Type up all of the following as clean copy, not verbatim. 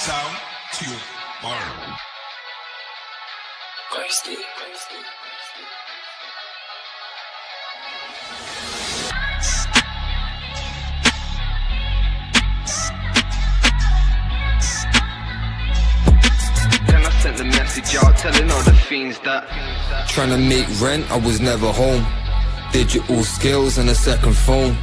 sound to your bar. Ghosty. Sent the message out telling all the fiends that trying to make rent, I was never home. Digital skills and a second phone.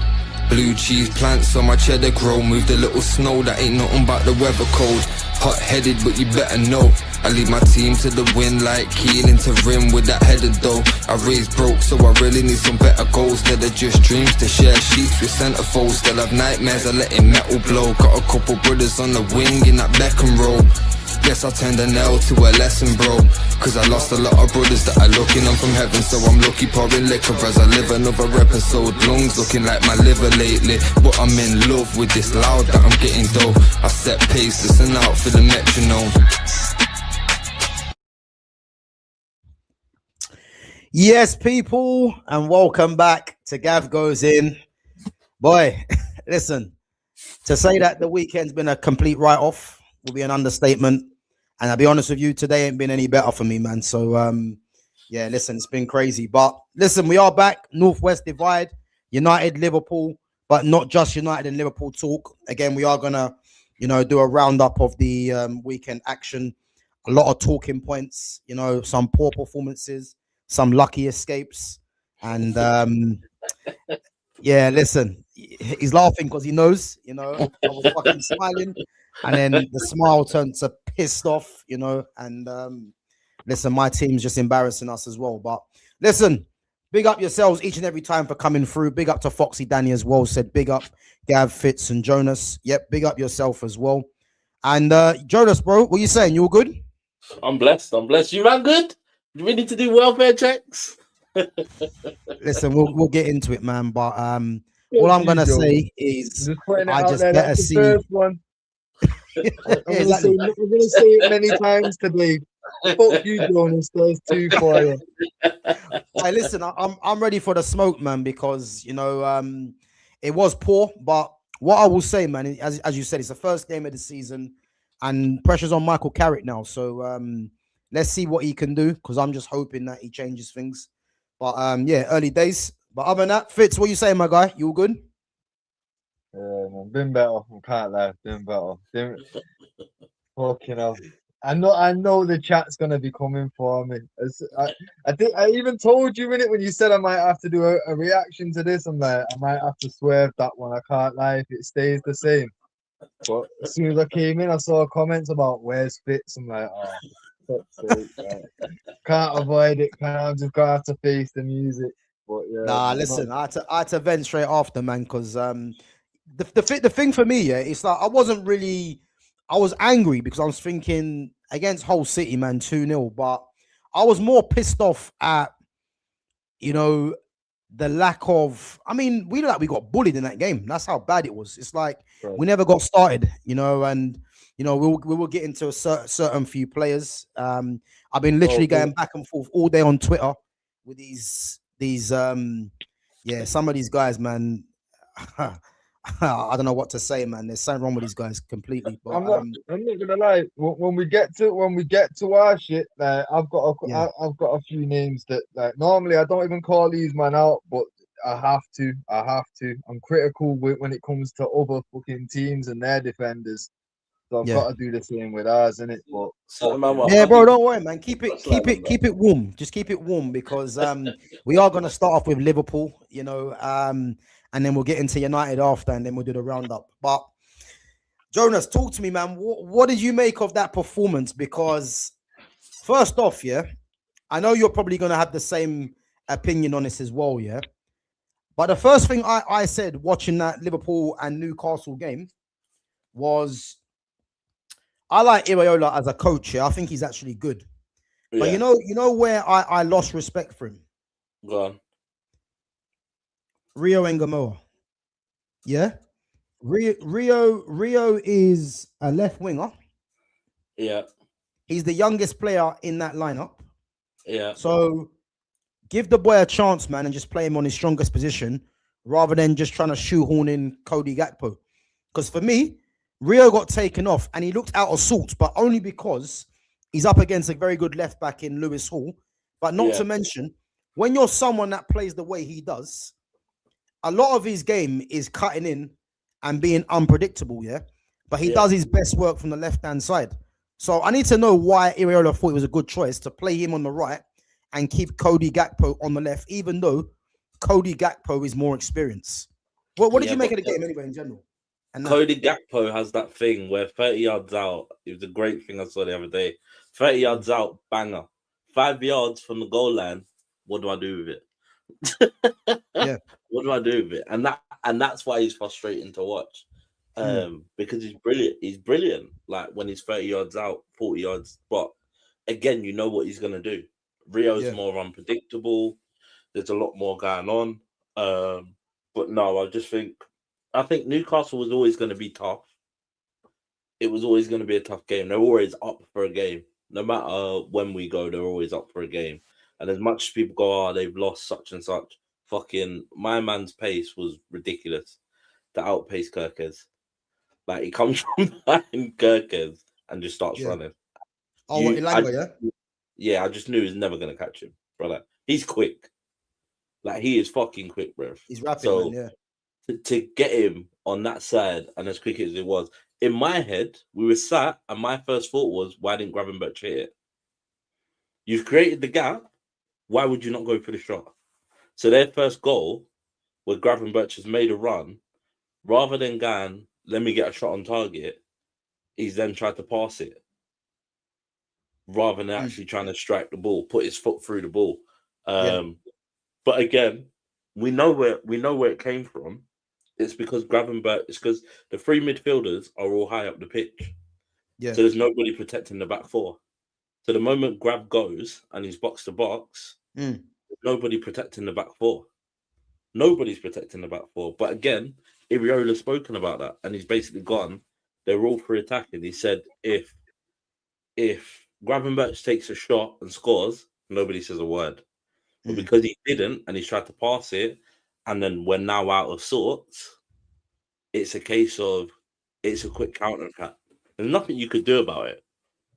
Blue cheese plants on my cheddar grow. Moved a little snow, that ain't nothing but the weather cold. Hot-headed, but you better know I lead my team to the win like Keelan to rim with that header though. I raised broke, so I really need some better goals. Instead of just dreams to share sheets with centerfolds. Still have nightmares of letting metal blow. Got a couple brothers on the wing in that Beckham roll. Guess I turned an L to a lesson, bro. Cause I lost a lot of brothers that are looking on from heaven. So I'm lucky pouring liquor as I live another episode. Lungs looking like my liver lately. But I'm in love with this loud that I'm getting though. I set pace, listen out for the metronome. Yes, people, and welcome back to Gav Goes In. Boy, listen, to say that the weekend's been a complete write-off will be an understatement. And I'll be honest with you, today ain't been any better for me, man. So, yeah, listen, it's been crazy. But listen, we are back. Northwest Divide, United, Liverpool, but not just United and Liverpool talk. Again, we are going to, do a roundup of the weekend action. A lot of talking points, some poor performances, some lucky escapes. And, yeah, listen, he's laughing because he knows, I was fucking smiling. And then the smile turned to pissed off, and listen, my team's just embarrassing us as well. But listen, big up yourselves each and every time for coming through. Big up to Foxy Danny as well. Said big up Gav, Fitz, and Jonas. Yep, big up yourself as well. And Jonas, bro, what you saying? You all good? I'm blessed. You man good? You ready to do welfare checks? Listen, we'll get into it, man. But all I'm gonna say is I just better see. I'm gonna say it many times today. Fuck you, Jonas. There's too quiet. Hey, listen, I'm ready for the smoke, man, because it was poor. But what I will say, man, as you said, it's the first game of the season, and pressure's on Michael Carrick now. So let's see what he can do, because I'm just hoping that he changes things. But yeah, early days. But other than that, Fitz, what you saying, my guy? You all good? Yeah, man, been better. I can't lie, been better. Fucking hell. I know the chat's gonna be coming for me. I think I even told you in it when you said I might have to do a reaction to this. I'm like, I might have to swerve that one. I can't lie if it stays the same. But as soon as I came in, I saw comments about where's Fitz. I'm like, oh, fuck's sake, can't avoid it. I'm just gonna have to face the music. But yeah, nah, listen, I had to vent straight after, man, because the thing for me, yeah, it's like I was angry because I was thinking against Hull City, man, 2-0, but I was more pissed off at, the lack of, we got bullied in that game. That's how bad it was. It's like we never got started, and, we will get into a certain few players. I've been literally going back and forth all day on Twitter with these some of these guys, man. I don't know what to say, man. There's something wrong with these guys completely. But I'm not gonna lie. When we get to our shit, I've got a few names that normally I don't even call these man out, but I have to. I'm critical when it comes to other fucking teams and their defenders. So I've got to do the same with ours, innit? But yeah, bro, don't worry, man. Keep it warm. Just keep it warm, because we are gonna start off with Liverpool, and then we'll get into United after, and then we'll do the roundup. But Jonas, talk to me, man. What did you make of that performance? Because first off, yeah, I know you're probably gonna have the same opinion on this as well, yeah. But the first thing I said watching that Liverpool and Newcastle game was, I like Iraola as a coach. Yeah, I think he's actually good. Yeah. But you know where I lost respect for him. Go on. Rio Ngamoa. Yeah. Rio is a left winger. Yeah. He's the youngest player in that lineup. Yeah. So give the boy a chance, man, and just play him on his strongest position rather than just trying to shoehorn in Cody Gakpo. Because for me, Rio got taken off and he looked out of sorts, but only because he's up against a very good left back in Lewis Hall. But not to mention, when you're someone that plays the way he does, a lot of his game is cutting in and being unpredictable, yeah? But he does his best work from the left-hand side. So I need to know why Iriola thought it was a good choice to play him on the right and keep Cody Gakpo on the left, even though Cody Gakpo is more experienced. What did you make of the game anyway in general? And Cody Gakpo has that thing where 30 yards out, it was a great thing I saw the other day. 30 yards out, banger. 5 yards from the goal line, what do I do with it? Yeah. What do I do with it? And that's why he's frustrating to watch. Because he's brilliant. He's brilliant. Like when he's 30 yards out, 40 yards. But again, you know what he's gonna do. Rio's more unpredictable. There's a lot more going on. But no, I think Newcastle was always going to be tough. It was always going to be a tough game. They're always up for a game. No matter when we go, they're always up for a game. And as much as people go, they've lost such and such, fucking my man's pace was ridiculous to outpace Kirkes. Like he comes from behind Kirkes and just starts running. Oh, Ilanga, yeah, I just knew he was never going to catch him, brother. He's quick. Like he is fucking quick, bro. He's rapid, so, man, to get him on that side and as quick as it was, in my head, we were sat and my first thought was, why didn't Gravenberch hit it? You've created the gap. Why would you not go for the shot? So their first goal, where Gravenberch has made a run, rather than going, let me get a shot on target, he's then tried to pass it. Rather than actually trying to strike the ball, put his foot through the ball. But again, we know where it came from. It's because Gravenberch. It's because the three midfielders are all high up the pitch. Yeah. So there's nobody protecting the back four. So the moment Grab goes and he's box to box, nobody protecting the back four. Nobody's protecting the back four. But again, Iriola's spoken about that, and he's basically gone. They're all for attacking. He said if Gravenberch takes a shot and scores, nobody says a word. But because he didn't and he's tried to pass it, and then we're now out of sorts, it's a case of it's a quick counter attack. There's nothing you could do about it.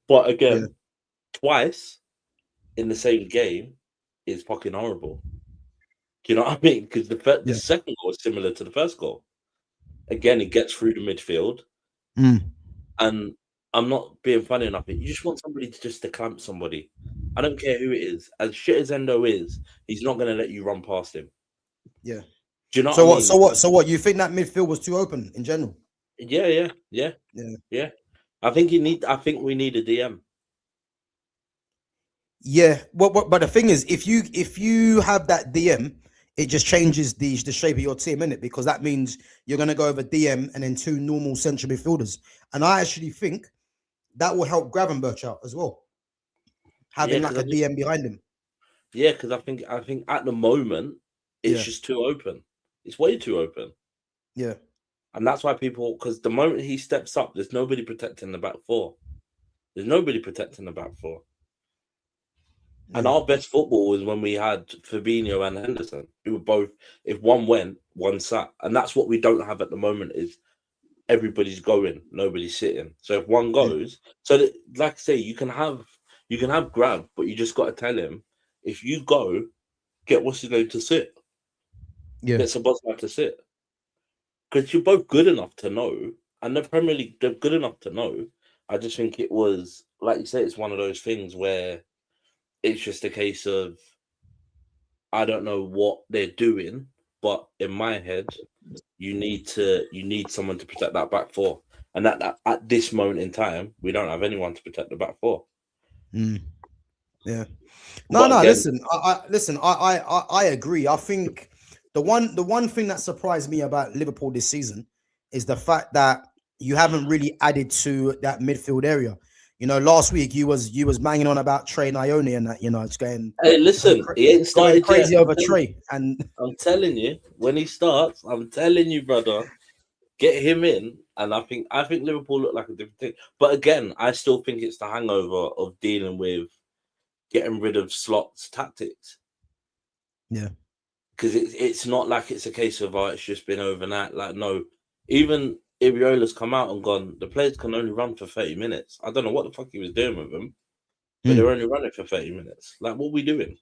But again, twice in the same game is fucking horrible. Do you know what I mean? Because the second goal is similar to the first goal. Again, it gets through the midfield. And I'm not being funny enough. You just want somebody to clamp somebody. I don't care who it is. As shit as Endo is, he's not going to let you run past him. Yeah. Do you know so what I mean? So what? You think that midfield was too open in general? Yeah. I think we need a DM. Yeah. But the thing is, if you have that DM, it just changes the shape of your team, innit? Because that means you're going to go over DM and then two normal central midfielders. And I actually think that will help Gravenberch out as well. Having like a DM behind him. Yeah, because I think at the moment it's just too open. It's way too open. Yeah. And that's why because the moment he steps up, there's nobody protecting the back four. And our best football was when we had Fabinho and Henderson, who were both, if one went, one sat. And that's what we don't have at the moment is everybody's going, nobody's sitting. So if one goes, like I say, you can have Grab, but you just got to tell him, if you go, get what's his name to sit. Yeah. Get Sabozlai to sit. Because you're both good enough to know, and the Premier League, they're good enough to know. I just think it was, like you say, it's one of those things where it's just a case of, I don't know what they're doing, but in my head, you need someone to protect that back four. And that at this moment in time, we don't have anyone to protect the back four. Yeah. No. Listen, I agree. I think the one thing that surprised me about Liverpool this season is the fact that you haven't really added to that midfield area. You know, last week you was banging on about Trey Ione and that. You know, it's going. Hey, listen, he ain't started crazy yet. over Trey, and I'm telling you, when he starts, I'm telling you, brother, get him in. And I think Liverpool look like a different thing. But again, I still think it's the hangover of dealing with getting rid of Slot's tactics. Yeah. Because it's not like it's a case of, it's just been overnight. Like, no, even Iriola's come out and gone, the players can only run for 30 minutes. I don't know what the fuck he was doing with them, but they're only running for 30 minutes. Like, what are we doing?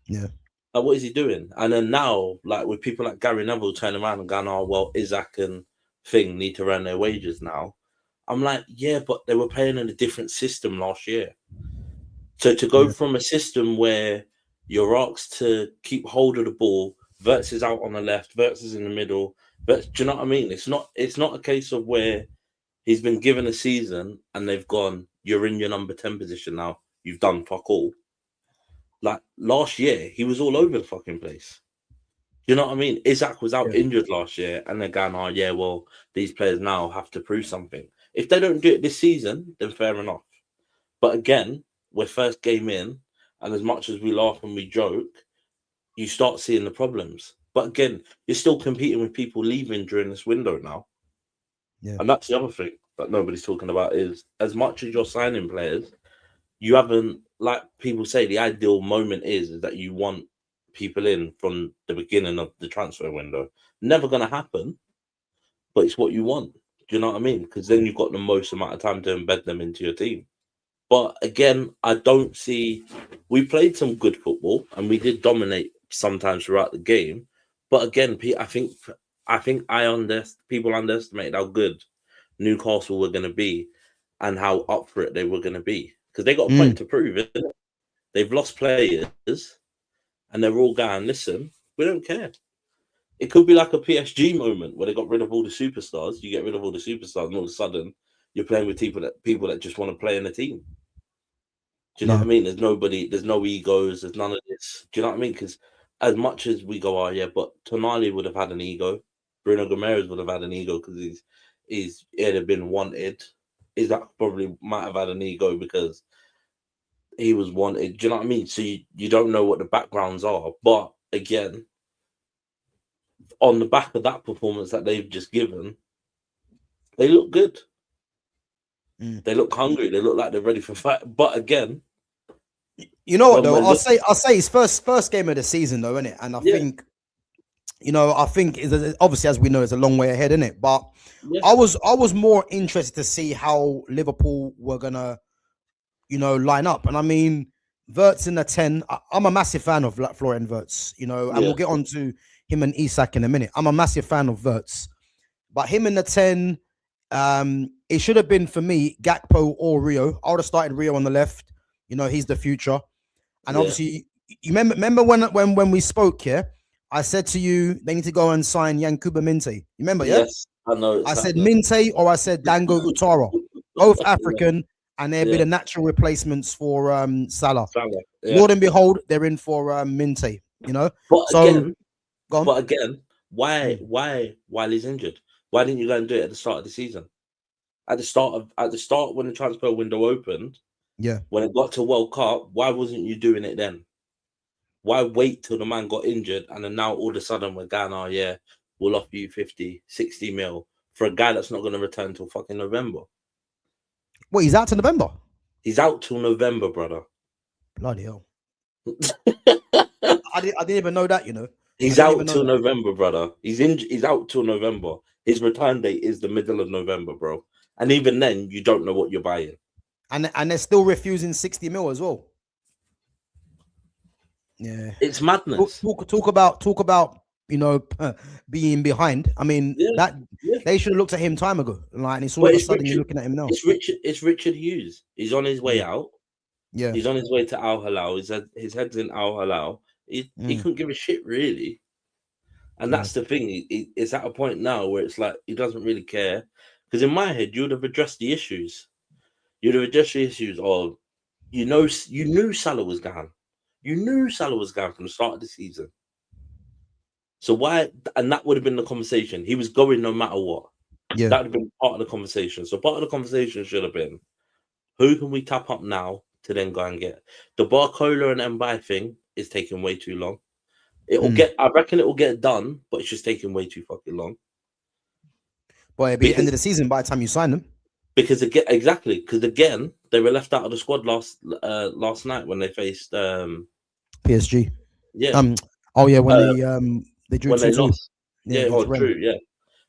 Yeah. Like, what is he doing? And then now, like, with people like Gary Neville turning around and going, oh, well, Isaac and Thing need to earn their wages now. I'm like, yeah, but they were playing in a different system last year. So to go from a system where you're asked to keep hold of the ball, Wirtz is out on the left, Wirtz is in the middle. But do you know what I mean? It's not a case of where he's been given a season and they've gone, you're in your number 10 position now. You've done fuck all. Like last year, he was all over the fucking place. You know what I mean? Isaac was out injured last year, and they're going, oh, yeah, well, these players now have to prove something. If they don't do it this season, then fair enough. But again, we're first game in, and as much as we laugh and we joke, you start seeing the problems. But again, you're still competing with people leaving during this window now. Yeah. And that's the other thing that nobody's talking about is as much as you're signing players, you haven't, like people say, the ideal moment is that you want people in from the beginning of the transfer window. Never going to happen, but it's what you want. Do you know what I mean? Because then you've got the most amount of time to embed them into your team. But again, I don't see. We played some good football and we did dominate sometimes throughout the game. But again, I think people underestimated how good Newcastle were going to be and how up for it they were going to be because they got a point to prove it. They've lost players and they're all going, listen, we don't care. It could be like a PSG moment where they got rid of all the superstars. You get rid of all the superstars and all of a sudden you're playing with people that just want to play in a team. Do you know what I mean? There's no egos, there's none of this. Do you know what I mean? Because as much as we go, oh yeah, but Tonali would have had an ego. Bruno Gomes would have had an ego because he'd have been wanted. Isaac probably might have had an ego because he was wanted. Do you know what I mean? So you don't know what the backgrounds are. But again, on the back of that performance that they've just given, they look good. They look hungry. They look like they're ready for fight. But again, you know what though? I'll say it's first game of the season though, isn't it? And I think, obviously as we know, it's a long way ahead, isn't it? But I was more interested to see how Liverpool were gonna, line up. And I mean, Wirtz in the 10. I'm a massive fan of Florian Wirtz, and we'll get on to him and Isak in a minute. I'm a massive fan of Wirtz, but him in the 10. It should have been for me Gakpo or Rio. I would have started Rio on the left. He's the future. And obviously, you remember when we spoke here, I said to you they need to go and sign Yankuba Minte. You remember? Yeah? Yes, I know. I said Minte or I said Dango Utara, both African, and they'd be the natural replacements for Salah. Lord and behold, they're in for Minte. But again, why while he's injured? Why didn't you go and do it at the start of the season? At the start when the transfer window opened, when it got to World Cup, why wasn't you doing it then? Why wait till the man got injured and then now all of a sudden we're going, oh yeah, we'll offer you 50, 60 mil for a guy that's not going to return till fucking November. What, he's out till November? He's out till November, brother. Bloody hell. I didn't even know that, He's out till November, brother. He's out till November. His return date is the middle of November, bro. And even then, you don't know what you're buying. And they're still refusing 60 mil as well. Yeah, it's madness. Talk about being behind. I mean, they should have looked at him time ago. Like, and it's all of a sudden you're looking at him now. It's Richard Hughes. He's on his way out. Yeah, he's on his way to Al Hilal. His head's in Al Hilal. He couldn't give a shit really. And that's the thing. It's at a point now where it's like he doesn't really care. Because in my head, you would have addressed the issues. You'd have addressed the issues of, you knew Salah was gone. You knew Salah was gone from the start of the season. So why? And that would have been the conversation. He was going no matter what. Yeah, that would have been part of the conversation. So part of the conversation should have been, who can we tap up now to then go and get? The Barcola and Mbai thing is taking way too long. I reckon it will get done, but it's just taking way too fucking long. Well, it'll be the end of the season by the time you sign them. Because again, they were left out of the squad last night when they faced PSG. Yeah. When they drew. When they lost. Yeah, true. Yeah.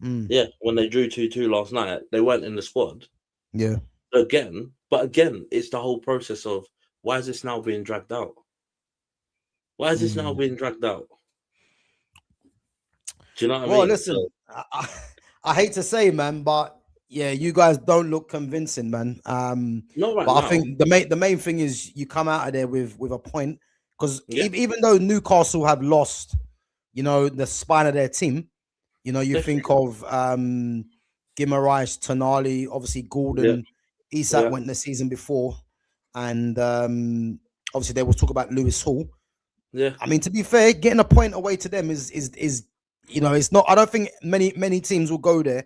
Yeah, when they drew 2-2 last night, they weren't in the squad. Yeah. Again, it's the whole process of why is this now being dragged out? Why is this now being dragged out? Do you know what I Well, mean? listen, I hate to say, man, but yeah, you guys don't look convincing, man. Not right But now. I think the main thing is you come out of there with a point, because Yeah. even though Newcastle have lost, the spine of their team, you Definitely. think of Guimaraes, Tonali, obviously Gordon, Isak went the season before, and obviously they will talk about Lewis Hall. Yeah. I mean, to be fair, getting a point away to them is it's not. I don't think many teams will go there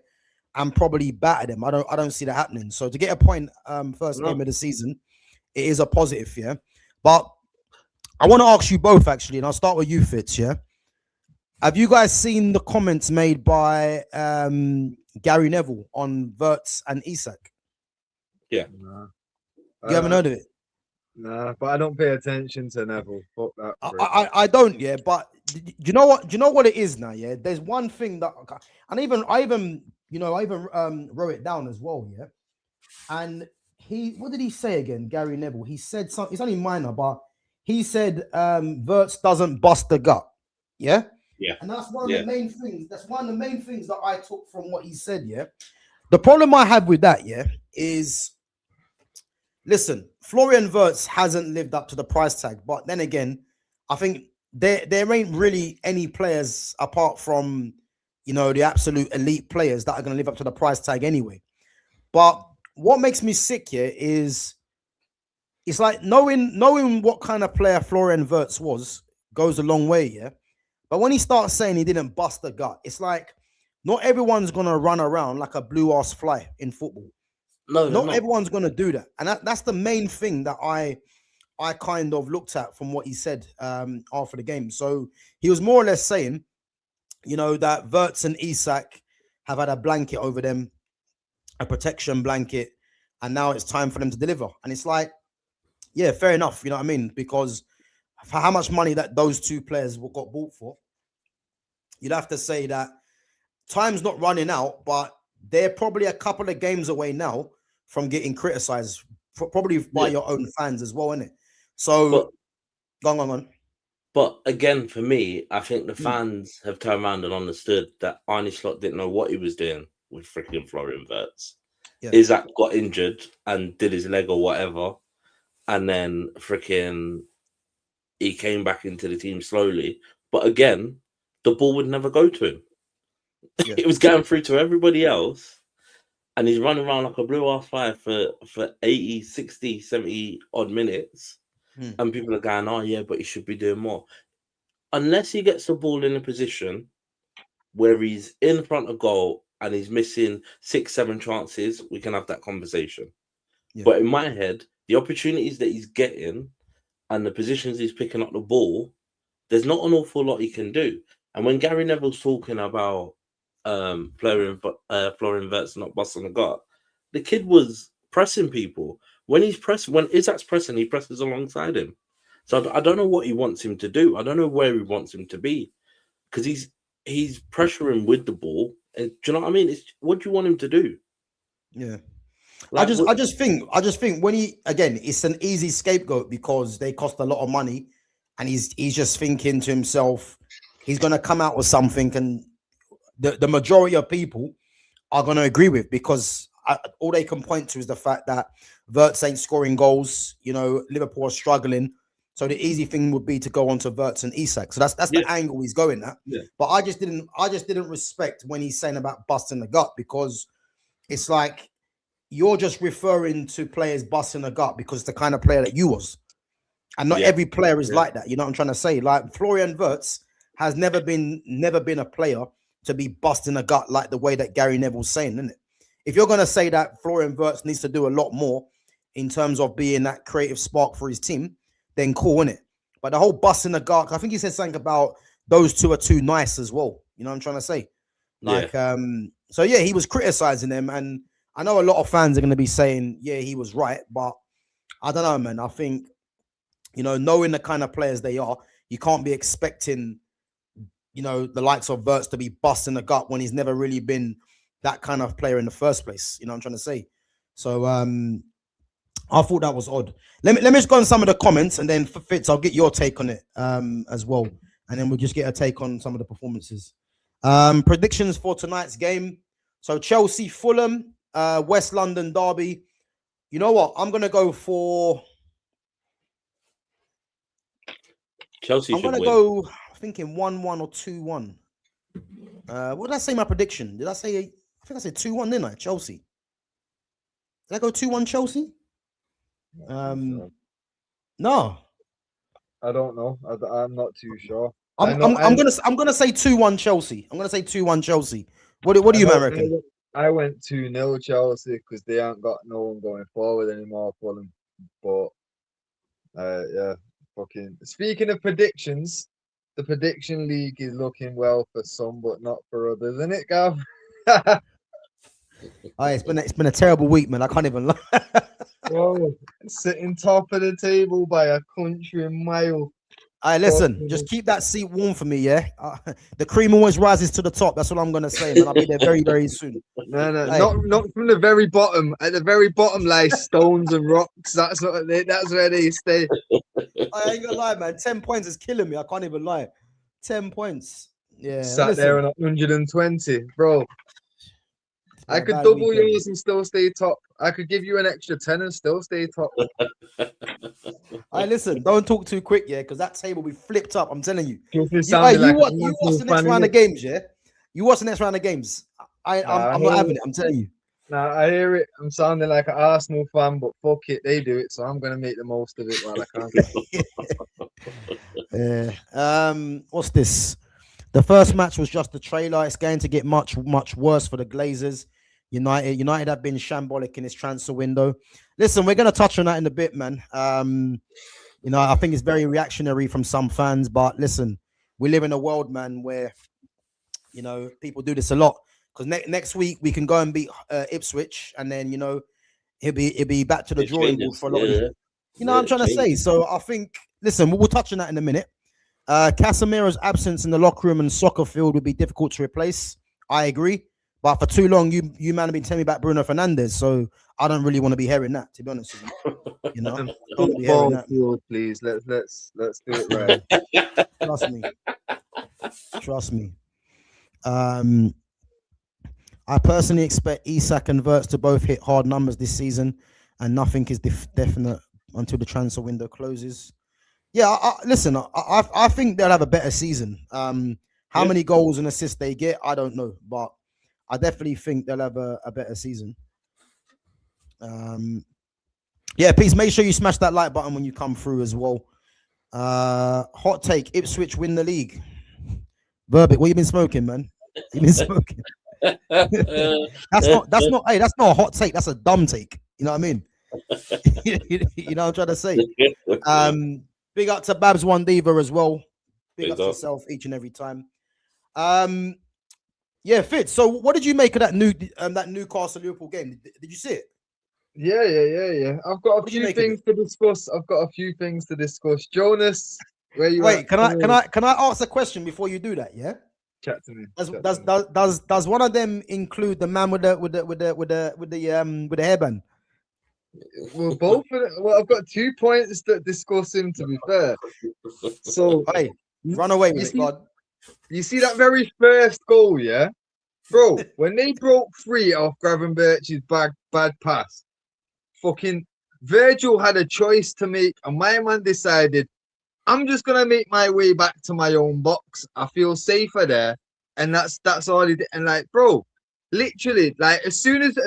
and probably batter them. I don't see that happening. So to get a point, first game of the season, it is a positive, yeah. But I want to ask you both actually, and I'll start with you, Fitz. Yeah, have you guys seen the comments made by Gary Neville on Wirtz and Isak? Yeah. Nah. You haven't heard of it? Nah, but I don't pay attention to Neville. Fuck that. I don't, yeah. But do you know what? Do you know what it is now? Yeah, there's one thing that, and I even wrote it down as well. Yeah, and what did he say again? Gary Neville. He said something. It's only minor, but he said Wirtz doesn't bust the gut. Yeah. Yeah. And that's one of the main things. That's one of the main things that I took from what he said. Yeah. The problem I have with that, yeah, is, listen, Florian Wirtz hasn't lived up to the price tag. But then again, I think there ain't really any players apart from, the absolute elite players that are going to live up to the price tag anyway. But what makes me sick here is it's like knowing what kind of player Florian Wirtz was goes a long way, yeah. But when he starts saying he didn't bust the gut, it's like not everyone's going to run around like a blue-ass fly in football. No, not everyone's going to do that. And that's the main thing that I kind of looked at from what he said after the game. So he was more or less saying, that Wirtz and Isak have had a blanket over them, a protection blanket, and now it's time for them to deliver. And it's like, yeah, fair enough. You know what I mean? Because for how much money that those two players got bought for, you'd have to say that time's not running out, but they're probably a couple of games away now from getting criticized, probably by your own fans as well, isn't it? So, go on. But again, for me, I think the fans have turned around and understood that Arne Slot didn't know what he was doing with freaking Florian Wirtz. Yeah. Isak got injured and did his leg or whatever, and then freaking he came back into the team slowly. But again, the ball would never go to him. Yeah. It was going through to everybody else, and he's running around like a blue-ass fly for 80, 60, 70 odd minutes. And people are going, oh, yeah, but he should be doing more. Unless he gets the ball in a position where he's in front of goal and he's missing 6-7 chances, we can have that conversation. Yeah. But in my head, the opportunities that he's getting and the positions he's picking up the ball, there's not an awful lot he can do. And when Gary Neville's talking about Florian Wirtz not busting the gut, the kid was pressing people. When Isak's pressing, he presses alongside him. So I don't know what he wants him to do. I don't know where he wants him to be, because he's pressuring with the ball. And do you know what I mean? What do you want him to do? Yeah. Like, I just think when it's an easy scapegoat because they cost a lot of money, and he's just thinking to himself, he's gonna come out with something, and the majority of people are gonna agree with, because all they can point to is the fact that Wirtz ain't scoring goals. Liverpool are struggling, so the easy thing would be to go on to Wirtz and Isak. So that's the angle he's going at. Yeah. But I just didn't respect when he's saying about busting the gut, because it's like you're just referring to players busting the gut because the kind of player that you was, and not every player is like that. You know what I'm trying to say? Like Florian Wirtz has never been a player to be busting a gut like the way that Gary Neville's saying, isn't it? If you're going to say that Florian Wirtz needs to do a lot more in terms of being that creative spark for his team, then cool, innit? But the whole busting the gut, I think he said something about those two are too nice as well. You know what I'm trying to say? Like, so yeah, he was criticizing them, and I know a lot of fans are going to be saying, yeah, he was right, but I don't know, man. I think, knowing the kind of players they are, you can't be expecting the likes of Verts to be busting the gut when he's never really been that kind of player in the first place. You know what I'm trying to say? So I thought that was odd. Let me just go on some of the comments, and then for Fitz, I'll get your take on it as well, and then we'll just get a take on some of the performances. Predictions for tonight's game. So Chelsea, Fulham, West London derby. You know what? I'm gonna go for. Chelsea I'm should gonna win. go. Thinking 1-1 or 2-1. What did I say? My prediction? Did I say? I think I said 2-1, didn't I? Chelsea. Did I go 2-1 Chelsea? No. I don't know. I'm not too sure. I'm gonna say 2-1 Chelsea. I'm gonna say 2-1 Chelsea. What do you man reckon? I went 2-0 Chelsea because they ain't got no one going forward anymore for them. But yeah, fucking. Speaking of predictions, the prediction league is looking well for some, but not for others, isn't it, Gav? It's been a terrible week, man. I can't even lie. Bro, sitting top of the table by a country mile. Listen, just keep that seat warm for me, yeah. The cream always rises to the top. That's what I'm gonna say, man. I'll be there very, very soon. No, not from the very bottom. At the very bottom lies stones and rocks. That's where they stay. I ain't gonna lie, man. 10 points is killing me. I can't even lie. 10 points. Yeah. Sat there on 120, bro. I could double yours and still stay top. I could give you an extra 10 and still stay top. Listen, don't talk too quick, yeah, because that table we flipped up. I'm telling you. You watch the next round of games, yeah. You watch the next round of games. I'm not having it. I'm telling you. Nah, I hear it. I'm sounding like an Arsenal fan, but fuck it, they do it, so I'm gonna make the most of it while I can. What's this? The first match was just a trailer. It's going to get much, much worse for the Glazers. United have been shambolic in this transfer window. Listen, we're going to touch on that in a bit, man. I think it's very reactionary from some fans, but listen, we live in a world, man, where, people do this a lot. Because next week we can go and beat Ipswich, and then, it'll be back to the drawing board for a lot of it. I'm trying to say. So I think, listen, we'll touch on that in a minute. Casemiro's absence in the locker room and soccer field would be difficult to replace. I agree. But for too long, you man have been telling me about Bruno Fernandes, so I don't really want to be hearing that, to be honest with you. Football field, please. Let's do it right. Trust me. I personally expect Isak and Verts to both hit hard numbers this season, and nothing is definite until the transfer window closes. Yeah, listen, I think they'll have a better season. How many goals and assists they get, I don't know, but I definitely think they'll have a better season. Please make sure you smash that like button when you come through as well. Hot take: Ipswich win the league. Verbic, what you been smoking, man? You been smoking? That's not a hot take. That's a dumb take. You know what I mean? You know what I'm trying to say. Big up to Babs One Diva as well. Big up to yourself each and every time. Fitz. So, what did you make of that Newcastle Liverpool game? Did you see it? Yeah. I've got a few things to discuss. Jonas, where you? Wait, can I ask a question before you do that? Yeah. Chat to me. Does one of them include the man with the hairband? Well, both of them. Well, I've got 2 points to discuss him. To be fair, so hey, run away with it, God. You see that very first goal, yeah, bro. When they broke free off Gravenberch's bad pass, fucking Virgil had a choice to make, and my man decided, I'm just gonna make my way back to my own box. I feel safer there, and that's all he did. And like, bro. Literally, like as soon as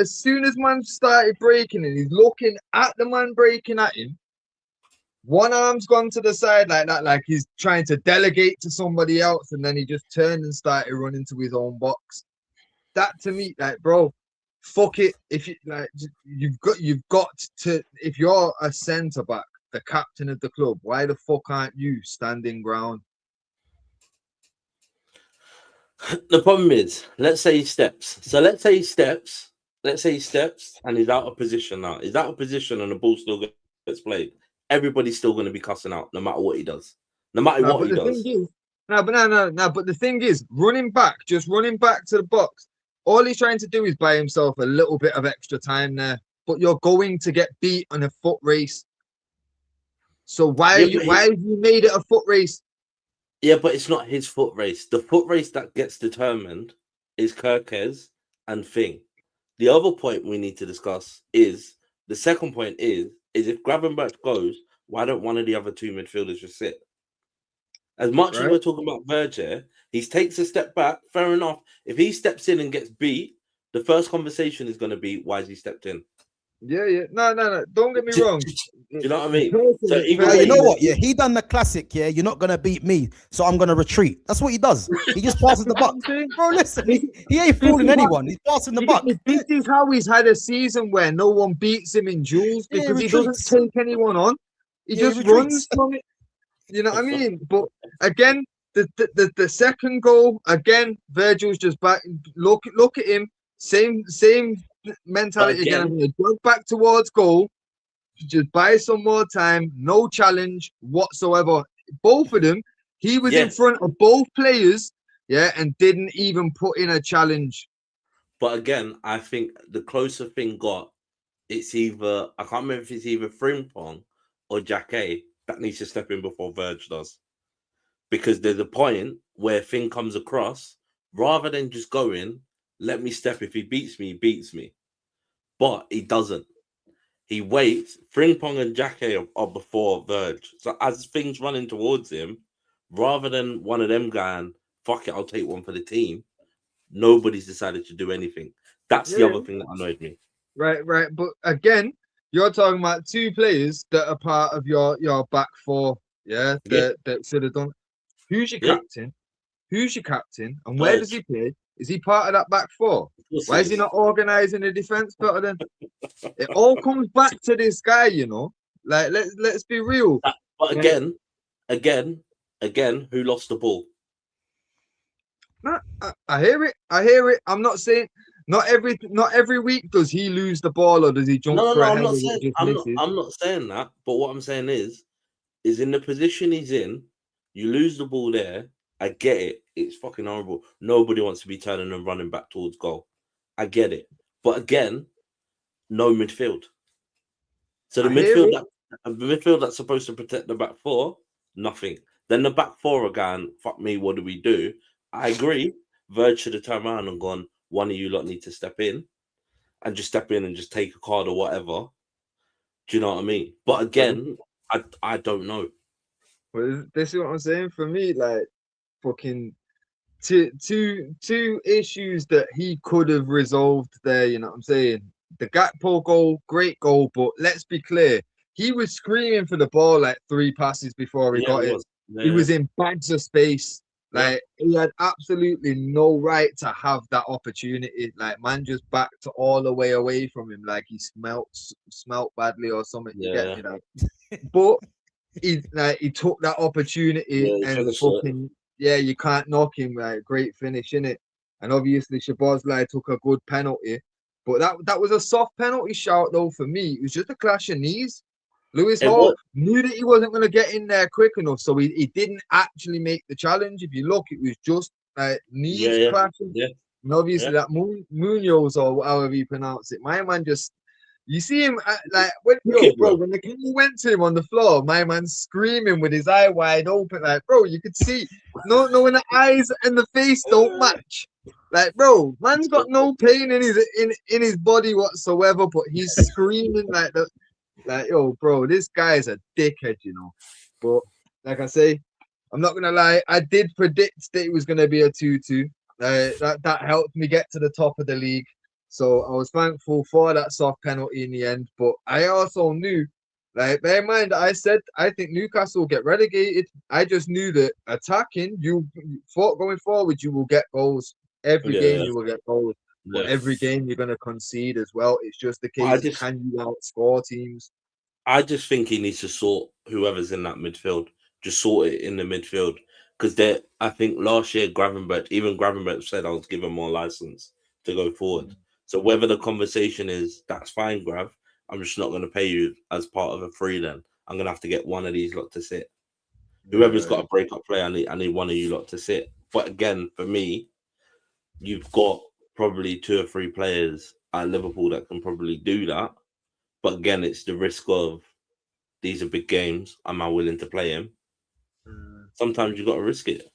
man started breaking and he's looking at the man breaking at him, one arm's gone to the side like that, like he's trying to delegate to somebody else, and then he just turned and started running to his own box. That to me, like, bro, fuck it. If you like, you've got to. If you're a centre back, the captain of the club, why the fuck aren't you standing ground? The problem is, let's say he steps. So let's say he steps, and he's out of position now. He's out of position, and the ball still gets played. Everybody's still going to be cussing out, no matter what he does. No matter what he does. No, but no. But the thing is, running back to the box, all he's trying to do is buy himself a little bit of extra time there. But you're going to get beat on a foot race. So why have you made it a foot race? Yeah, but it's not his foot race. The foot race that gets determined is Kirkes and Thing. The other point we need to discuss is the second point is if Gravenberch goes, why don't one of the other two midfielders just sit? As much as we're talking about Verge here, he takes a step back. Fair enough. If he steps in and gets beat, the first conversation is going to be why has he stepped in? Yeah. No. Don't get me wrong. Do you know what I mean? So you know what? Yeah, he done the classic. Yeah, you're not gonna beat me, so I'm gonna retreat. That's what he does. He just passes the buck. Bro, listen, he ain't fooling anyone. He's passing the buck. This is how he's had a season where no one beats him in duels because he doesn't take anyone on. He just runs from it. You know what I mean? But again, the second goal, again, Virgil's just back. Look at him. Same mentality again. I'm gonna jump back towards goal. Just buy some more time, no challenge whatsoever. Both of them, he was in front of both players, and didn't even put in a challenge. But again, I think the closer Thing got, it's either I can't remember if it's either Frimpong or Jacquet that needs to step in before Verge does. Because there's a point where Thing comes across, rather than just going, let me step. If he beats me, he beats me. But he doesn't. He waits. Frimpong and Jacquet are before Verge. So as Thing's running towards him, rather than one of them going, fuck it, I'll take one for the team, nobody's decided to do anything. That's the other thing that annoyed me. Right. But again, you're talking about two players that are part of your back four, that should have done. Who's your captain? Who's your captain? And where does he play? Is he part of that back four? Why is he not organising the defence better then? It all comes back to this guy, you know. Like let's be real. But again, who lost the ball? I hear it. I'm not saying not every week does he lose the ball or does he jump for a header. I'm not saying that. But what I'm saying is in the position he's in, you lose the ball there. I get it. It's fucking horrible. Nobody wants to be turning and running back towards goal. I get it. But again, no midfield. So the midfield that's supposed to protect the back four, nothing. Then the back four are going, fuck me, what do we do? I agree. Verge should have turned around and gone, one of you lot need to step in and just take a card or whatever. Do you know what I mean? But again, I don't know. Well, this is what I'm saying. For me, like, fucking two issues that he could have resolved there, you know what I'm saying? The Gakpo goal, great goal, but let's be clear, he was screaming for the ball like 3 passes before he got it. He was in bags of space. Like, he had absolutely no right to have that opportunity. Like, man just backed all the way away from him like he smelt badly or something. You get me, like. But he took that opportunity and fucking you can't knock him. Like, great finish, innit? And obviously Szoboszlai took a good penalty, but that was a soft penalty shout though for me. It was just a clash of knees. Lewis Hall knew that he wasn't going to get in there quick enough, so he didn't actually make the challenge. If you look, it was just knees clashing. Yeah. And obviously that Munoz or however you pronounce it, my man just. You see him when the camera went to him on the floor, my man's screaming with his eye wide open, like, bro, you could see no when the eyes and the face don't match. Like, bro, man's got no pain in his body whatsoever, but he's screaming like that. Like, yo, bro, this guy's a dickhead, you know. But like I say, I'm not gonna lie, I did predict that it was gonna be a 2-2. That helped me get to the top of the league. So I was thankful for that soft penalty in the end. But I also knew, like, bear in mind, I said I think Newcastle will get relegated. I just knew that attacking, going forward, you will get goals. Every game you will get goals. Yeah. But every game you're going to concede as well. It's just the case, can you outscore teams? I just think he needs to sort whoever's in that midfield. Just sort it in the midfield. Because I think last year, Gravenberch said I was given more license to go forward. So whether the conversation is, that's fine, Grav, I'm just not going to pay you as part of a free then. I'm going to have to get one of these lot to sit. Whoever's got a breakup play, I need one of you lot to sit. But again, for me, you've got probably 2 or 3 players at Liverpool that can probably do that. But again, it's the risk of these are big games. Am I willing to play him? Sometimes you got to risk it.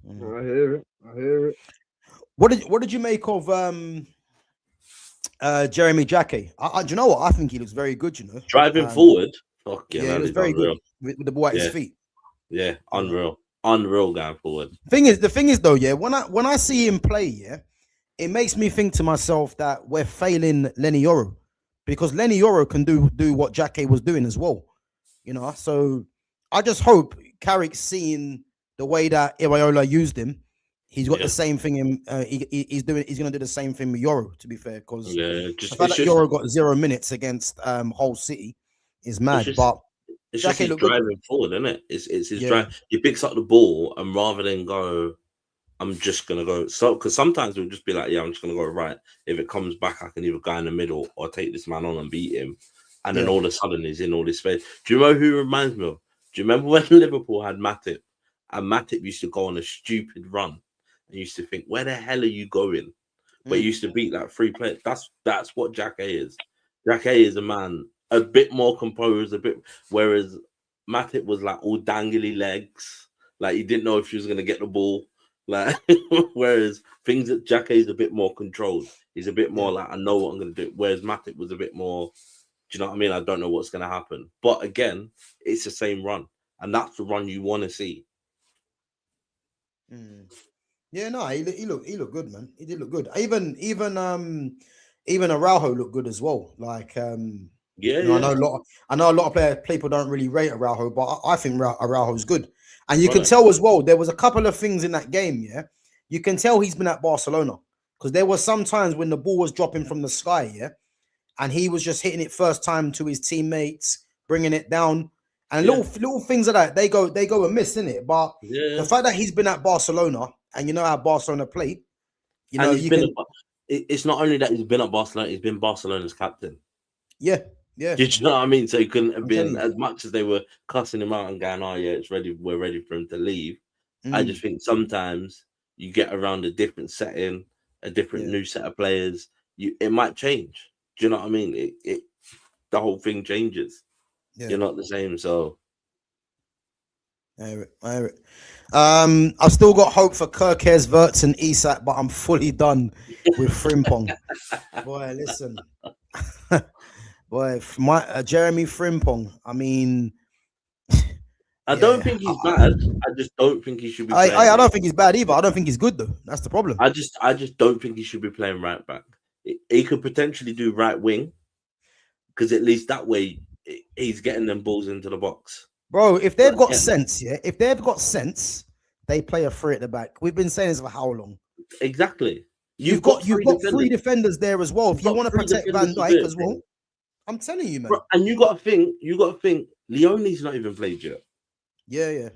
I hear it. I hear it. What did you make of Jeremy Jackie? Do you know what? I think he looks very good. You know, Driving forward. Yeah, he was very good with the ball at his feet. Yeah, unreal going forward. The thing is though, yeah, when I see him play, yeah, it makes me think to myself that we're failing Lenny Yoro, because Lenny Yoro can do what Jackie was doing as well, you know. So I just hope Carrick's seeing the way that Iraola used him. He's got the same thing in he's going to do the same thing with Yoro, to be fair, because the fact that Yoro got 0 minutes against Hull City is mad. But it's just his driving forward, isn't it? It's his drive. He picks up the ball, and rather than go, I'm just gonna go. So because sometimes we'll just be like, yeah, I'm just gonna go right. If it comes back, I can either go in the middle or take this man on and beat him. And then all of a sudden he's in all this space. Do you know who reminds me of? Do you remember when Liverpool had Matip, and Matip used to go on a stupid run and used to think, where the hell are you going? But he used to beat like 3 players. That's what Jack A is. Jack A is a man a bit more composed, whereas Matip was like all dangly legs, like he didn't know if she was gonna get the ball. Like whereas things that Jack A is a bit more controlled. He's a bit more like, I know what I'm gonna do. Whereas Matip was a bit more, do you know what I mean? I don't know what's gonna happen. But again, it's the same run, and that's the run you want to see. Yeah, no, he looked good, man. He did look good. Even Araujo looked good as well. Like I know a lot of people don't really rate Araujo, but I think Araujo's good. And you can tell as well, there was a couple of things in that game, yeah. You can tell he's been at Barcelona, because there were some times when the ball was dropping from the sky, yeah, and he was just hitting it first time to his teammates, bringing it down. And little things like that, they go amiss, innit? But the fact that he's been at Barcelona, and you know how Barcelona play, you know, it's not only that he's been at Barcelona, he's been Barcelona's captain. Yeah. Do you know what I mean? So he couldn't have been, as much as they were cussing him out and going, oh yeah, we're ready for him to leave. I just think sometimes you get around a different setting, a different new set of players, it might change. Do you know what I mean? The whole thing changes. You're not the same, so I hear it. I've still got hope for Kirkes, Wirtz, and Isak, but I'm fully done with Frimpong. Boy, listen. Boy, Jeremy Frimpong. I mean, I don't think he's bad. I just don't think he should be. I don't think he's bad either. I don't think he's good though. That's the problem. I just don't think he should be playing right back. He could potentially do right wing, because at least that way he's getting them balls into the box. Bro, if they've got sense, if they've got sense, they play a 3 at the back. We've been saying this for how long? Exactly. You've got 3 defenders there as well. If you want to protect Van Dijk as well, I'm telling you, man. Bro, and you got to think, Leone's not even played yet. Yeah.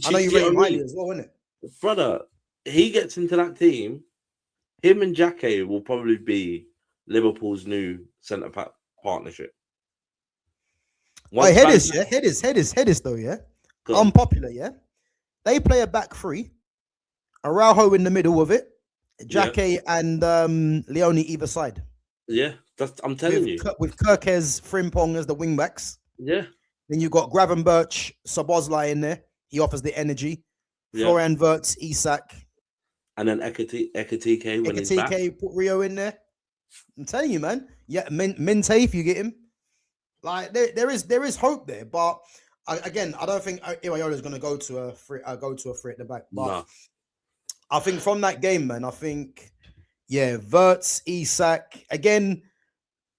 I know you rate him highly as well, isn't it? Brother, he gets into that team, him and Jackie will probably be Liverpool's new centre partnership. Headers though, yeah. Unpopular, yeah. They play a back 3, Araujo in the middle of it, Jackie and Leone either side. Yeah, I'm telling you. With Kirkes, Frimpong as the wing backs. Yeah. Then you've got Gravenberch, Szoboszlai in there. He offers the energy. Florian Wirtz, Isak. And then Ekitike when he's back. Put Rio in there. I'm telling you, man. Yeah, Minte if you get him. Like there is hope there, but I don't think Iraola is going to go to a 3 at the back. But I think from that game, man, Wirtz, Isak again.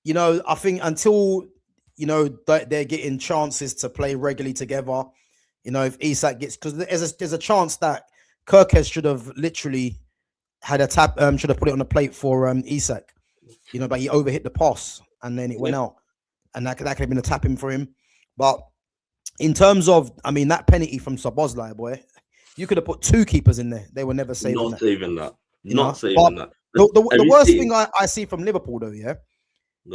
You know, I think until they're getting chances to play regularly together. You know, if Isak gets, because there's a chance that Kirkes should have literally had a tap, should have put it on the plate for Isak. You know, but he overhit the pass and then it went out. And that could have been a tapping for him. But in terms of, that penalty from Szoboszlai, boy, you could have put 2 keepers in there. They were never saving that. Not saving that. Not saving that. The worst thing I see from Liverpool, though,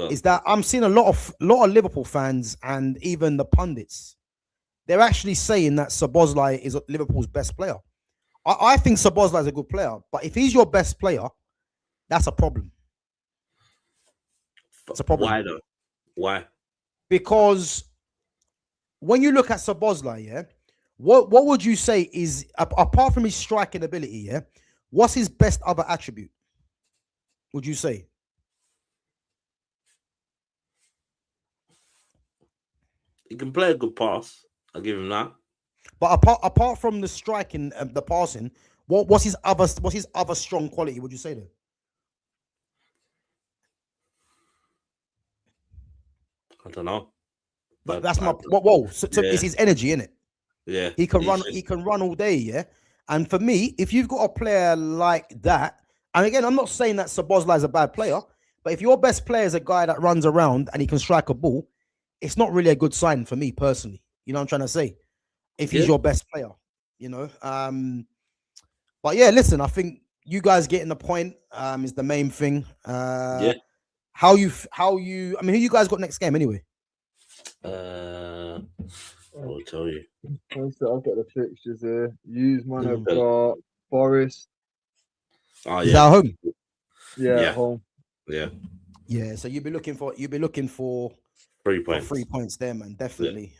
is that I'm seeing a lot of Liverpool fans and even the pundits they're actually saying that Szoboszlai is Liverpool's best player. I think Szoboszlai is a good player, but if he's your best player, that's a problem. It's a problem. Why though? Why? Because when you look at Szoboszlai, yeah, what would you say is apart from his striking ability, yeah, what's his best other attribute? Would you say? He can play a good pass. I'll give him that. But apart from the striking, the passing, what's his other strong quality? Would you say then? I don't know. But that's my whoa. So Yeah. it's his energy, innit? Yeah. He can he's run. just- He can run all day, yeah. And for me, if you've got a player like that, and again, I'm not saying that Szoboszlai is a bad player, but if your best player is a guy that runs around and he can strike a ball, it's not really a good sign for me personally. You know what I'm trying to say? If he's Yeah. your best player, you know. But yeah, listen, I think you guys getting the point is the main thing. Yeah. How you? I mean, who you guys got next game anyway? I'll tell you. So I've got the fixtures here. Use man, I've Okay. got Forest. Oh Is that yeah. at home? Yeah, Yeah. at home. Yeah. Yeah. So you'll be looking for 3 points. 3 points there, man. Definitely.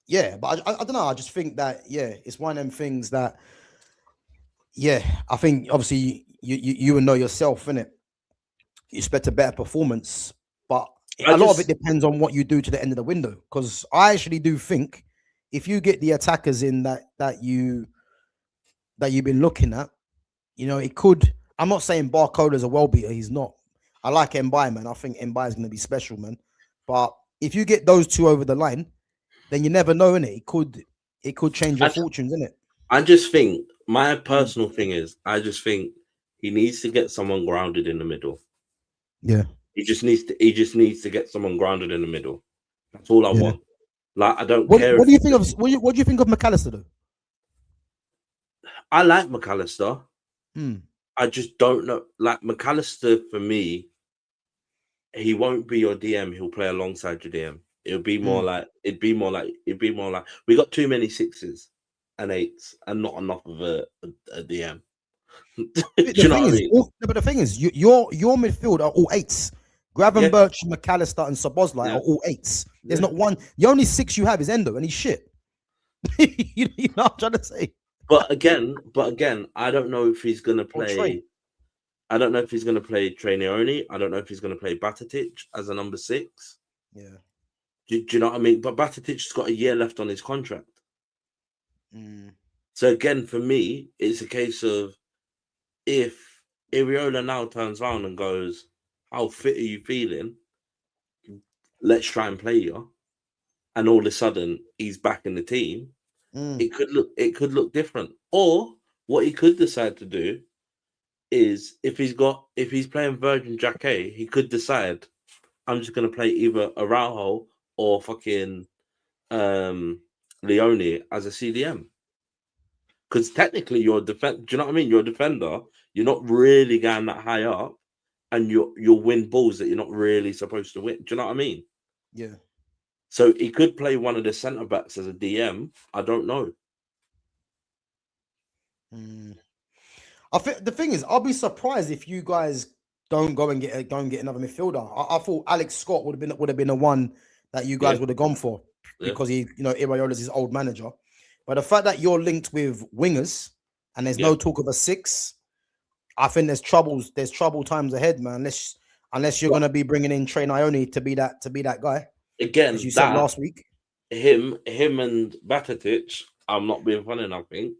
Yeah, but I don't know. I just think that it's one of them things that I think obviously you will know yourself, innit? You expect a better performance, but a lot of it depends on what you do to the end of the window. Because I actually do think if you get the attackers in that you've been looking at, you know, it could. I'm not saying Barcola's a well beater. He's not. I like Mbai, man. I think Mbai is going to be special, man. But if you get those two over the line, then you never know, innit? It could change your fortunes, innit? I just think my personal thing is I just think he needs to get someone grounded in the middle. Yeah. He just needs to get someone grounded in the middle. That's all I Yeah. want. Like I don't What care. do you think of what do you think of McAllister though? I like McAllister. Hmm. I just don't know. Like McAllister for me, he won't be your DM. He'll play alongside your DM. It'd be more like we got too many 6s and 8s and not enough of a DM. Do you know what I mean? But the thing is, your midfield are all 8s. Gravenberch, McAllister, and Szoboszlai are all 8s. There's not one. The only 6 you have is Endo, and he's shit. you know what I'm trying to say? But again, I don't know if he's gonna Or Trey. play. I don't know if he's gonna play Trainioni. I don't know if he's gonna play Batatic as a number 6. Yeah. Do you know what I mean? But Batatic's got a year left on his contract. Mm. So again, for me, it's a case of if Iriola now turns around and goes, "How fit are you feeling? Let's try and play you," and all of a sudden he's back in the team. It could look different. Or what he could decide to do is if he's playing Virgin Jacquet, he could decide I'm just gonna play either Araujo or fucking Leone as a CDM. Because technically you're do you know what I mean? You're a defender, you're not really going that high up, and you'll win balls that you're not really supposed to win. Do you know what I mean? Yeah. So he could play one of the centre backs as a DM. I don't know. I think the thing is, I'll be surprised if you guys don't go and get another midfielder. I thought Alex Scott would have been the one that you guys would have gone for because he, you know, Iraola's his old manager. But the fact that you're linked with wingers and there's no talk of a 6, I think there's trouble times ahead, man. Unless you're gonna be bringing in Trey Ione to be that guy. Again, as you said last week. Him and Batatic, I'm not being funny,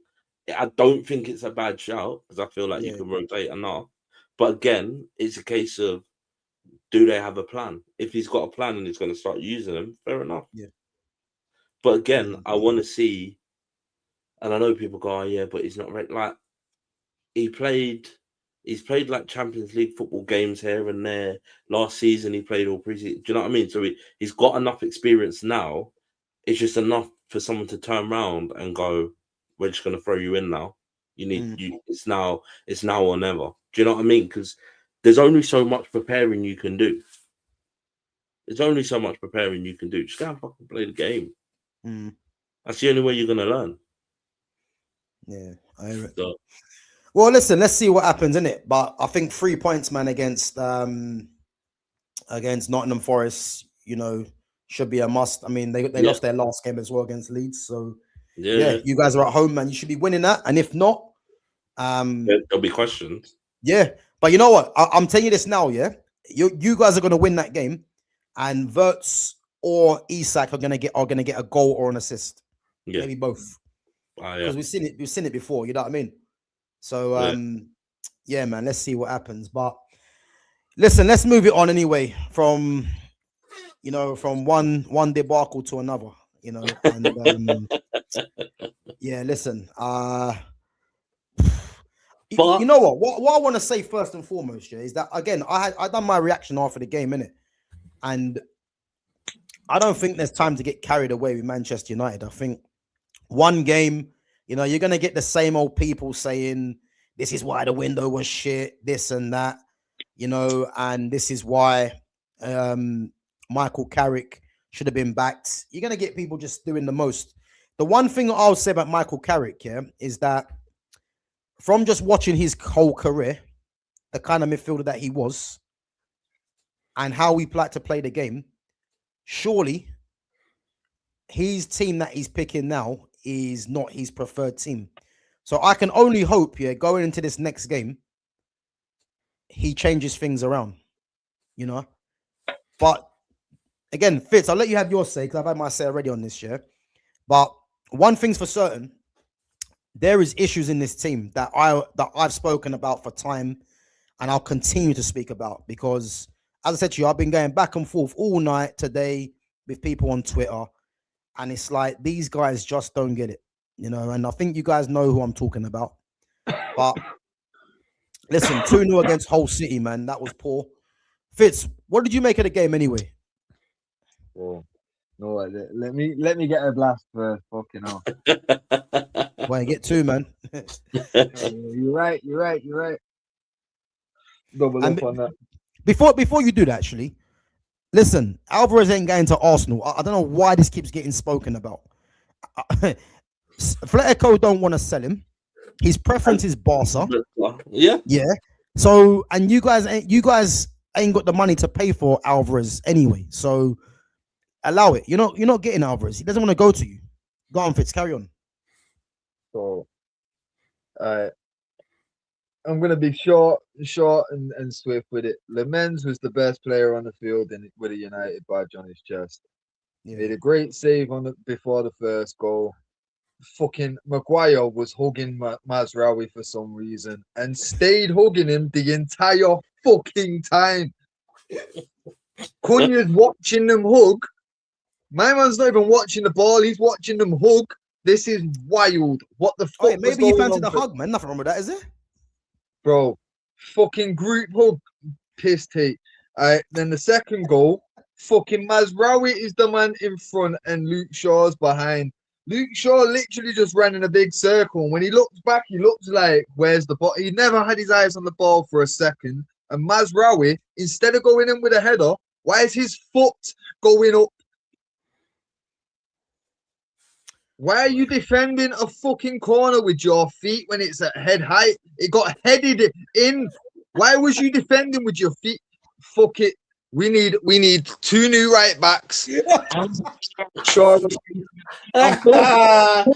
I don't think it's a bad shout because I feel like you can rotate enough. But again, it's a case of do they have a plan? If he's got a plan and he's going to start using them, fair enough. Yeah. But again, I want to see, and I know people go, "Oh yeah, but he's not ready." Like he's played like Champions League football games here and there. Last season he played all preseason. Do you know what I mean? So he's got enough experience now. It's just enough for someone to turn around and go, "We're just going to throw you in now. You need you. It's now or never." Do you know what I mean? Because there's only so much preparing you can do. Just go and fucking play the game. Mm, That's the only way you're gonna learn. yeah, I hear it. So, Well, listen, let's see what happens, innit? But I think 3 points, man, against Nottingham Forest, should be a must. I mean, they yeah, lost their last game as well against Leeds, so yeah, yeah, yeah. you guys are at home, man. You should be winning that, and if not, There'll be questions. yeah. But you know what? I'm telling you this now, yeah. You guys are gonna win that game, and Verts or Isak are gonna get a goal or an assist, Yeah, maybe both, yeah, because we've seen it before. You know what I mean? So yeah. yeah, man. Let's see what happens. But listen, let's move it on anyway. From one debacle to another. And yeah. Listen. You But know what I want to say first and foremost, yeah, is that again I done my reaction after the game, innit? And I don't think there's time to get carried away with Manchester United. I think one game, you're gonna get the same old people saying this is why the window was shit, this and that, and this is why Michael Carrick should have been backed. You're gonna get people just doing the most. The one thing I'll say about Michael Carrick, yeah, is that from just watching his whole career, the kind of midfielder that he was, and how he liked to play the game, surely his team that he's picking now is not his preferred team. So I can only hope, yeah, going into this next game, he changes things around, But again, Fitz, I'll let you have your say because I've had my say already on this year. But one thing's for certain, there is issues in this team that I've spoken about for time, and I'll continue to speak about because, as I said to you, I've been going back and forth all night today with people on Twitter, and it's like these guys just don't get it, And I think you guys know who I'm talking about. But listen, 2-0 against Hull City, man, that was poor. Fitz, what did you make of the game anyway? Oh, no, let me get a blast first. Fucking hell. Well, get two, man. You're right. Double up on that. Before you do that, actually, listen, Alvarez ain't going to Arsenal. I don't know why this keeps getting spoken about. Atletico don't want to sell him. His preference is Barca. Yeah. So, and you guys ain't got the money to pay for Alvarez anyway. So, allow it. You're not getting Alvarez. He doesn't want to go to you. Go on, Fitz. Carry on. So, I'm gonna be short and swift with it. Lemens was the best player on the field with a United badge on his chest. Yeah. Made a great save before the first goal. Fucking Maguire was hugging Mazraoui for some reason and stayed hugging him the entire fucking time. Cunha's watching them hug. My man's not even watching the ball. He's watching them hug. This is wild. What the fuck? Oh, yeah, maybe you fancied the hug, man. Nothing wrong with that, is it? Bro, fucking group hug, piss take. Then the second goal, fucking Mazraoui is the man in front and Luke Shaw's behind. Luke Shaw literally just ran in a big circle. And when he looks back, he looks like, where's the ball? He never had his eyes on the ball for a second. And Mazraoui, instead of going in with a header, why is his foot going up? Why are you defending a fucking corner with your feet when it's at head height? It got headed in. Why was you defending with your feet? Fuck it. We need 2 new right backs. Sure. I'm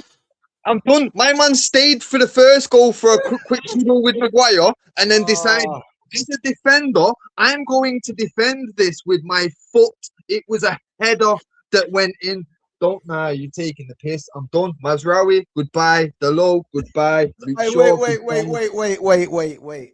done. My man stayed for the first goal for a quick dribble with Maguire and then decided, as a defender, I'm going to defend this with my foot. It was a header that went in. You're taking the piss. I'm done. Mazraoui, goodbye. Delo, goodbye. Wait.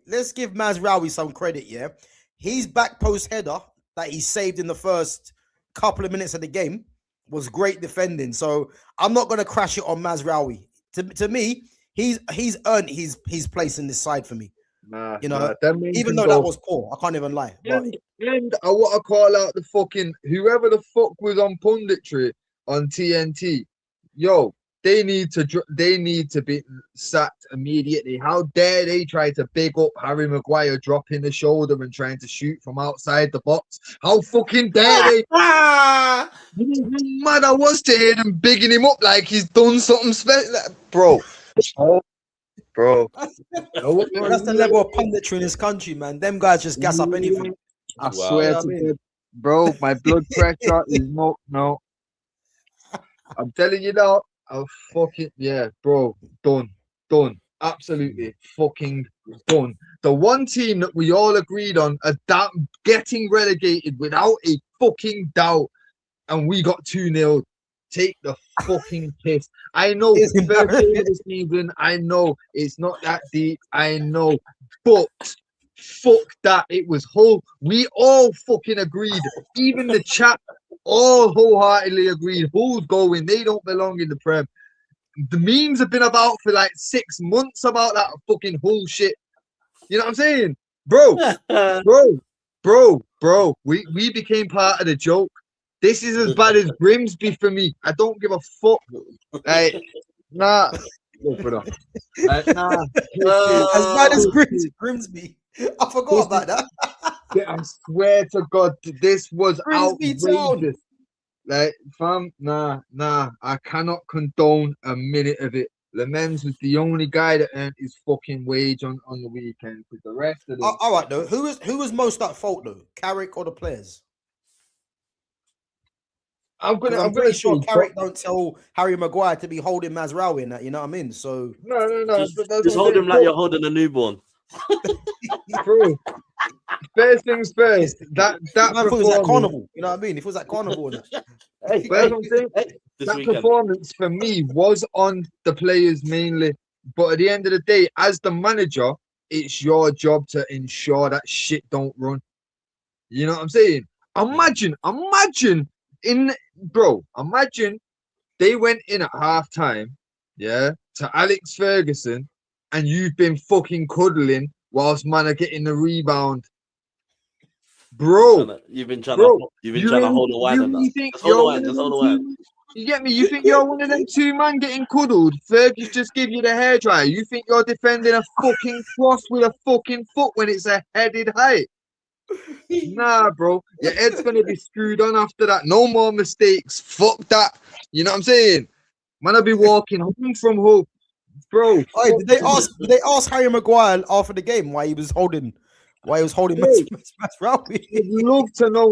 Let's give Mazraoui some credit, yeah? His back post header that he saved in the first couple of minutes of the game was great defending. So I'm not going to crash it on Mazraoui. To me, he's earned his place in this side for me. Even though that was poor. I can't even lie. And I want to call out the fucking whoever the fuck was on punditry on TNT. Yo, They need to be sacked immediately. How dare they try to big up Harry Maguire dropping the shoulder and trying to shoot from outside the box? How fucking dare they? You know how mad I was to hear them bigging him up like he's done something special, bro. Bro, Bro, that's the level of punditry in this country, man. Them guys just gas up anything. I Wow. swear to God, bro, my blood pressure is no. I'm telling you now, I'm fucking bro, done, absolutely fucking done. The one team that we all agreed on getting relegated without a fucking doubt, and we got 2-0. Take the fucking piss. I know It's first game of the season. I know it's not that deep. I know, but fuck that. It was whole. We all fucking agreed. Even the chat all wholeheartedly agreed. Who's going? They don't belong in the Prem. The memes have been about for like 6 months about that fucking bullshit. You know what I'm saying, bro? bro. We became part of the joke. This is as bad as Grimsby for me. I don't give a fuck. Like, nah. Look, brother. Nah. As bad as Grimsby. I forgot about that. I swear to God, this was Grimsby Town. outrageous. Like, fam, nah. I cannot condone a minute of it. Lemens was the only guy that earned his fucking wage on the weekend. Because the rest of them. All right, though. Who was most at fault, though? Carrick or the players? I'm pretty sure Carrick don't tell Harry Maguire to be holding Mazraoui in that, you know what I mean? So no. Just hold him like you're holding a newborn. True. First things first. That was at Carnival, you know what I mean? If it was at Carnival, that performance for me was on the players mainly, but at the end of the day, as the manager, it's your job to ensure that shit don't run. You know what I'm saying? Imagine they went in at halftime, to Alex Ferguson, and you've been fucking cuddling whilst man are getting the rebound. Bro, you've been trying to hold the wine on that. Just hold the wine. You get me? You think you're one of them two man getting cuddled? Fergus just give you the hairdryer. You think you're defending a fucking cross with a fucking foot when it's a headed height? Nah, bro. Your head's gonna be screwed on after that. No more mistakes. Fuck that. You know what I'm saying? Man, I'll be walking home from home, bro. Hey, did they ask Harry Maguire after the game why he was holding Mazraoui?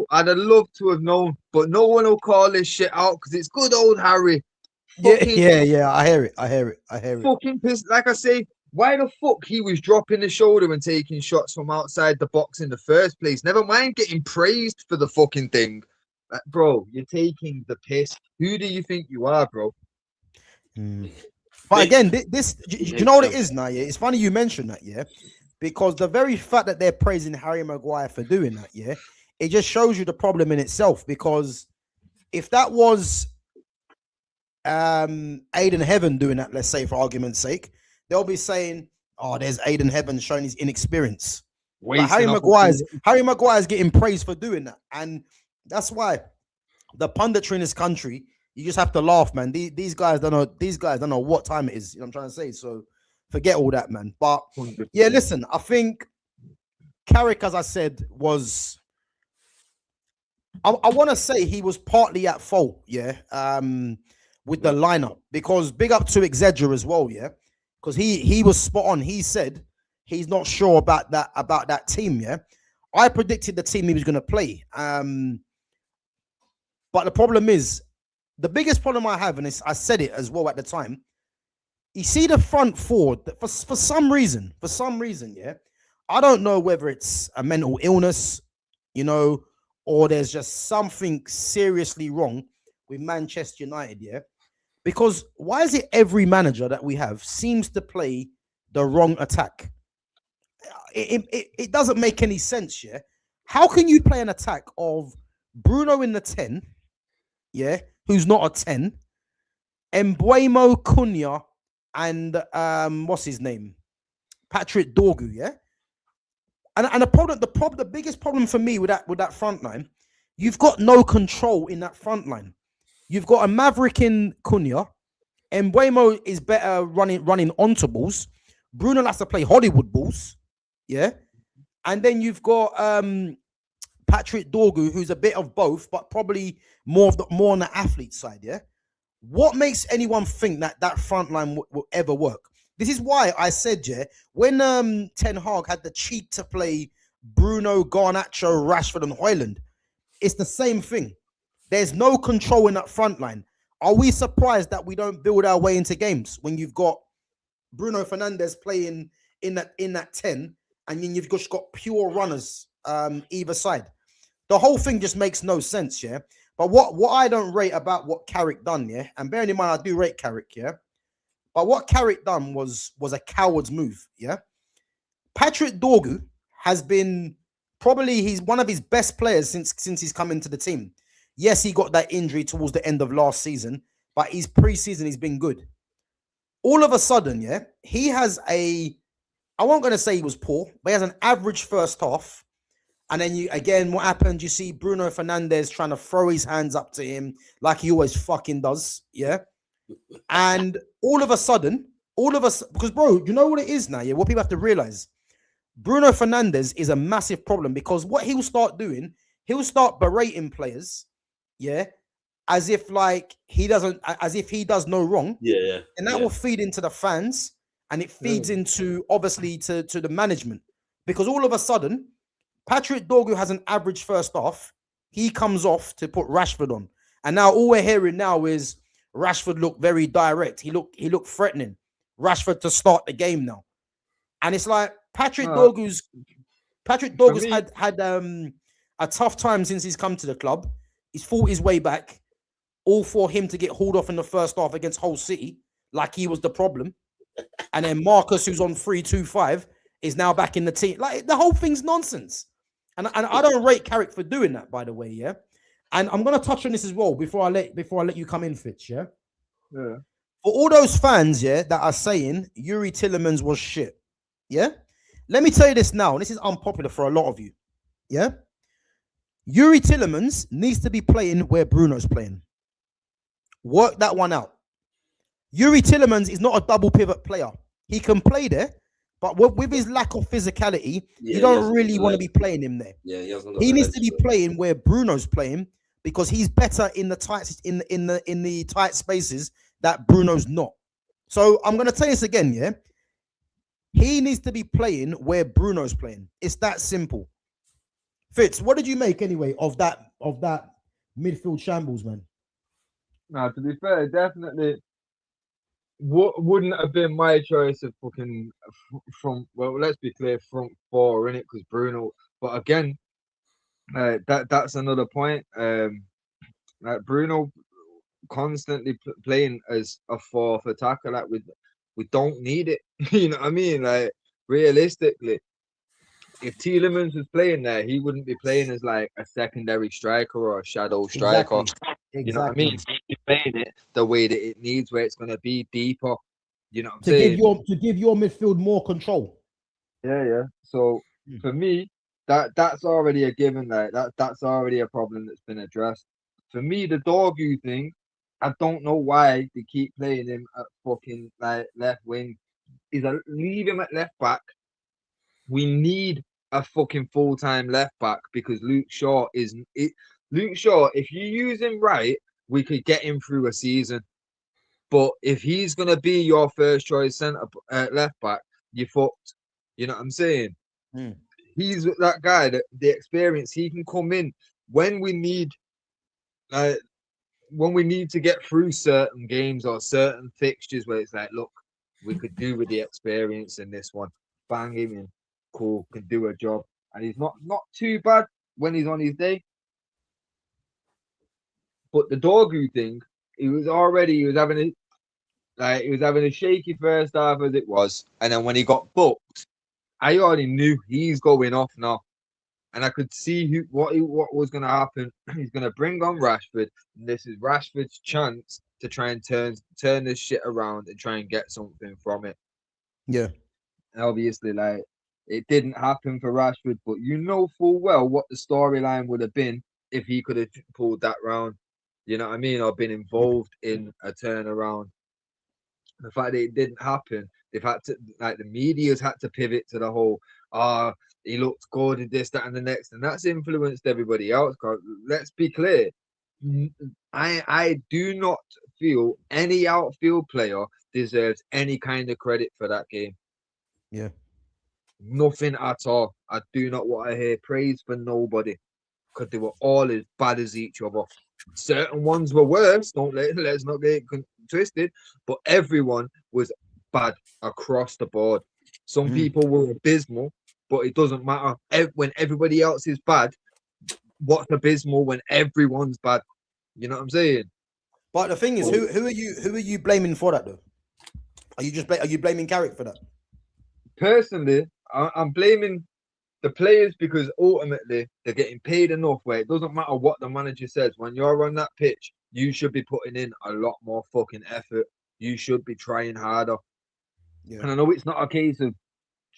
I'd have loved to have known, but no one will call this shit out because it's good old Harry. Yeah. I hear it. Fucking pissed. Like I say, why the fuck he was dropping the shoulder and taking shots from outside the box in the first place? Never mind getting praised for the fucking thing. Like, bro, you're taking the piss. Who do you think you are, bro? But again, this you know what it is now, yeah? It's funny you mentioned that, yeah? Because the very fact that they're praising Harry Maguire for doing that, yeah, it just shows you the problem in itself. Because if that was Aiden Heaven doing that, let's say for argument's sake, they'll be saying, "Oh, there's Aiden Heaven showing his inexperience." But Harry Maguire's getting praised for doing that, and that's why the punditry in this country, you just have to laugh, man. These guys don't know. These guys don't know what time it is. You know what I'm trying to say? So forget all that, man. But yeah, listen, I think Carrick, as I said, was. I want to say he was partly at fault, yeah, with the lineup, because big up to Exedra as well, yeah, because he was spot on. He said he's not sure about that team, yeah. I predicted the team he was going to play, but the problem is, the biggest problem I have, and I said it as well at the time, you see the front four, for some reason, yeah, I don't know whether it's a mental illness, you know, or there's just something seriously wrong with Manchester United, yeah? Because why is it every manager that we have seems to play the wrong attack? It doesn't make any sense, yeah? How can you play an attack of Bruno in the 10, yeah, who's not a 10, Mbuemo, Cunha, and what's his name? Patrick Dorgu, yeah? And the biggest problem for me with that front line, you've got no control in that front line. You've got a maverick in Cunha, Embuemo is better running onto balls. Bruno likes to play Hollywood balls. Yeah. And then you've got Patrick Dorgu, who's a bit of both, but probably more on the athlete side. Yeah. What makes anyone think that that front line will ever work? This is why I said, yeah, when Ten Hag had the cheek to play Bruno, Garnacho, Rashford, and Højlund, it's the same thing. There's no control in that front line. Are we surprised that we don't build our way into games when you've got Bruno Fernandes playing in that 10, and then you've just got pure runners either side? The whole thing just makes no sense, yeah. But what I don't rate about what Carrick done, yeah, and bearing in mind I do rate Carrick, yeah, but what Carrick done was a coward's move, yeah. Patrick Dorgu has been probably he's one of his best players since he's come into the team. Yes, he got that injury towards the end of last season, but his preseason he's been good. All of a sudden, yeah, he has I won't gonna say he was poor, but he has an average first half. And then what happened? You see Bruno Fernandes trying to throw his hands up to him like he always fucking does, yeah. And all of a sudden, because bro, you know what it is now, yeah. What people have to realize, Bruno Fernandes is a massive problem because what he'll start doing, he'll start berating players, yeah, as if he does no wrong, Yeah, and that will feed into the fans, and it feeds into obviously to the management, because all of a sudden, Patrick Dorgu has an average first half. He comes off to put Rashford on, and now all we're hearing now is Rashford looked very direct. He looked threatening. Rashford to start the game now, and it's like Patrick Dorgu's had a tough time since he's come to the club. He's fought his way back, all for him to get hauled off in the first half against Hull City, like he was the problem, and then Marcus, who's on 3-2-5, is now back in the team. Like the whole thing's nonsense, and I don't rate Carrick for doing that, by the way, yeah. And I'm gonna touch on this as well before I let you come in, Fitz, yeah. Yeah. For all those fans, yeah, that are saying Yuri Tillemans was shit, yeah. Let me tell you this now, and this is unpopular for a lot of you, yeah. Yuri Tillemans needs to be playing where Bruno's playing. Work that one out. Yuri Tillemans is not a double pivot player. He can play there, but with his lack of physicality, you don't really want to be playing him there. Yeah, he needs to be playing where Bruno's playing because he's better in the tight in the tight spaces that Bruno's not. So I'm gonna tell you this again, yeah. He needs to be playing where Bruno's playing. It's that simple. Fitz, what did you make anyway of that midfield shambles, man? Now, to be fair, definitely wouldn't have been my choice of fucking from. Well, let's be clear, front four in it because Bruno. But again, that's another point. Like Bruno constantly playing as a fourth attacker, like we don't need it. You know what I mean? Like realistically, if Tielemans was playing there, he wouldn't be playing as like a secondary striker or a shadow striker. Exactly. You know what I mean? He'd be playing it the way that it needs, where it's going to be deeper. You know what I'm saying? To give your midfield more control. Yeah. So for me, that's already a given. Like that's already a problem that's been addressed. For me, the Dorgu thing, I don't know why they keep playing him at fucking like left wing. Leave him at left back. We need a fucking full-time left back because Luke Shaw isn't it. Luke Shaw, if you use him right, we could get him through a season. But if he's gonna be your first choice left back, you're fucked. You know what I'm saying? He's that guy that the experience. He can come in when we need to get through certain games or certain fixtures where it's like, look, we could do with the experience in this one. Bang him in. Cool, can do a job, and he's not too bad when he's on his day. But the Dorgu thing, he was having a shaky first half as it was, and then when he got booked, I already knew he's going off now, and I could see what was going to happen. He's going to bring on Rashford, and this is Rashford's chance to try and turn this shit around and try and get something from it. Yeah, and obviously, like. It didn't happen for Rashford, but you know full well what the storyline would have been if he could have pulled that round. You know what I mean? Or been involved in a turnaround. The fact that it didn't happen, they've had to, like, the media's had to pivot to the whole, he looked good at this, that, and the next, and that's influenced everybody else. Cause let's be clear, I do not feel any outfield player deserves any kind of credit for that game. Yeah. Nothing at all. I do not want to hear praise for nobody because they were all as bad as each other. Certain ones were worse. Let's not get twisted. But everyone was bad across the board. Some people were abysmal, but it doesn't matter. When everybody else is bad, what's abysmal when everyone's bad? You know what I'm saying? But the thing is, who are you blaming for that though? Are you blaming Carrick for that? Personally, I'm blaming the players because ultimately they're getting paid enough where it doesn't matter what the manager says. When you're on that pitch, you should be putting in a lot more fucking effort. You should be trying harder. Yeah. And I know it's not a case of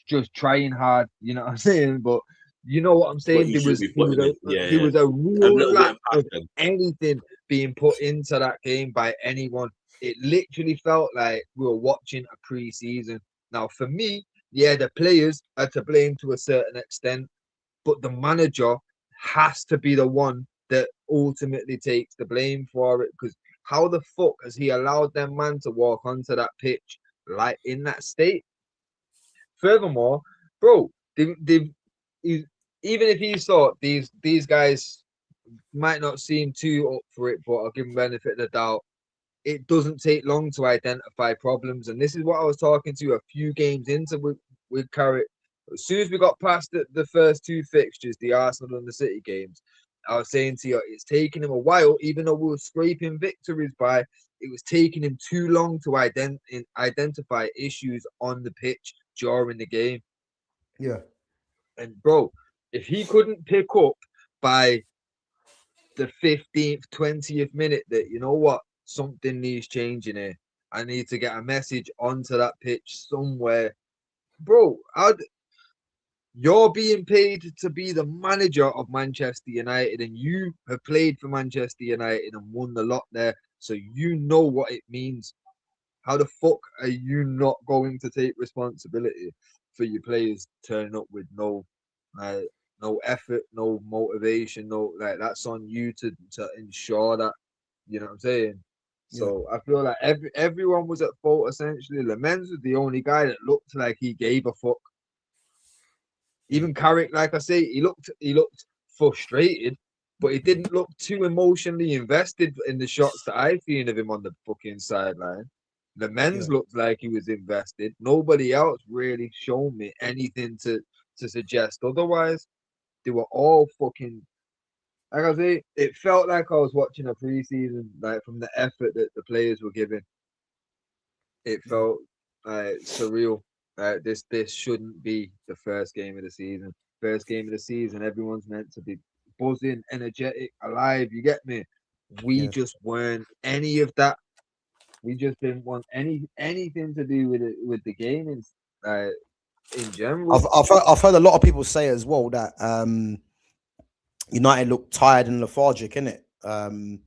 just trying hard, you know what I'm saying? But you know what I'm saying? There was a real lack of anything being put into that game by anyone. It literally felt like we were watching a pre-season. Now, for me, yeah, the players are to blame to a certain extent, but the manager has to be the one that ultimately takes the blame for it. Because how the fuck has he allowed them man to walk onto that pitch like in that state? Furthermore, bro, even if he thought these guys might not seem too up for it, but I'll give them benefit of the doubt. It doesn't take long to identify problems, and this is what I was talking to a few games into with Carrick. As soon as we got past the first two fixtures, the Arsenal and the City games, I was saying to you, it's taking him a while, even though we were scraping victories by. It was taking him too long to identify issues on the pitch during the game. Yeah. And bro, if he couldn't pick up by the 15th, 20th minute that, you know what, something needs changing here. I need to get a message onto that pitch somewhere. Bro, you're being paid to be the manager of Manchester United, and you have played for Manchester United and won the lot there, so you know what it means. How the fuck are you not going to take responsibility for your players turning up with no effort, no motivation, that's on you to ensure that, you know what I'm saying? So I feel like everyone was at fault essentially. Lamens was the only guy that looked like he gave a fuck. Even Carrick, like I say, he looked frustrated, but he didn't look too emotionally invested in the shots that I seen of him on the fucking sideline. The men's looked like he was invested. Nobody else really showed me anything to suggest otherwise. They were all fucking, like I say, it felt like I was watching a preseason, like from the effort that the players were giving. It felt surreal. This shouldn't be the first game of the season. First game of the season, everyone's meant to be buzzing, energetic, alive. You get me? We just weren't any of that. We just didn't want anything to do with the game in general. I've heard a lot of people say as well that United look tired and lethargic, innit? And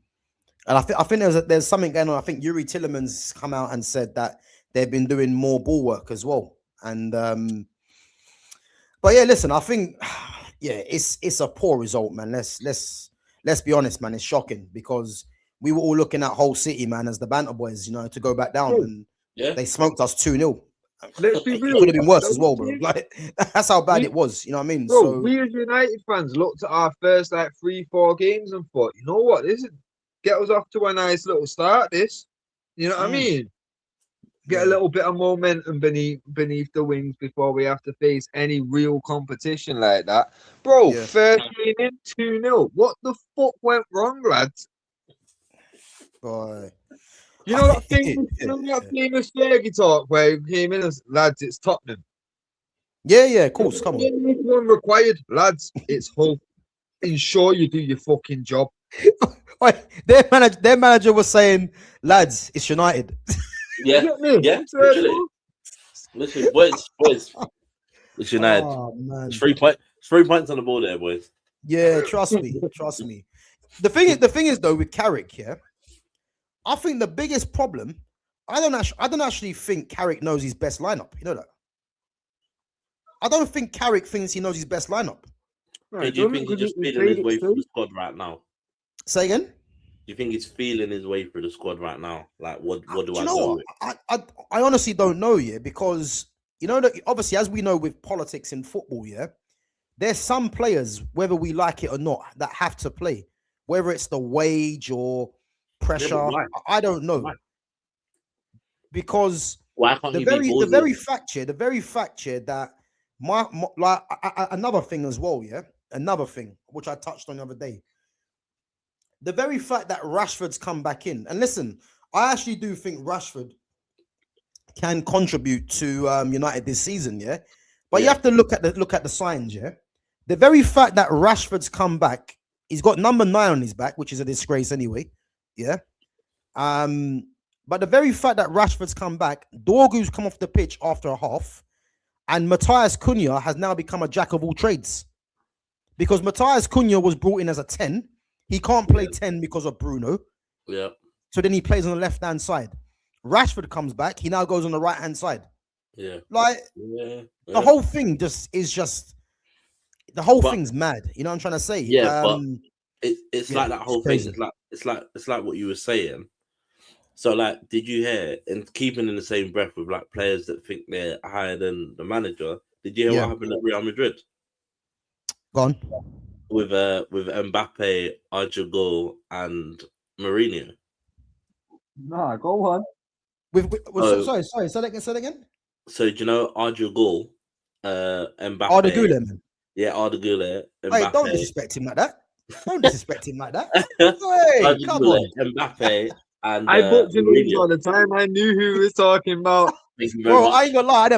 I think there's something going on. I think Yuri Tillemans come out and said that they've been doing more ball work as well. And but yeah, listen, I think it's a poor result, man. Let's be honest, man. It's shocking because we were all looking at Hull City, man, as the banter boys, you know, to go back down, and they smoked us 2-0. Let's be real. It could have been worse as well, bro. Like that's how bad it was. You know what I mean? Bro, so we as United fans looked at our first 3-4 games and thought, you know what, this is get us off to a nice little start. This, you know what I mean? Get a little bit of momentum beneath the wings before we have to face any real competition like that, bro. First game in 2-0. What the fuck went wrong, lads? Boy. You know that famous Fergie talk where he came in as, lads, it's Tottenham. Yeah, of course. Come on. One required, lads, it's Hull. Ensure you do your fucking job. Their manager was saying, lads, it's United. Yeah. Literally, boys. It's United. Oh, man. It's 3 points on the board there, boys. Yeah, trust me. The thing is though with Carrick, I think the biggest problem I don't actually think Carrick knows his best lineup. You know that. I don't think Carrick thinks he knows his best lineup. So do you think he's just feeling his way through the squad right now? Say again. Do you think he's feeling his way through the squad right now? Like, what do I know go what? with? I honestly don't know, yeah, because you know that obviously, as we know with politics in football, yeah, there's some players, whether we like it or not, that have to play, whether it's the wage or pressure. why? I don't know. Why? Because Why can't the he be very fact here that another thing as well, yeah, another thing which I touched on the other day. The very fact that Rashford's come back in, and listen, I actually do think Rashford can contribute to United this season, yeah. But you have to look at the signs, yeah. The very fact that Rashford's come back, he's got number 9 on his back, which is a disgrace anyway, yeah. But the very fact that Rashford's come back, Dorgu's come off the pitch after a half, and Matthias Cunha has now become a jack of all trades. Because Matthias Cunha was brought in as a 10. He can't play 10 because of Bruno. Yeah. So then he plays on the left-hand side. Rashford comes back. He now goes on the right-hand side. Yeah. Like, the whole thing the whole thing's mad. You know what I'm trying to say? Yeah, but it's like that whole thing. It's like what you were saying. So, like, did you hear, and keeping in the same breath with like players that think they're higher than the manager? Did you hear what happened at Real Madrid? Gone with Mbappe, Arjugol, and Mourinho. Nah, go on. Sorry, say that again. So do you know Arjugol, Mbappe? Arjugol, man. Yeah, Arjugol. Hey, don't disrespect him like that. Don't disrespect him like that. Hey, come on. Mbappe and I booked him in all the time. I knew who he was talking about. Bro, I ain't gonna lie. I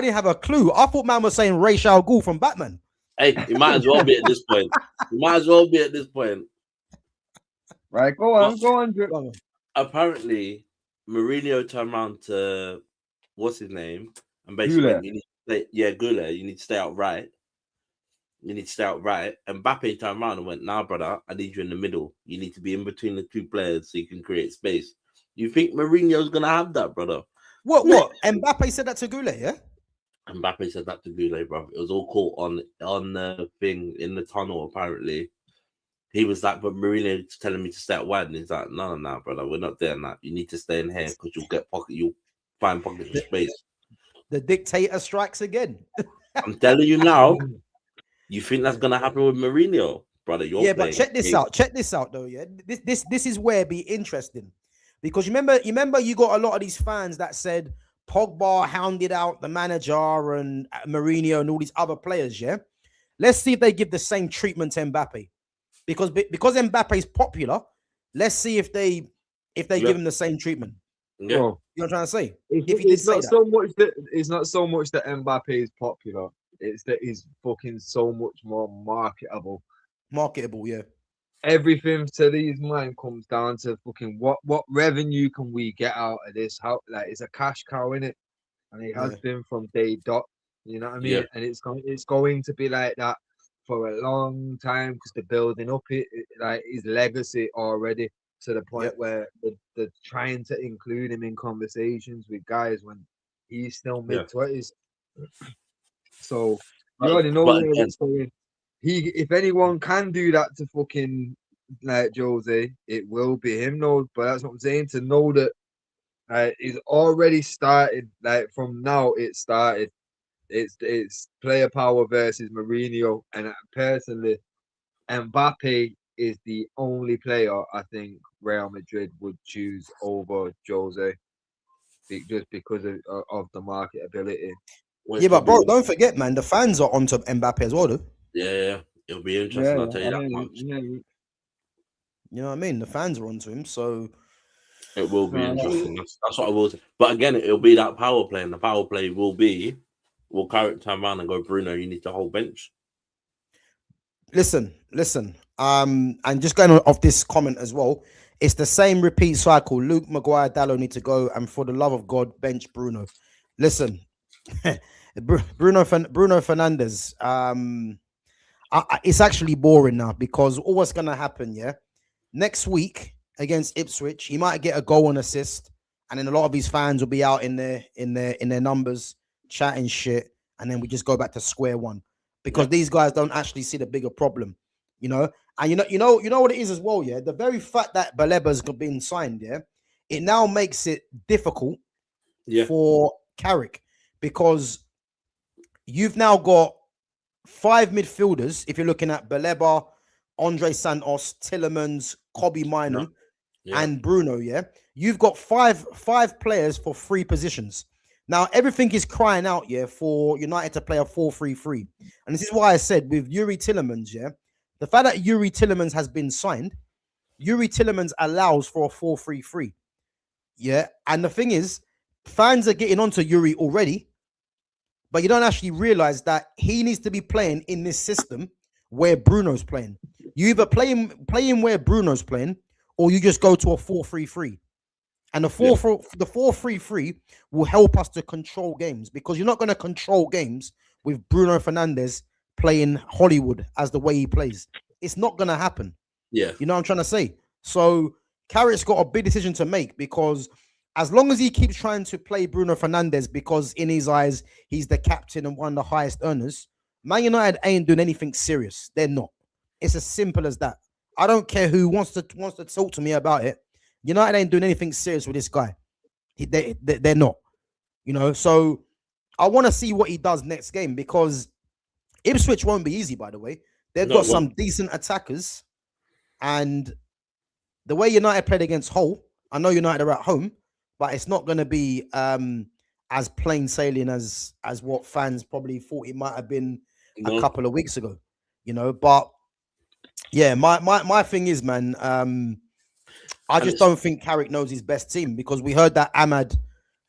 didn't have a clue. I thought man was saying Ra's al Ghul from Batman. Hey, you might as well be at this point. Right, go on. Apparently, Mourinho turned around to what's his name, and basically, Goulet, you need to stay out right. And Mbappe turned around and went, "Nah, brother, I need you in the middle. You need to be in between the two players so you can create space." You think Mourinho's gonna have that, brother? What? Mbappe said that to Goulet, yeah? Mbappe said that to Goulet, bro. It was all caught on the thing in the tunnel. Apparently, he was like, "But Mourinho's telling me to stay out wide," and he's like, "No, brother, we're not doing that. You need to stay in here because you'll find pockets of space." The dictator strikes again. I'm telling you now. You think that's gonna happen with Mourinho, brother? But check this out. Check this out, though. Yeah, this is where it be interesting, because you remember you got a lot of these fans that said Pogba hounded out the manager and Mourinho and all these other players. Yeah, let's see if they give the same treatment to Mbappe, because Mbappe is popular. Let's see if they give him the same treatment. Yeah. You know what I'm trying to say? It's not so much that Mbappe is popular. It's that he's fucking so much more marketable. Marketable, yeah. Everything to these men comes down to fucking what revenue can we get out of this? How, like, it's a cash cow, innit? And it has been from day dot. You know what I mean? Yeah. And it's going to be like that for a long time because they're building up like his legacy already to the point where they're trying to include him in conversations with guys when he's still mid-20s. So you already know where it's going. If anyone can do that to fucking like Jose, it will be him. No, but that's what I'm saying. To know that it's already started. Like from now, it started. It's player power versus Mourinho, and personally, Mbappe is the only player I think Real Madrid would choose over Jose, just because of the marketability. Yeah, but bro, don't forget, man, the fans are onto Mbappe as well, though. Yeah. It'll be interesting, I'll tell you that much. Yeah. You know what I mean? The fans are onto him, so it will be interesting. That's what I will say. But again, it'll be that power play, and the power play will Carrick turn around and go, "Bruno, you need the whole bench." Listen. And just going off this comment as well, it's the same repeat cycle. Luke, Maguire, Dallo need to go, and for the love of God, bench Bruno. Listen. Bruno Fernandes. It's actually boring now because all what's gonna happen, next week against Ipswich, he might get a goal and assist, and then a lot of these fans will be out in their numbers chatting shit, and then we just go back to square one because these guys don't actually see the bigger problem, you know. And you know what it is as well, yeah. The very fact that Baleba's been signed, yeah, it now makes it difficult for Carrick because you've now got 5 midfielders. If you're looking at Baleba, Andre Santos, Tillemans, Kobbie Mainoo, and Bruno, yeah, you've got five players for 3 positions. Now everything is crying out, yeah, for United to play a 4-3-3, and this is why I said with Yuri Tillemans, yeah, the fact that Yuri Tillemans has been signed, Yuri Tillemans allows for a 4-3-3, yeah, and the thing is, fans are getting onto Yuri already, but you don't actually realize that he needs to be playing in this system where Bruno's playing. You either play him where Bruno's playing, or you just go to a 4-3-3. And the 4-3-3 will help us to control games because you're not going to control games with Bruno Fernandes playing Hollywood as the way he plays. It's not going to happen. Yeah. You know what I'm trying to say? So Carrick's got a big decision to make because as long as he keeps trying to play Bruno Fernandes because in his eyes, he's the captain and one of the highest earners, Man United ain't doing anything serious. They're not. It's as simple as that. I don't care who wants to talk to me about it. United ain't doing anything serious with this guy. They're not. You know, so I want to see what he does next game because Ipswich won't be easy, by the way. They've got some decent attackers. And the way United played against Hull, I know United are at home, but it's not going to be as plain sailing as what fans probably thought it might have been a couple of weeks ago. You know, but yeah, my thing is, man, I just don't think Carrick knows his best team because we heard that Ahmad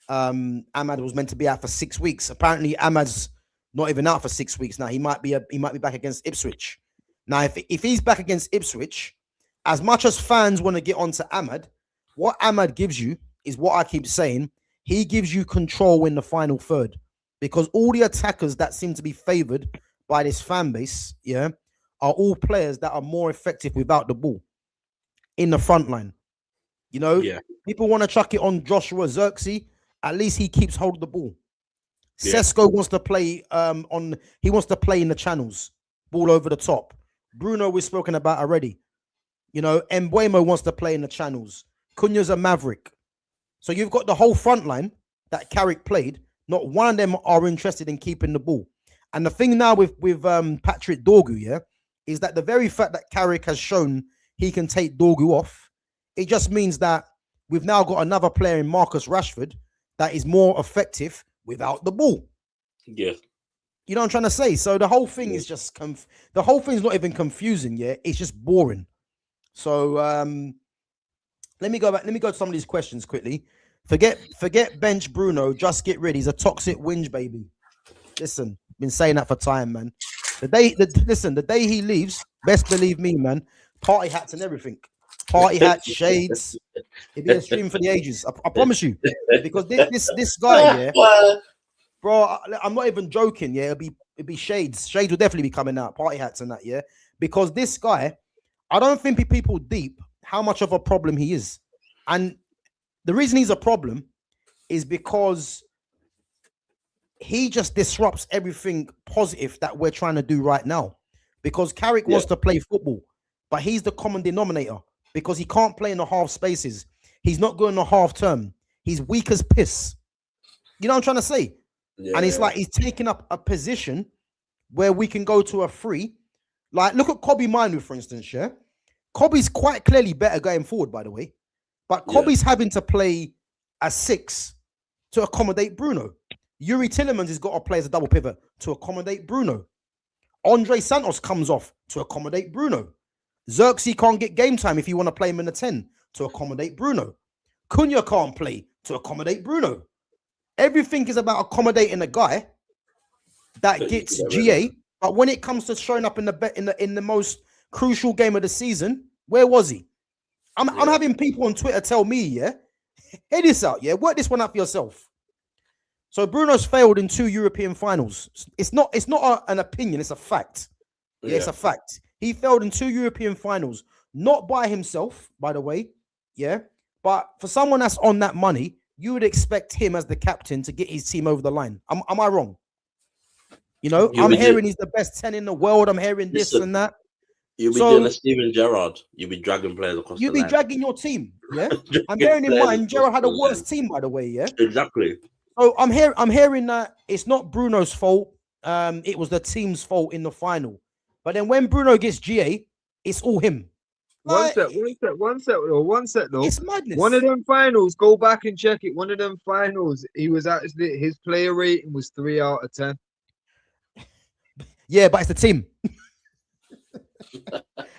was meant to be out for 6 weeks. Apparently, Ahmad's not even out for 6 weeks now. He might be back against Ipswich. Now, if he's back against Ipswich, as much as fans want to get onto Ahmad, what Ahmad gives you is what I keep saying. He gives you control in the final third because all the attackers that seem to be favoured by this fan base, yeah, are all players that are more effective without the ball in the front line. You know, people want to chuck it on Joshua Zirkzee. At least he keeps hold of the ball. Sesko wants to play he wants to play in the channels, ball over the top. Bruno we've spoken about already. You know, Mbuemo wants to play in the channels. Cunha's a maverick. So you've got the whole front line that Carrick played. Not one of them are interested in keeping the ball. And the thing now with Patrick Dorgu, yeah, is that the very fact that Carrick has shown he can take Dorgu off, it just means that we've now got another player in Marcus Rashford that is more effective without the ball. Yeah. You know what I'm trying to say? So the whole thing is just the whole thing's not even confusing, yeah. It's just boring. So let me go to some of these questions quickly. Forget bench Bruno, just get rid. He's a toxic whinge baby. Listen, been saying that for time, man. The day he leaves, best believe me, man, party hats and everything. Party hats, shades. It'd be a stream for the ages. I promise you. Because this guy, yeah, bro, I'm not even joking, yeah. It'd be shades. Shades will definitely be coming out, party hats and that, yeah. Because this guy, I don't think people deep how much of a problem he is. And the reason he's a problem is because he just disrupts everything positive that we're trying to do right now. Because Carrick wants to play football, but he's the common denominator because he can't play in the half spaces. He's not going to half term. He's weak as piss. You know what I'm trying to say? Yeah. And it's like he's taking up a position where we can go to a free. Like, look at Kobbie Mainoo, for instance, yeah? Kobbie's quite clearly better going forward, by the way. But Kobbie's having to play a 6 to accommodate Bruno. Yuri Tillemans has got to play as a double pivot to accommodate Bruno. Andre Santos comes off to accommodate Bruno. Zirkzee can't get game time if you want to play him in the 10 to accommodate Bruno. Cunha can't play to accommodate Bruno. Everything is about accommodating a guy that gets GA. But when it comes to showing up in the most crucial game of the season, where was he? I'm having people on Twitter tell me, yeah, hear this out, yeah, work this one out for yourself. So Bruno's failed in 2 European finals. It's not an opinion, it's a fact. Yeah, it's a fact. He failed in 2 European finals, not by himself, by the way, yeah. But for someone that's on that money, you would expect him as the captain to get his team over the line. Am I wrong? You know, I'm hearing he's the best 10 in the world. I'm hearing this and that. You'll be doing a Steven Gerrard. You'll be dragging players across the line. You'll be dragging your team, yeah? I'm bearing in mind, Gerrard had a worse team, by the way, yeah? Exactly. So I'm hearing that it's not Bruno's fault. It was the team's fault in the final. But then when Bruno gets GA, it's all him. One set though. It's madness. One of them finals, go back and check it. One of them finals, he was actually, his player rating was 3 out of 10. Yeah, but it's the team.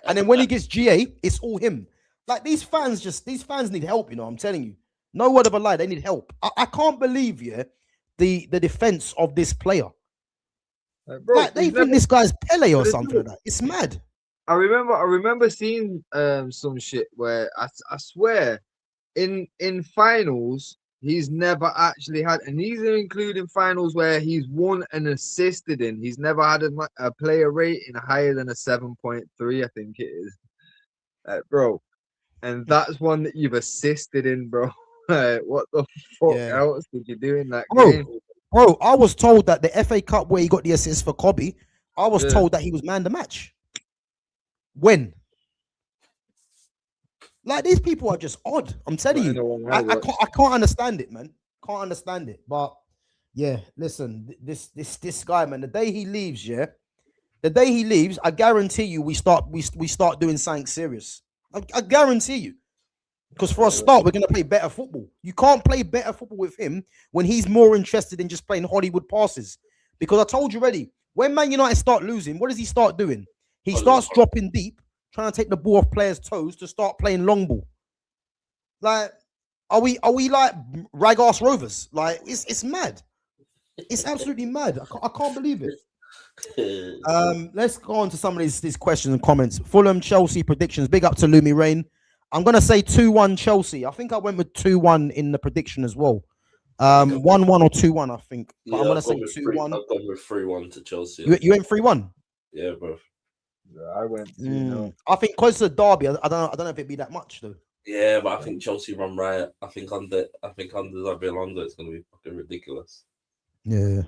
And then when he gets GA, it's all him. Like these fans need help, you know. I'm telling you. No word of a lie, they need help. I can't believe, the defense of this player. Bro, like they think this guy's Pele or something like that. It's mad. I remember seeing some shit where I swear in finals he's never actually had, and these are including finals where he's won and assisted in. He's never had a player rating higher than a 7.3, I think it is, bro. And that's one that you've assisted in, bro. What the fuck else did you do in that game? Bro, I was told that the FA Cup where he got the assist for Kobe, I was told that he was man the match. When? Like these people are just odd. I'm telling you, I can't understand it, man. Can't understand it. But yeah, listen, this guy, man. The day he leaves, I guarantee you, we start doing something serious. I guarantee you, because for a start, we're gonna play better football. You can't play better football with him when he's more interested in just playing Hollywood passes. Because I told you already, when Man United start losing, what does he start doing? He starts dropping deep, trying to take the ball off players' toes to start playing long ball. Like, are we like rag-ass rovers? Like, it's mad. It's absolutely mad. I can't believe it. Let's go on to some of these questions and comments. Fulham, Chelsea predictions. Big up to Lumi Rain. I'm gonna say 2-1 Chelsea. I think I went with 2-1 in the prediction as well. 1-1 or 2-1, I think. But I'm gonna say 2-1. I've gone with 3-1 to Chelsea. You went 3-1? Yeah, bro. Yeah, I went. I think because it's a derby, I don't know if it'd be that much though. Yeah, but I think Chelsea run riot. I think under Xabi Alonso, it's gonna be fucking ridiculous. Yeah,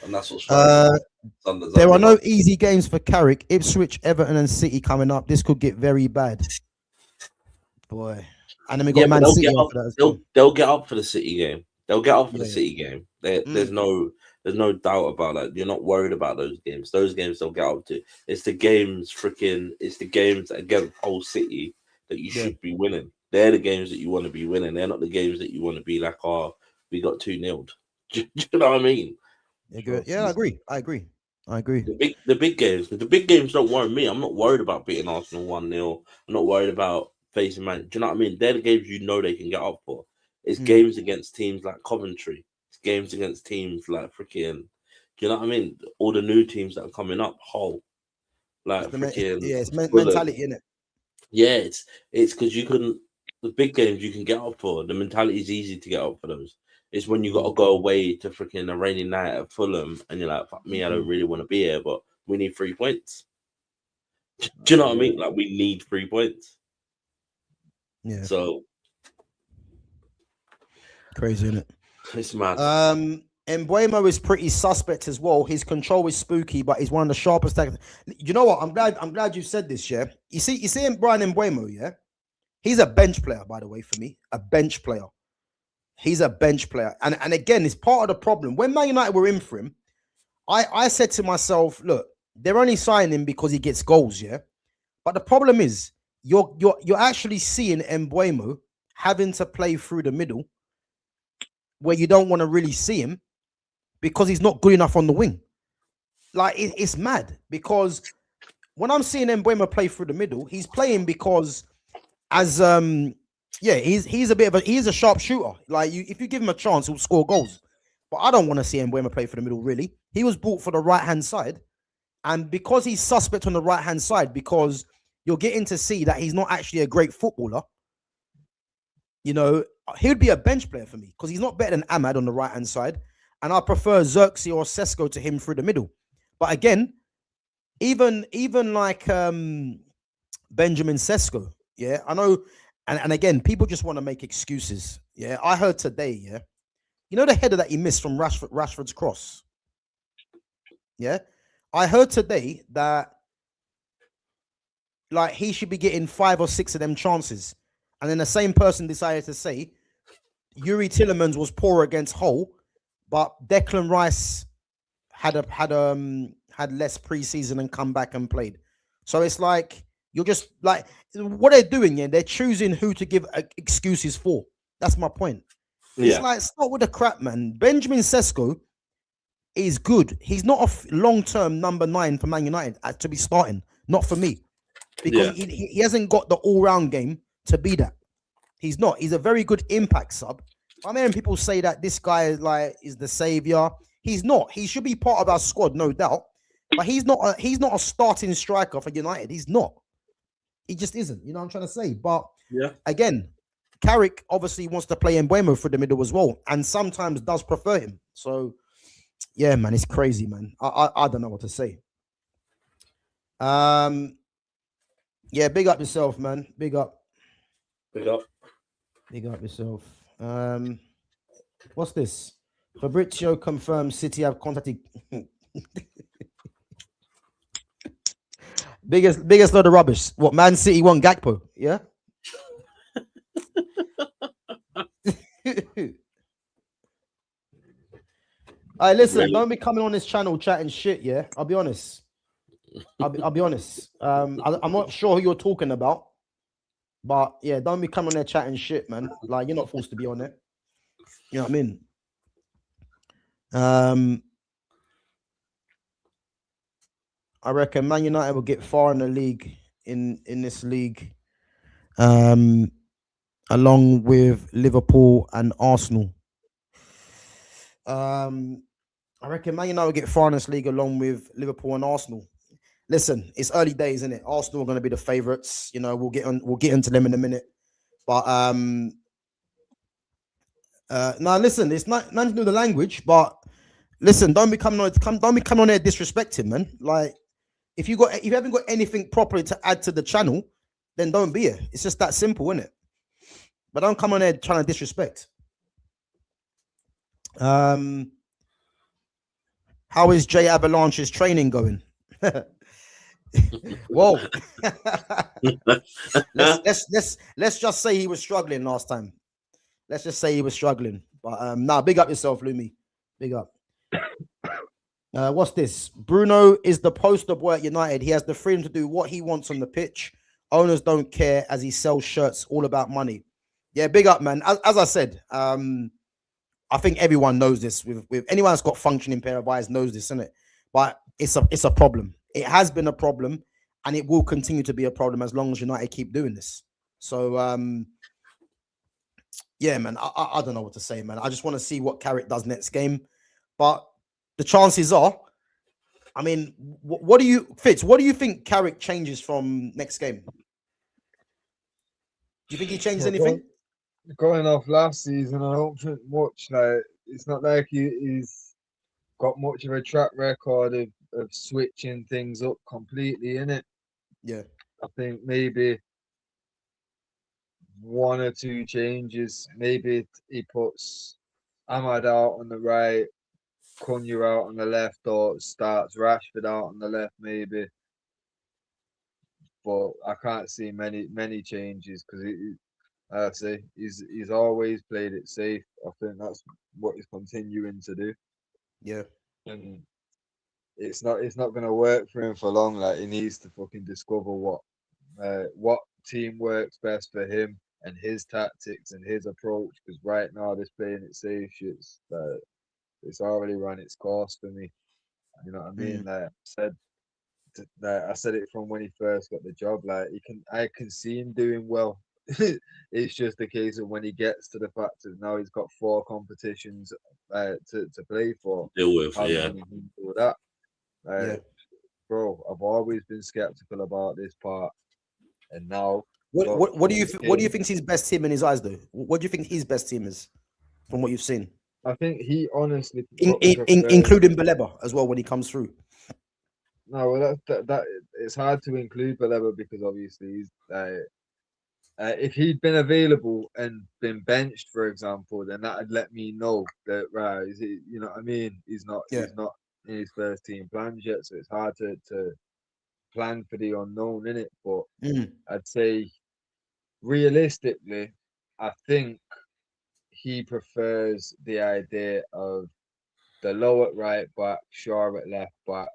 and that's what's there are no easy games for Carrick. Ipswich, Everton, and City coming up. This could get very bad, boy. And then we got Man City. They'll get up for the City game. They'll get up for the City game. There's no doubt about that. You're not worried about those games. Those games they'll get up to. It's the games that against whole City that you should be winning. They're the games that you want to be winning. They're not the games that you want to be like, oh, we got 2-0. Do you know what I mean? Yeah, I agree. The big games don't worry me. I'm not worried about beating Arsenal 1-0. I'm not worried about facing Man. Do you know what I mean? They're the games you know they can get up for. It's games against teams like Coventry. It's games against teams like freaking. Do you know what I mean? All the new teams that are coming up, it's mentality, isn't it? Yeah, it's because the big games you can get up for. The mentality is easy to get up for those. It's when you got to go away to freaking a rainy night at Fulham and you're like, fuck me, I don't really want to be here, but we need 3 points. Do you know what I mean? Like, we need 3 points. Yeah. So crazy, isn't it? It's mad. Mbeumo is pretty suspect as well. His control is spooky, but he's one of the sharpest. You know what? I'm glad you said this. Yeah. You see Brian Mbeumo. Yeah. He's a bench player, by the way, for me. A bench player. He's a bench player. And again, it's part of the problem. When Man United were in for him, I said to myself, look, they're only signing him because he gets goals, yeah? But the problem is, you're actually seeing Mbeumo having to play through the middle where you don't want to really see him because he's not good enough on the wing. Like, it's mad because when I'm seeing Mbeumo play through the middle, he's playing because he's a sharp shooter. Like, if you give him a chance, he'll score goals. But I don't want to see Mbeumo play for the middle, really. He was bought for the right-hand side. And because he's suspect on the right-hand side, because you're getting to see that he's not actually a great footballer, you know, he would be a bench player for me because he's not better than Ahmad on the right-hand side. And I prefer Xerxes or Sesko to him through the middle. But again, even like Benjamin Sesko, yeah, I know and again, people just want to make excuses. Yeah, I heard today. Yeah, you know the header that he missed from Rashford's cross. Yeah, I heard today that like he should be getting 5 or 6 of them chances, and then the same person decided to say Yuri Tillemans was poor against Hull, but Declan Rice had less preseason and come back and played. So it's like you're just like what they're doing. Yeah, they're choosing who to give excuses for. That's my point. It's like start with the crap, man. Benjamin Sesko is good. He's not a long-term number 9 for Man United to be starting. Not for me, because he hasn't got the all-round game to be that. He's not. He's a very good impact sub. I'm hearing people say that this guy is the savior. He's not. He should be part of our squad, no doubt. But he's not a starting striker for United. He's not. He just isn't. You know what I'm trying to say? But again, Carrick obviously wants to play Mbeumo through the middle as well, and sometimes does prefer him. So yeah, man, it's crazy, man. I don't know what to say. Yeah, big up yourself, man. Big up. Big up. Big up yourself. What's this? Fabrizio confirms City have contacted biggest load of rubbish. What, Man City want Gakpo? Yeah. All right, listen, Really? don't be coming on this channel chatting shit, yeah? I'll be honest. I'll be honest. I'm not sure who you're talking about, but yeah, don't be coming on there chatting shit, man. Like, you're not forced to be on it. You know what I mean? I reckon Man United will get far in the league in this league, along with Liverpool and Arsenal. I reckon Man United will get far in this league along with Liverpool and Arsenal. Listen, it's early days, isn't it? Arsenal are going to be the favourites. You know, we'll get into them in a minute. But now listen, it's not nothing to do with the language, but listen, don't be coming on there disrespecting, man. Like, if you haven't got anything properly to add to the channel, then don't be here. It's just that simple, isn't it? But don't come on there trying to disrespect. How is Jay Avalanche's training going? Whoa. let's just say he was struggling last time. Let's just say he was struggling. But big up yourself, Lumi. Big up. What's this? Bruno is the poster boy at United. He has the freedom to do what he wants on the pitch. Owners don't care as he sells shirts, all about money. Yeah, big up, man. As I said, I think everyone knows this. With anyone that's got functioning pair of eyes knows this, isn't it? But it's a problem. It has been a problem, and it will continue to be a problem as long as United keep doing this. So, yeah, man, I don't know what to say, man. I just want to see what Carrick does next game. But the chances are, I mean, what do you think Carrick changes from next game? Do you think he changes anything? Going off last season, I don't think much. Like, it's not like he's got much of a track record of switching things up completely, innit? Yeah. I think maybe 1 or 2 changes. Maybe he puts Ahmad out on the right, Cunha out on the left, or starts Rashford out on the left, maybe. But I can't see many changes because I say he's always played it safe. I think that's what he's continuing to do. Yeah. And it's not going to work for him for long. Like, he needs to fucking discover what team works best for him and his tactics and his approach. Because right now, this playing it safe shit's it's already run its course for me. You know what I mean? Like I said it from when he first got the job. Like, I can see him doing well. It's just a case of when he gets to the fact that now he's got 4 competitions to play for. Deal with, How yeah. can he do that? Bro, I've always been skeptical about this part, and now what do you think his best team in his eyes, though? What do you think his best team is from what you've seen? I think he honestly, including Baleba as well when he comes through. No, well, that it's hard to include Baleba because obviously he's If he'd been available and been benched, for example, then that'd let me know that right, is it, you know what I mean? Yeah. He's not in his first team plans yet, so it's hard to plan for the unknown in it. But Mm. I'd say realistically, I think he prefers the idea of the low at right back, Shaw at left back,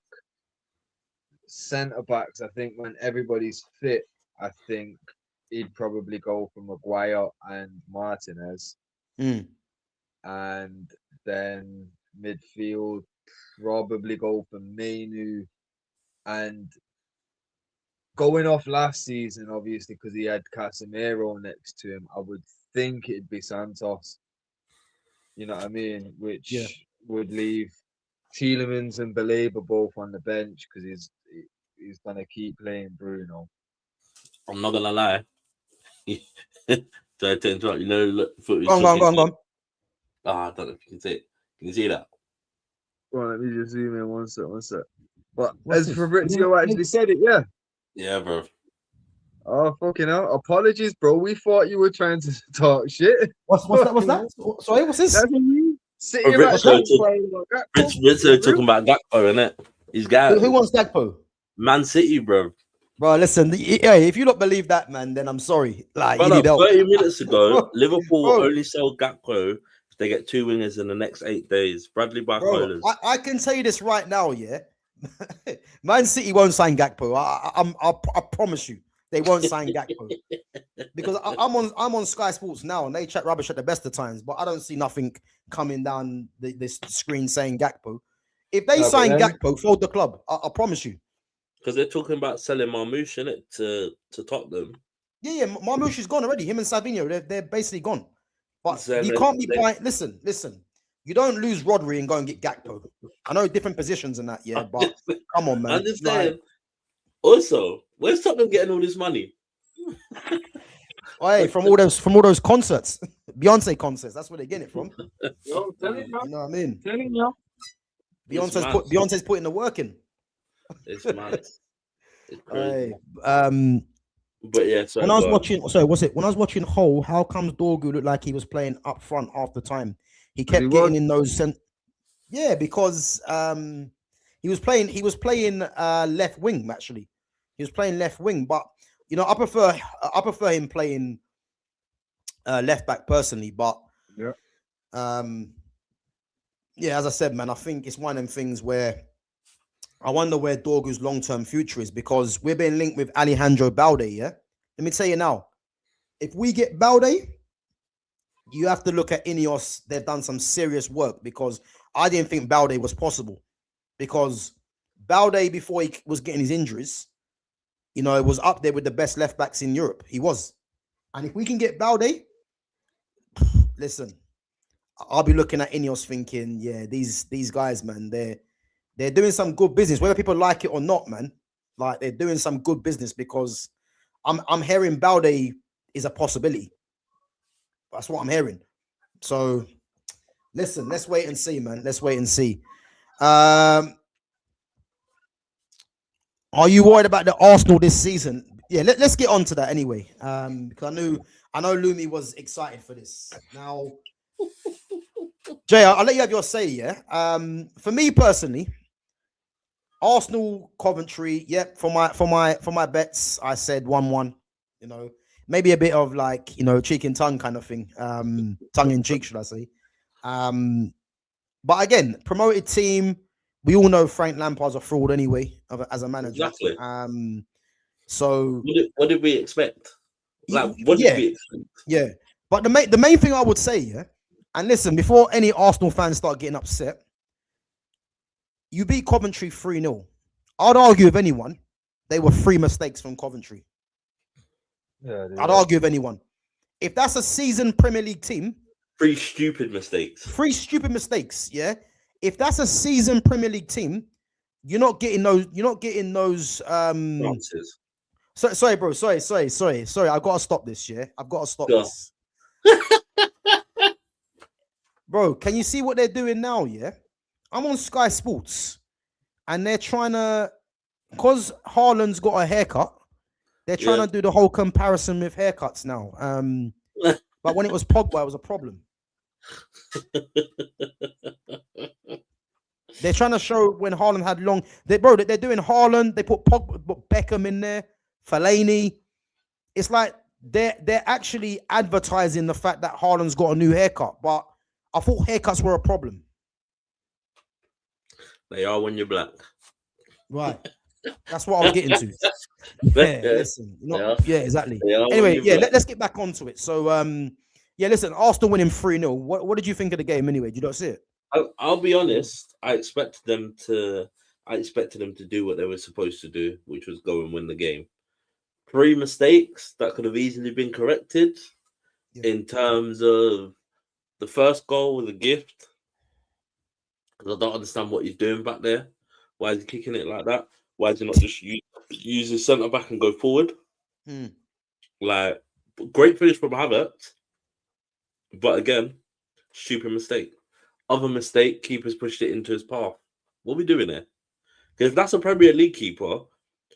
centre backs. I think when everybody's fit, I think he'd probably go for Maguire and Martinez, Mm. and then midfield probably go for Mainu. And going off last season, obviously because he had Casemiro next to him, I would think it'd be Santos. You know what I mean? Yeah. Which would leave Tielemans and Baleba both on the bench because he's gonna keep playing Bruno. I'm not gonna lie. Sorry to interrupt. You know, look, footage Go on, go on, go on, go on. I don't know if you can see it. Can you see that? Well, let me just zoom in one sec. But What's as this? Fabrizio actually said it, yeah. Yeah, bro. Oh, fucking hell. Apologies, bro. We thought you were trying to talk shit. What's that? What's that? Sorry, what's this? That's what we sitting Fabrizio like talk- inquiring about that. Rizzo talking about Gakpo, innit? He's got Who wants Gakpo? Man City, bro. Bro, listen, if you don't believe that, man, then I'm sorry. Like, you Brother, need help. 30 minutes ago, Liverpool Bro. only sold Gakpo if they get 2 wingers in the next 8 days. Bradley Bro, Barcolas. I can tell you this right now, yeah. Man City won't sign Gakpo. I promise you, they won't sign Gakpo because I'm on Sky Sports now and they chat rubbish at the best of times, but I don't see nothing coming down this screen saying Gakpo. If they sign Gakpo, fold the club. I promise you. Because they're talking about selling Marmoush, innit, to Tottenham. Yeah, Marmoush is gone already. Him and Savinho, they're basically gone. But So you can't be buying. Listen. You don't lose Rodri and go and get Gakpo. I know different positions and that, yeah, but come on, man. I'm just saying. Also, where's Tottenham getting all this money? Hey, from all those concerts, Beyonce concerts. That's where they're getting it from. Yo, You know what I mean? telling you. Beyonce's putting the work in. It's mad. It's Hey, crazy. But yeah, so when I was watching, sorry, what's it? When I was watching Hull, how comes Dorgu looked like he was playing up front half the time? He kept he getting was. in those. Yeah, because he was playing left wing actually. He was playing left wing, but you know I prefer him playing left back personally. But Yeah. yeah, as I said, man, I think it's one of them things where I wonder where Dorgu's long-term future is because we're being linked with Alejandro Balde, yeah? Let me tell you now, if we get Balde, you have to look at Ineos. They've done some serious work because I didn't think Balde was possible because Balde, before he was getting his injuries, you know, it was up there with the best left-backs in Europe. He was. And if we can get Balde, listen, I'll be looking at Ineos thinking, yeah, these guys, man, they're doing some good business, whether people like it or not, man. Like they're doing some good business because I'm hearing Balde is a possibility. That's what I'm hearing. So listen, let's wait and see, man. Let's wait and see. Are you worried about the Arsenal this season? Yeah, let's get on to that anyway. Because I know Lumi was excited for this. Now, Jay, I'll let you have your say, yeah. For me personally, Arsenal, Coventry, yep. For my bets, I said 1-1. You know, maybe a bit of like, you know, cheek and tongue kind of thing. Tongue in cheek, should I say? But again, promoted team. We all know Frank Lampard's a fraud anyway, as a manager. Exactly. So what did we expect? Like, what did we expect? Yeah, but the main thing I would say, yeah, and listen, before any Arsenal fans start getting upset, you beat Coventry 3-0. I'd argue with anyone, they were 3 mistakes from Coventry. Yeah, I'd argue with anyone. If that's a seasoned Premier League team, 3 stupid mistakes. 3 stupid mistakes, yeah. If that's a seasoned Premier League team, you're not getting those. You're not getting those. Chances. Sorry, bro. Sorry. I've got to stop this. Yeah, I've got to stop Go. this. Bro, can you see what they're doing now? Yeah, I'm on Sky Sports, and they're trying to, because Haaland's got a haircut, They're trying Yeah. to do the whole comparison with haircuts now. But when it was Pogba, it was a problem. They're trying to show when Haaland had long. They're doing Haaland. They put Beckham in there, Fellaini. It's like they're actually advertising the fact that Haaland's got a new haircut. But I thought haircuts were a problem. They are when you're black. Right. That's what I was getting to. Yeah, listen. Yeah, exactly. Anyway, yeah, let's get back onto it. So, yeah, listen, Arsenal winning 3-0. What did you think of the game anyway? Did you not see it? I'll be honest. I expected them to do what they were supposed to do, which was go and win the game. 3 mistakes that could have easily been corrected in terms of the first goal was a gift. Because I don't understand what he's doing back there. Why is he kicking it like that? Why is he not just use his centre back and go forward? Like, great finish from Havertz, but again, stupid mistake. Other mistake, keeper's pushed it into his path. What are we doing there? Because if that's a Premier League keeper,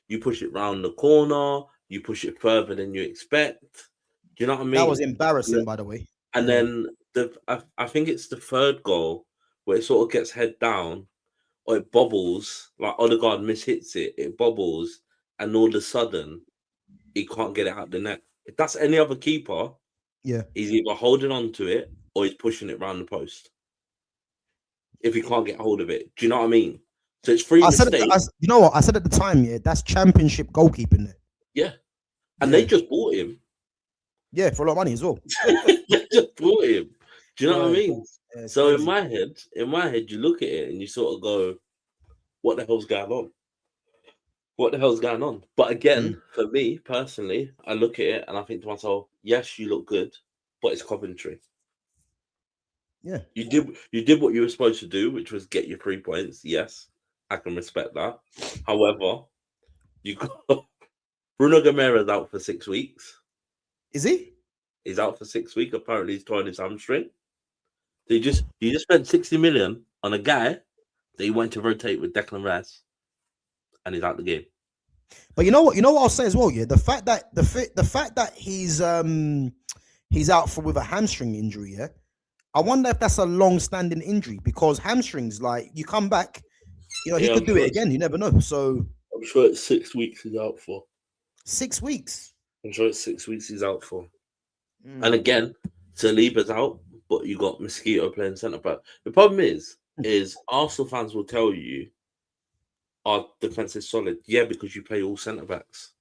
you push it round the corner, you push it further than you expect. Do you know what I mean? That was embarrassing, by the way. And then I think it's the third goal where it sort of gets head down, or it bobbles, like Odegaard mishits it, it bobbles, and all of a sudden, he can't get it out the net. If that's any other keeper, he's either holding on to it or he's pushing it round the post. If he can't get hold of it. Do you know what I mean? So it's 3 mistakes. You know what? I said at the time, that's championship goalkeeping there. Yeah. And they just bought him. Yeah, for a lot of money as well. They just bought him. Do you know what I mean? Yeah, so crazy. in my head, you look at it and you sort of go, what the hell's going on? What the hell's going on? But again, for me personally, I look at it and I think to myself, yes, you look good, but it's Coventry. Yeah. You did what you were supposed to do, which was get your 3 points. Yes, I can respect that. However, you got Bruno Gamera's out for 6 weeks. Is he? He's out for 6 weeks. Apparently, he's torn his hamstring. So you just spent 60 million on a guy that you went to rotate with Declan Rice, and he's out the game. But you know what I'll say as well, the fact that he's out with a hamstring injury, I wonder if that's a long-standing injury, because hamstrings, like, you come back, he could do it again. You never know. So I'm sure it's 6 weeks he's out for. 6 weeks. I'm sure it's 6 weeks he's out for. And again, Saliba's out, but you got Mosquito playing centre back. The problem is Arsenal fans will tell you our defense is solid. Yeah, because you play all centre backs.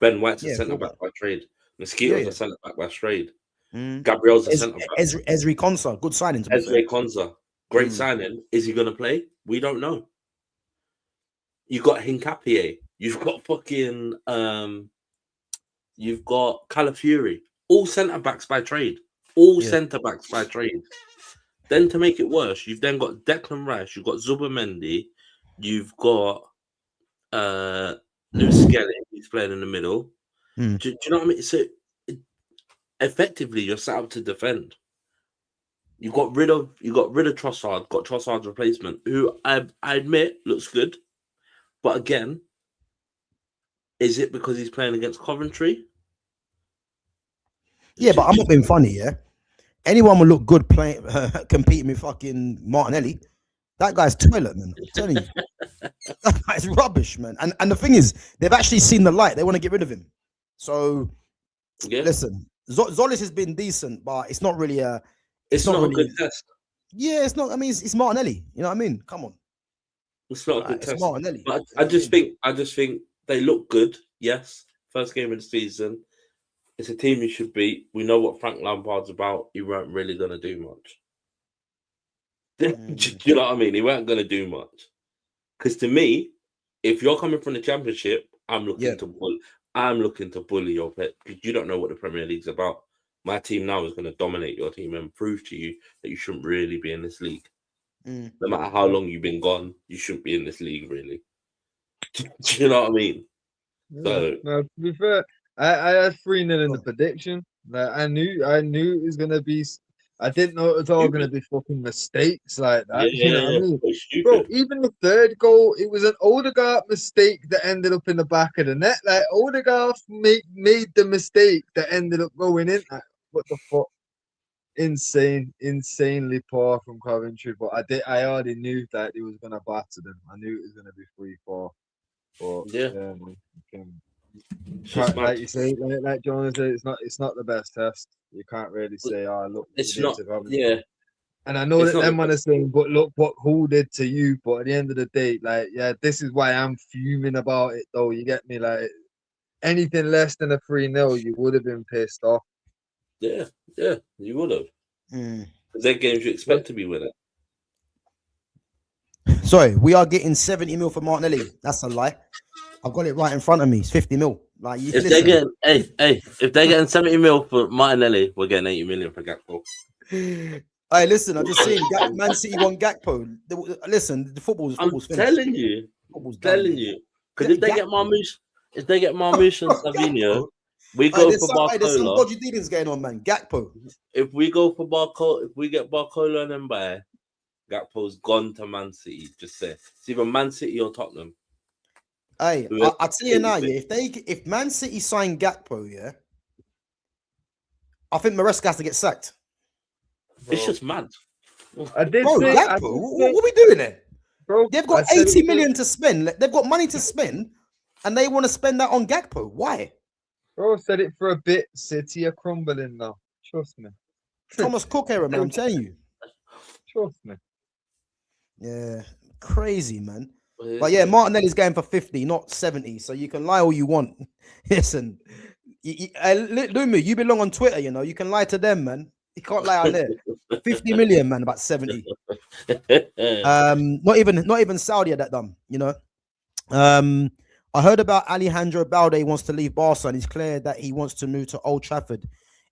Ben White's a centre back by trade. Mosquito's a centre back by trade. Gabriel's a centre back. Ezri Konsa, good signing. Ezri Konsa, great signing. Is he going to play? We don't know. You got Hincapié. You've got fucking. You've got Calafiori. All centre backs by trade. All centre backs by trade. Then to make it worse, you've then got Declan Rice. You've got Zubomendi. You've got Lewis Skelly. He's playing in the middle. Do you know what I mean? So effectively, you're set up to defend. You got rid of Trossard. Got Trossard's replacement, who I admit looks good, but again, is it because he's playing against Coventry? Yeah, but I'm not being funny. Yeah, anyone will look good playing, competing with fucking Martinelli. That guy's toilet, man. I'm telling you, that guy's rubbish, man. And the thing is, they've actually seen the light. They want to get rid of him. So, listen, Zolis has been decent, but it's not really a. It's not really a good test. Yeah, it's not. I mean, it's Martinelli. You know what I mean? Come on. It's not a good test. Martinelli. But I just think they look good. Yes, first game of the season. It's a team you should beat. We know what Frank Lampard's about. He weren't really going to do much. Do you know what I mean? He weren't going to do much. Because to me, if you're coming from the Championship, I'm looking to bully your pet, because you don't know what the Premier League's about. My team now is going to dominate your team and prove to you that you shouldn't really be in this league. No matter how long you've been gone, you shouldn't be in this league, really. Do you know what I mean? So, no, to be fair, I had 3-0 in the prediction. Like, I knew it was gonna be. I didn't know it was all gonna be fucking mistakes like that. Yeah, You know what I mean? it's stupid. Bro, even the third goal, it was an Odegaard mistake that ended up in the back of the net. Like Odegaard made the mistake that ended up going in. Like, what the fuck? Insanely poor from Coventry. But I already knew that he was gonna batter them. I knew it was gonna be 3-4. But Yeah. man, It's just like mad. you say, like Jonas said, it's not the best test. You can't really say, oh look, It's you did not. to Coventry. Yeah, And I know it's that not. them man are saying, but look what who did to you. But at the end of the day, like, yeah, this is why I'm fuming about it though. You get me? Like anything less than a 3-0, you would have been pissed off. Yeah, you would have. Mm. They're games you expect to be winning. Sorry, we are getting 70 mil for Martinelli. That's a lie. I've got it right in front of me. It's 50 mil. Like, you If listen. they're getting, if they're getting 70 mil for Martinelli, we're getting 80 million for Gakpo. Hey, listen, I'm just saying, Man City won Gakpo. Listen, the football's I'm finished. telling you, Football's done, telling man. you, because if they get Marmouche, and Savinho, we go for There's some Barcola. dodgy dealings going on, man. Gakpo. If we go for Barcola, if we get Barcola and Mbaye, Gakpo's gone to Man City. Just say it's either Man City or Tottenham. Hey, I tell you now, yeah, if Man City sign Gakpo, yeah, I think Maresca has to get sacked. It's just mad. I did Bro, say, Gakpo, what are we doing there? bro, They've got 80 million to spend. They've got money to spend, and they want to spend that on Gakpo. Why? Bro, said it for a bit. City are crumbling now. Trust me. Thomas Cook era, man. I'm telling you. Trust me. Yeah, crazy, man. But yeah, Martinelli's going for 50, not 70. So you can lie all you want. Listen, Lumi, you belong on Twitter, you know. You can lie to them, man. You can't lie on there. 50 million, man, about 70. Not even Saudi are that dumb, you know. I heard about Alejandro Balde wants to leave Barca, and it's clear that he wants to move to Old Trafford.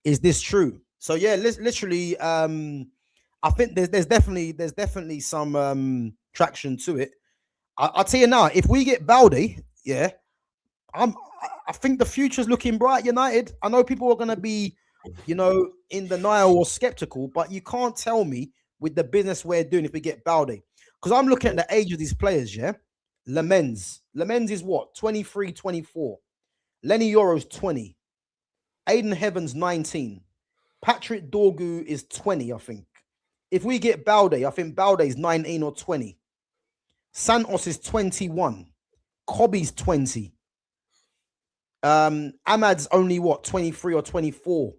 Is this true? So yeah, literally, I think there's definitely some traction to it. I'll tell you now, if we get Balde, yeah, I think the future's looking bright. United. I know people are gonna be, you know, in denial or skeptical, but you can't tell me with the business we're doing if we get Balde, because I'm looking at the age of these players. Yeah, Lamens is what, 23, 24. Lenny Yoro's 20. Aiden Heavens 19. Patrick Dorgu is 20, I think. If we get Balde, I think Balde is 19 or 20. Santos is 21. Kobe's 20. Ahmad's only what, 23 or 24.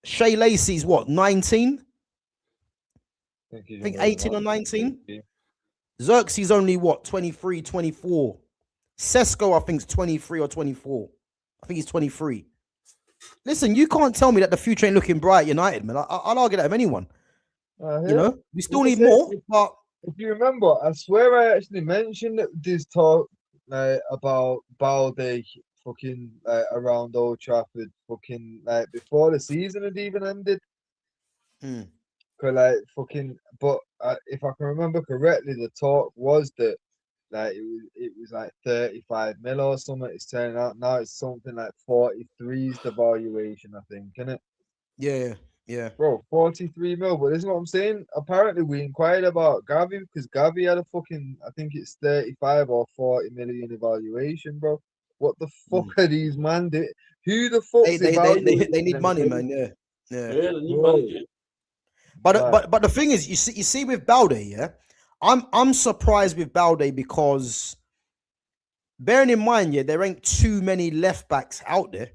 Shea Lacey's what, 19? I think 18 or 19. Xerxes only what, 23, 24. Sesko, I think, is 23 or 24. I think he's 23. Listen, you can't tell me that the future ain't looking bright at United, man. I'll argue that with anyone. You know, we still need more, but if you remember, I swear I actually mentioned this talk about Balde fucking around Old Trafford fucking before the season had even ended. Cause fucking, but if I can remember correctly, the talk was that it was like 35 mil or something. It's turning out now it's something like 43 is the valuation, I think, isn't it? Yeah. Bro, 43 mil. But this is what I'm saying. Apparently, we inquired about Gavi because Gavi had a fucking, I think it's 35 or 40 million evaluation, bro. What the fuck are these man doing? Who the fuck's they need money, man. Yeah. They need money. But the thing is, you see with Balde, yeah, I'm surprised with Balde because bearing in mind, yeah, there ain't too many left backs out there.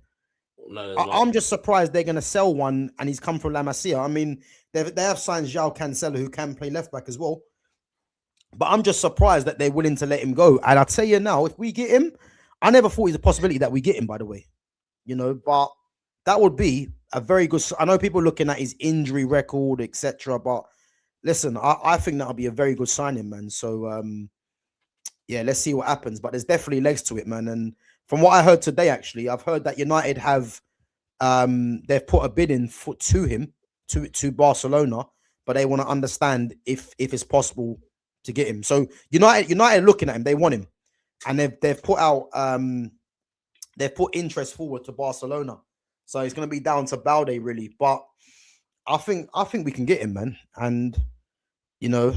No, I'm just surprised they're gonna sell one, and he's come from La Masia. I mean, they have signed João Cancelo, who can play left back as well. But I'm just surprised that they're willing to let him go. And I'll tell you now, if we get him, I never thought it was a possibility that we get him, by the way. You know, but that would be a very good. I know people looking at his injury record, etc. But listen, I think that'll be a very good signing, man. So yeah, let's see what happens. But there's definitely legs to it, man. And from what I heard today, actually, I've heard that United have they've put a bid in to him to Barcelona, but they want to understand if it's possible to get him. So United looking at him, they want him, and they've put out they've put interest forward to Barcelona. So it's going to be down to Balde really. But I think we can get him, man. And you know,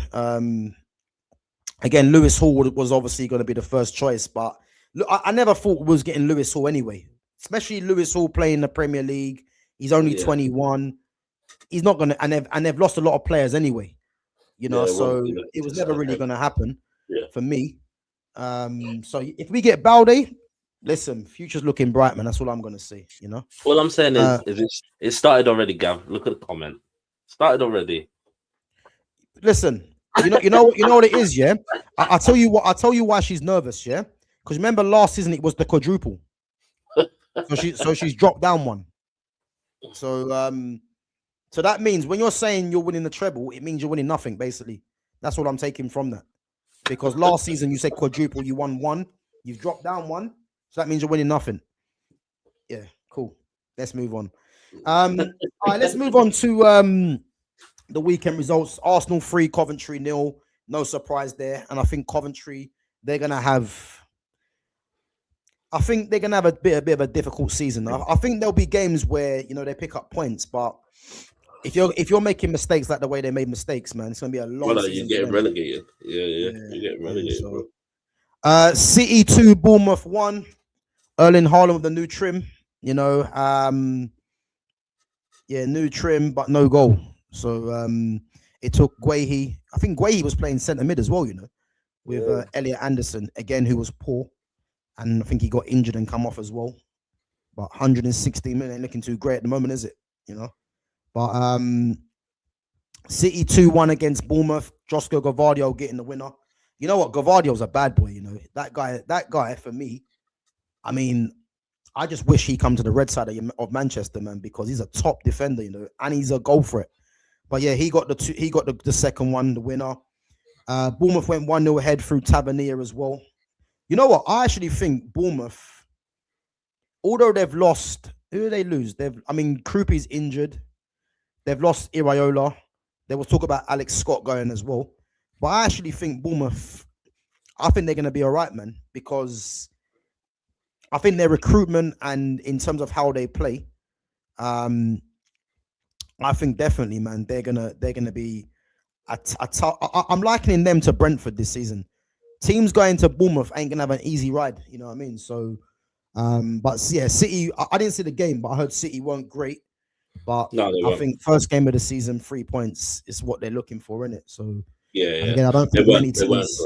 again, Lewis Hall was obviously going to be the first choice, but look, I never thought we was getting Lewis Hall anyway. Especially Lewis Hall playing the Premier League. He's only 21. He's not going to, and they've lost a lot of players anyway. You know, so it was never really going to happen for me. So if we get Balde, listen, future's looking bright, man. That's all I'm going to say. You know, all I'm saying is it started already, Gav. Look at the comment. Started already. Listen, you know what it is, yeah. I'll tell you why she's nervous, yeah. Because remember last season it was the quadruple, so she's dropped down one. So that means when you're saying you're winning the treble, it means you're winning nothing, basically. That's what I'm taking from that. Because last season you said quadruple, you won one, you've dropped down one, so that means you're winning nothing. Yeah, cool. Let's move on. All right, let's move on to the weekend results. Arsenal 3, Coventry 0. No surprise there. And I think Coventry, they're gonna have a bit of a difficult season. I think there'll be games where they pick up points, but if you're making mistakes like the way they made mistakes, man, it's gonna be a long season. You're getting relegated. Yeah, you're getting relegated, bro. City 2, Bournemouth 1. Erling Haaland with the new trim. New trim, but no goal. So it took Guehi. I think Guehi was playing centre mid as well, with Elliot Anderson again, who was poor, and I think he got injured and come off as well. But 160 million ain't looking too great at the moment, is it? But City 2-1 against Bournemouth. Josko Gavardio getting the winner. You know what? Gavardio's a bad boy. That guy for me. I mean, I just wish he come to the red side of Manchester, man, because he's a top defender, and he's a goal threat. But yeah, he got the second one, the winner. Bournemouth went 1-0 ahead through Tavernier as well. You know what? I actually think Bournemouth, although they've lost, who did they lose? Krupi's injured. They've lost Iraola. There was talk about Alex Scott going as well. But I actually think Bournemouth, I think they're going to be all right, man, because I think their recruitment and in terms of how they play, I think definitely, man, they're gonna be. I'm likening them to Brentford this season. Teams going to Bournemouth ain't gonna have an easy ride. You know what I mean? So, but yeah, City. I didn't see the game, but I heard City weren't great. But I think first game of the season, 3 points is what they're looking for, isn't it? So yeah. Again, I don't think many teams.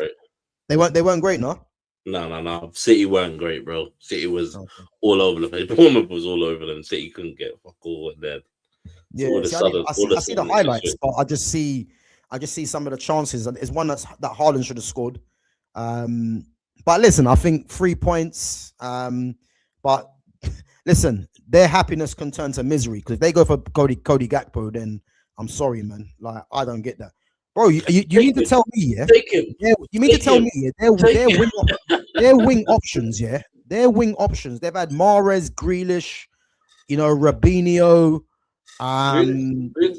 They weren't great, no. No. City weren't great, bro. City was all over the place. Bournemouth was all over them. City couldn't get fuck all and then. Yeah, I see the highlights, but I just see some of the chances, and it's one that Haaland should have scored. But listen, I think 3 points. But listen, their happiness can turn to misery because if they go for Cody Gakpo, then I'm sorry, man. Like I don't get that, bro. You need to tell me, yeah. You mean to tell me, yeah, their wing options, yeah. Their wing options. They've had Mahrez, Grealish, Robinho.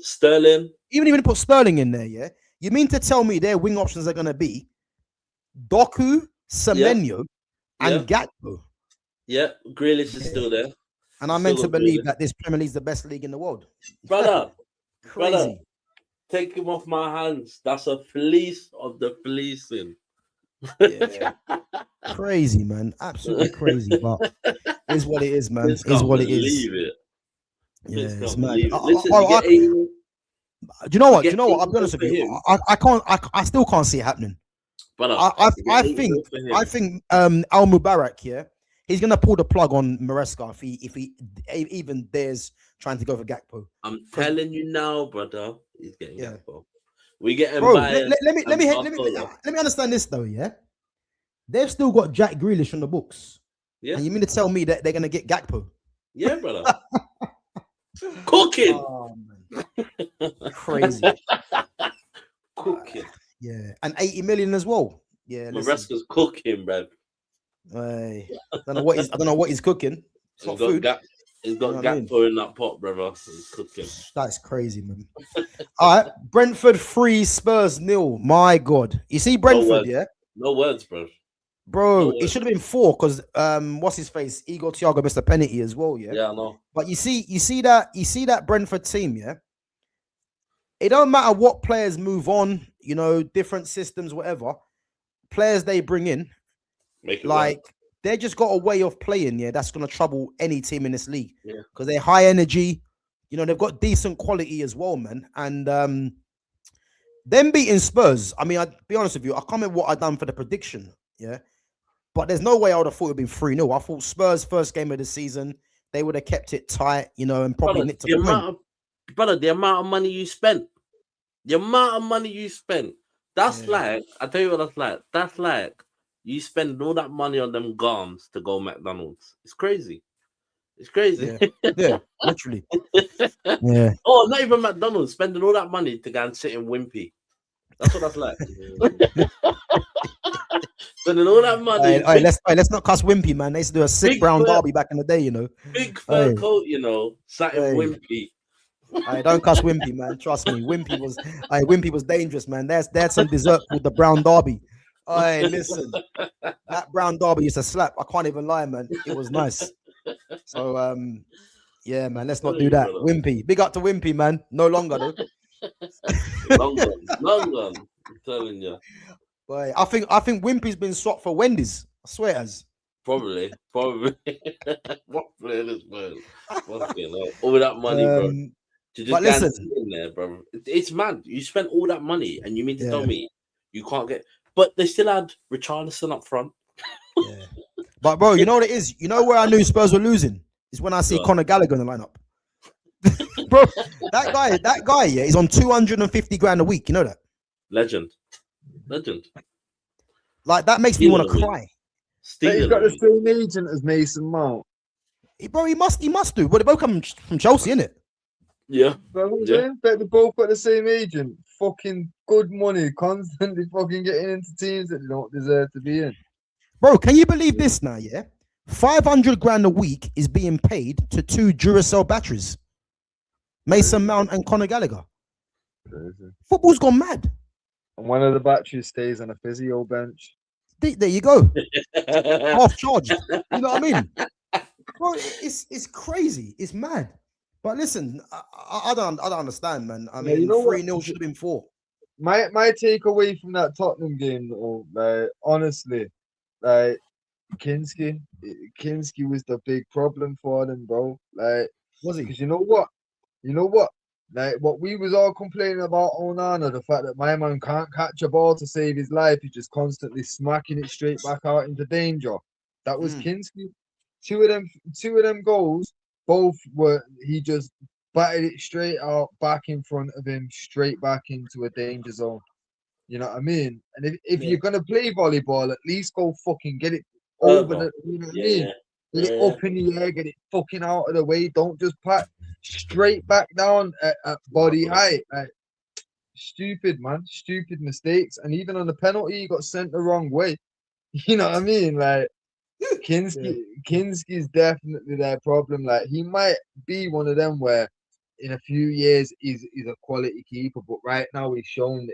Sterling. Even put Sterling in there, yeah. You mean to tell me their wing options are gonna be Doku, Semenyo, and Gakpo? Yeah, Grealish is still there. And I'm meant to believe that this Premier League is the best league in the world, brother. Crazy. Brother, take him off my hands. That's a fleece of the fleecing. Yeah. Crazy, man. Absolutely crazy. But it's what it is, man. It's what it is. Yeah, it's mad. Do you know what? I'll be honest with you. I still can't see it happening. Brother, I think Al Mubarak, yeah, he's gonna pull the plug on Maresca if he even dares trying to go for Gakpo. I'm telling you now, brother, he's getting Gakpo. We getting let me understand this though, yeah. They've still got Jack Grealish on the books. Yeah. And you mean to tell me that they're gonna get Gakpo? Yeah, brother. Cooking. Oh, man. Crazy. Cooking. Yeah, and 80 million as well. Yeah, Maresca's cooking, bro. I don't know what he's cooking. It's not food. He's got Gakpo in that pot, brother. He's cooking. That's crazy, man. All right, Brentford 3, Spurs 0. My God, you see Brentford, yeah? No words, bro. Bro, No it way. should have been 4 because what's his face? Igor Thiago missed a penalty as well, yeah. Yeah, I know. But you see that Brentford team, yeah. It don't matter what players move on, you know, different systems, whatever. Players they bring in, Make it like work. they just got a way of playing, yeah, that's gonna trouble any team in this league. Yeah. Because they're high energy, you know, they've got decent quality as well, man. And them beating Spurs, I mean, I'll be honest with you, I can't remember what I done for the prediction, yeah. But there's no way I would have thought it'd been 3-0. I thought Spurs first game of the season, they would have kept it tight, you know, and probably Brother, nicked a point. the amount of money you spent. The amount of money you spent. That's like, I tell you what that's like. That's like you spend all that money on them gums to go McDonald's. It's crazy. It's crazy. Yeah, literally. Yeah. Oh, not even McDonald's, spending all that money to go and sit in Wimpy. That's what that's like. Spending all that money. Let's not cuss Wimpy, man. They used to do a sick Big brown fur- derby back in the day, you know. Big fur Hey. coat, you know, sat in Hey. Wimpy. I don't cuss Wimpy, man. Trust me, Wimpy was dangerous, man. They had some dessert called the brown derby. Hey, listen, that brown derby used to slap. I can't even lie, man. It was nice. So yeah, man. Let's not do that. Wimpy, big up to Wimpy, man. No longer though. Long gone. I'm telling you. But I think Wimpy's been swapped for Wendy's. I swear it has. Probably. What player is man? All that money, bro. To just but listen, in there, bro. It's mad. You spent all that money, and you mean to Yeah. tell me you can't get? But they still had Richarlison up front. yeah. But bro, you know what it is? You know where I knew Spurs were losing? Is when I see What? Conor Gallagher in the lineup. Bro, that guy, yeah, is on 250 grand a week. You know that? Legend. Like that makes me want to cry. But he's got the same agent as Mason Mount. Bro, he must do. Well, they both come from Chelsea, innit? Yeah. But they both got the same agent. Fucking good money, constantly fucking getting into teams that they don't deserve to be in. Bro, can you believe this now? Yeah, 500 grand a week is being paid to 2 Duracell batteries, Mason Mount and Conor Gallagher. Crazy. Football's gone mad. And one of the batteries stays on a physio bench. There you go, half charged. You know what I mean? Bro, it's crazy. It's mad. But listen, I don't understand, man. I mean, you know 3-0 should have been 4. My takeaway from that Tottenham game, though, like honestly, like Kinski was the big problem for them, bro. Like, Was he? because you know what, like what we was all complaining about Onana, the fact that my man can't catch a ball to save his life, he's just constantly smacking it straight back out into danger. That was Kinski. Two of them goals, both were he just batted it straight out back in front of him, straight back into a danger zone. You know what I mean? And if you're gonna play volleyball, at least go fucking get it over the, you know what I mean? Get it up in the air, get it fucking out of the way. Don't just pat straight back down at body height. Like, stupid, man. Stupid mistakes. And even on the penalty, he got sent the wrong way. You know what I mean? Like, Kinski's definitely their problem. Like, he might be one of them where in a few years he's a quality keeper, but right now he's shown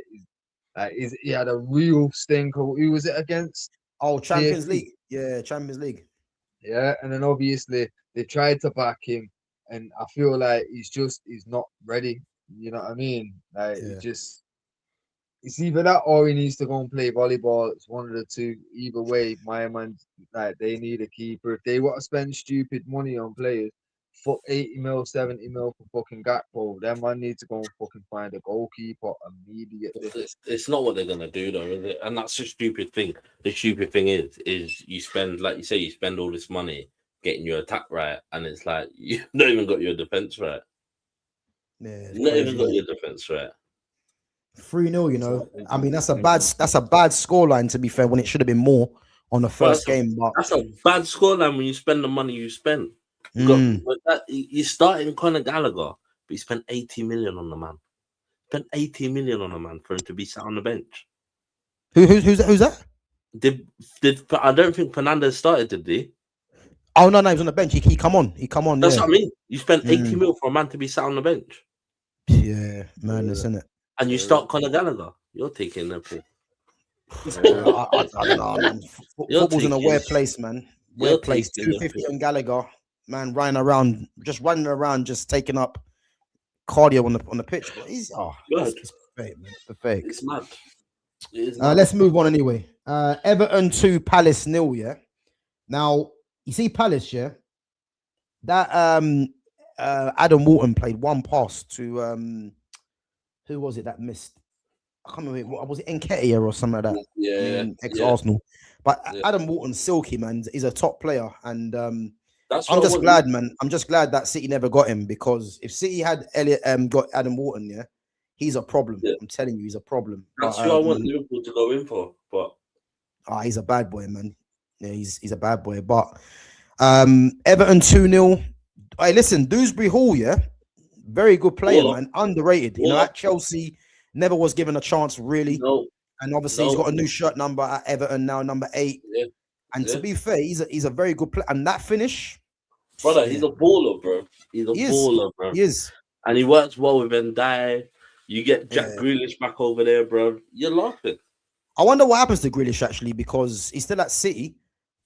that he had a real stinker. Who was it against? Oh, Champions PSG. League. Yeah, Champions League. Yeah, and then obviously they tried to back him, and I feel like he's not ready. You know what I mean? Like it's either that or he needs to go and play volleyball. It's one of the two. Either way, my man, like they need a keeper. If they want to spend stupid money on players, fuck 80 mil, 70 mil for fucking Gakpo, then man needs to go and fucking find a goalkeeper immediately. It's not what they're gonna do though, is it? And that's the stupid thing. The stupid thing is you spend, like you say, you spend all this money getting your attack right, and it's like you not even got your defense right. Yeah, Not even got your defense right. 3-0, you know. I mean, that's a bad scoreline, to be fair, when it should have been more on the first game. But that's a bad scoreline when you spend the money you spend. You starting Conor Gallagher, but you spent 80 million on the man. Spent 80 million on a man for him to be sat on the bench. Who's that? Did I don't think Fernandez started, did he? Oh no, he was on the bench. He come on. That's what I mean. You spent 80 mil for a man to be sat on the bench. Yeah, madness, isn't it? And you start Conor Gallagher. You're taking the pill. I don't know, man. You're Football's in a taking- weird place, man. Weird you're place. taking the 250 piss. on Gallagher, man, running around, just taking up cardio on the pitch. But it's pathetic, man. Pathetic. It's mad. It is mad. Let's move on anyway. Everton 2, Palace 0, yeah. Now you see Palace, yeah. That Adam Wharton played one pass to who was it that missed? I can't remember. Was it Nketiah or something like that? Yeah, Ex-Arsenal. But Yeah. Adam Wharton, silky man, is a top player, and That's I'm what I just want. glad, man. I'm just glad that City never got him, because if City had got Adam Wharton, yeah, he's a problem. Yeah. I'm telling you, he's a problem. That's But, who I want Liverpool to go in for. But he's a bad boy, man. Yeah, he's a bad boy. But Everton 2-0. Hey, listen, Dewsbury Hall, yeah, very good player, Waller. man. Underrated. You know, Waller. at Chelsea, never was given a chance, really. no, And obviously, he's No. got a new shirt number at Everton now, number 8. Yeah. And to Yeah. be fair, he's a very good player. And that finish, brother, he's a baller, bro. He's a He is. baller, bro. he is. And he works well with Ndai. You get Jack Yeah. Grealish back over there, bro. You're laughing. I wonder what happens to Grealish actually, because he's still at City.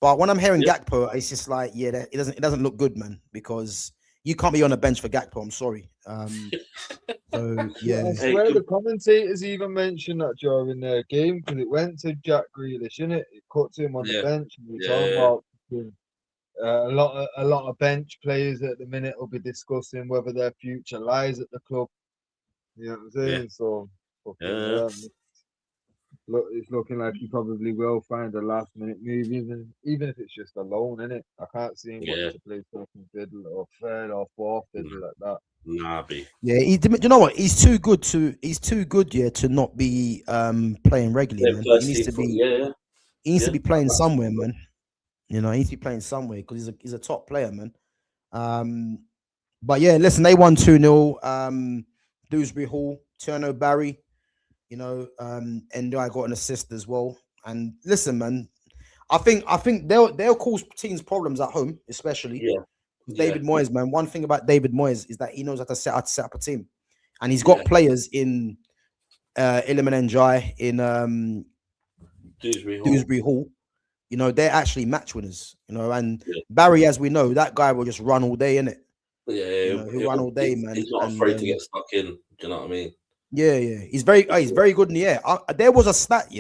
But when I'm hearing Yeah. Gakpo, it's just like, it doesn't look good, man, because you can't be on the bench for Gakpo. I'm sorry. So yeah, I swear the commentators even mentioned that during their game, because it went to Jack Grealish, innit? It cut to him on the Yeah. bench. And we're Yeah, talking yeah. about a lot of bench players at the minute will be discussing whether their future lies at the club. You know what I'm saying? Yeah. So fucking, Yeah. look, it's looking like he probably will find a last minute move, even if it's just a loan, innit? I can't see him Yeah. wanting to play second fiddle or third or fourth fiddle like that. Nah, B. yeah. You know what? He's too good, yeah, to not be playing regularly, man. He needs to be. Yeah. He needs to Yeah. be playing somewhere, man. You know, he needs to be playing somewhere because he's a top player, man. But yeah, listen, they won 2-0. Dewsbury Hall, Turno Barry, you know, and I got an assist as well. And listen, man, I think they'll cause teams problems at home, especially. Yeah. David Moyes, man. One thing about David Moyes is that he knows how to set up a team, and he's got players in Iliman Njai, in Dewsbury Hall. You know, they're actually match winners. You know, and Barry, as we know, that guy will just run all day, innit? Yeah, You know, he'll run all day, man. He's not and, afraid to get stuck in. Do you know what I mean? Yeah. He's very good in the air. There was a stat,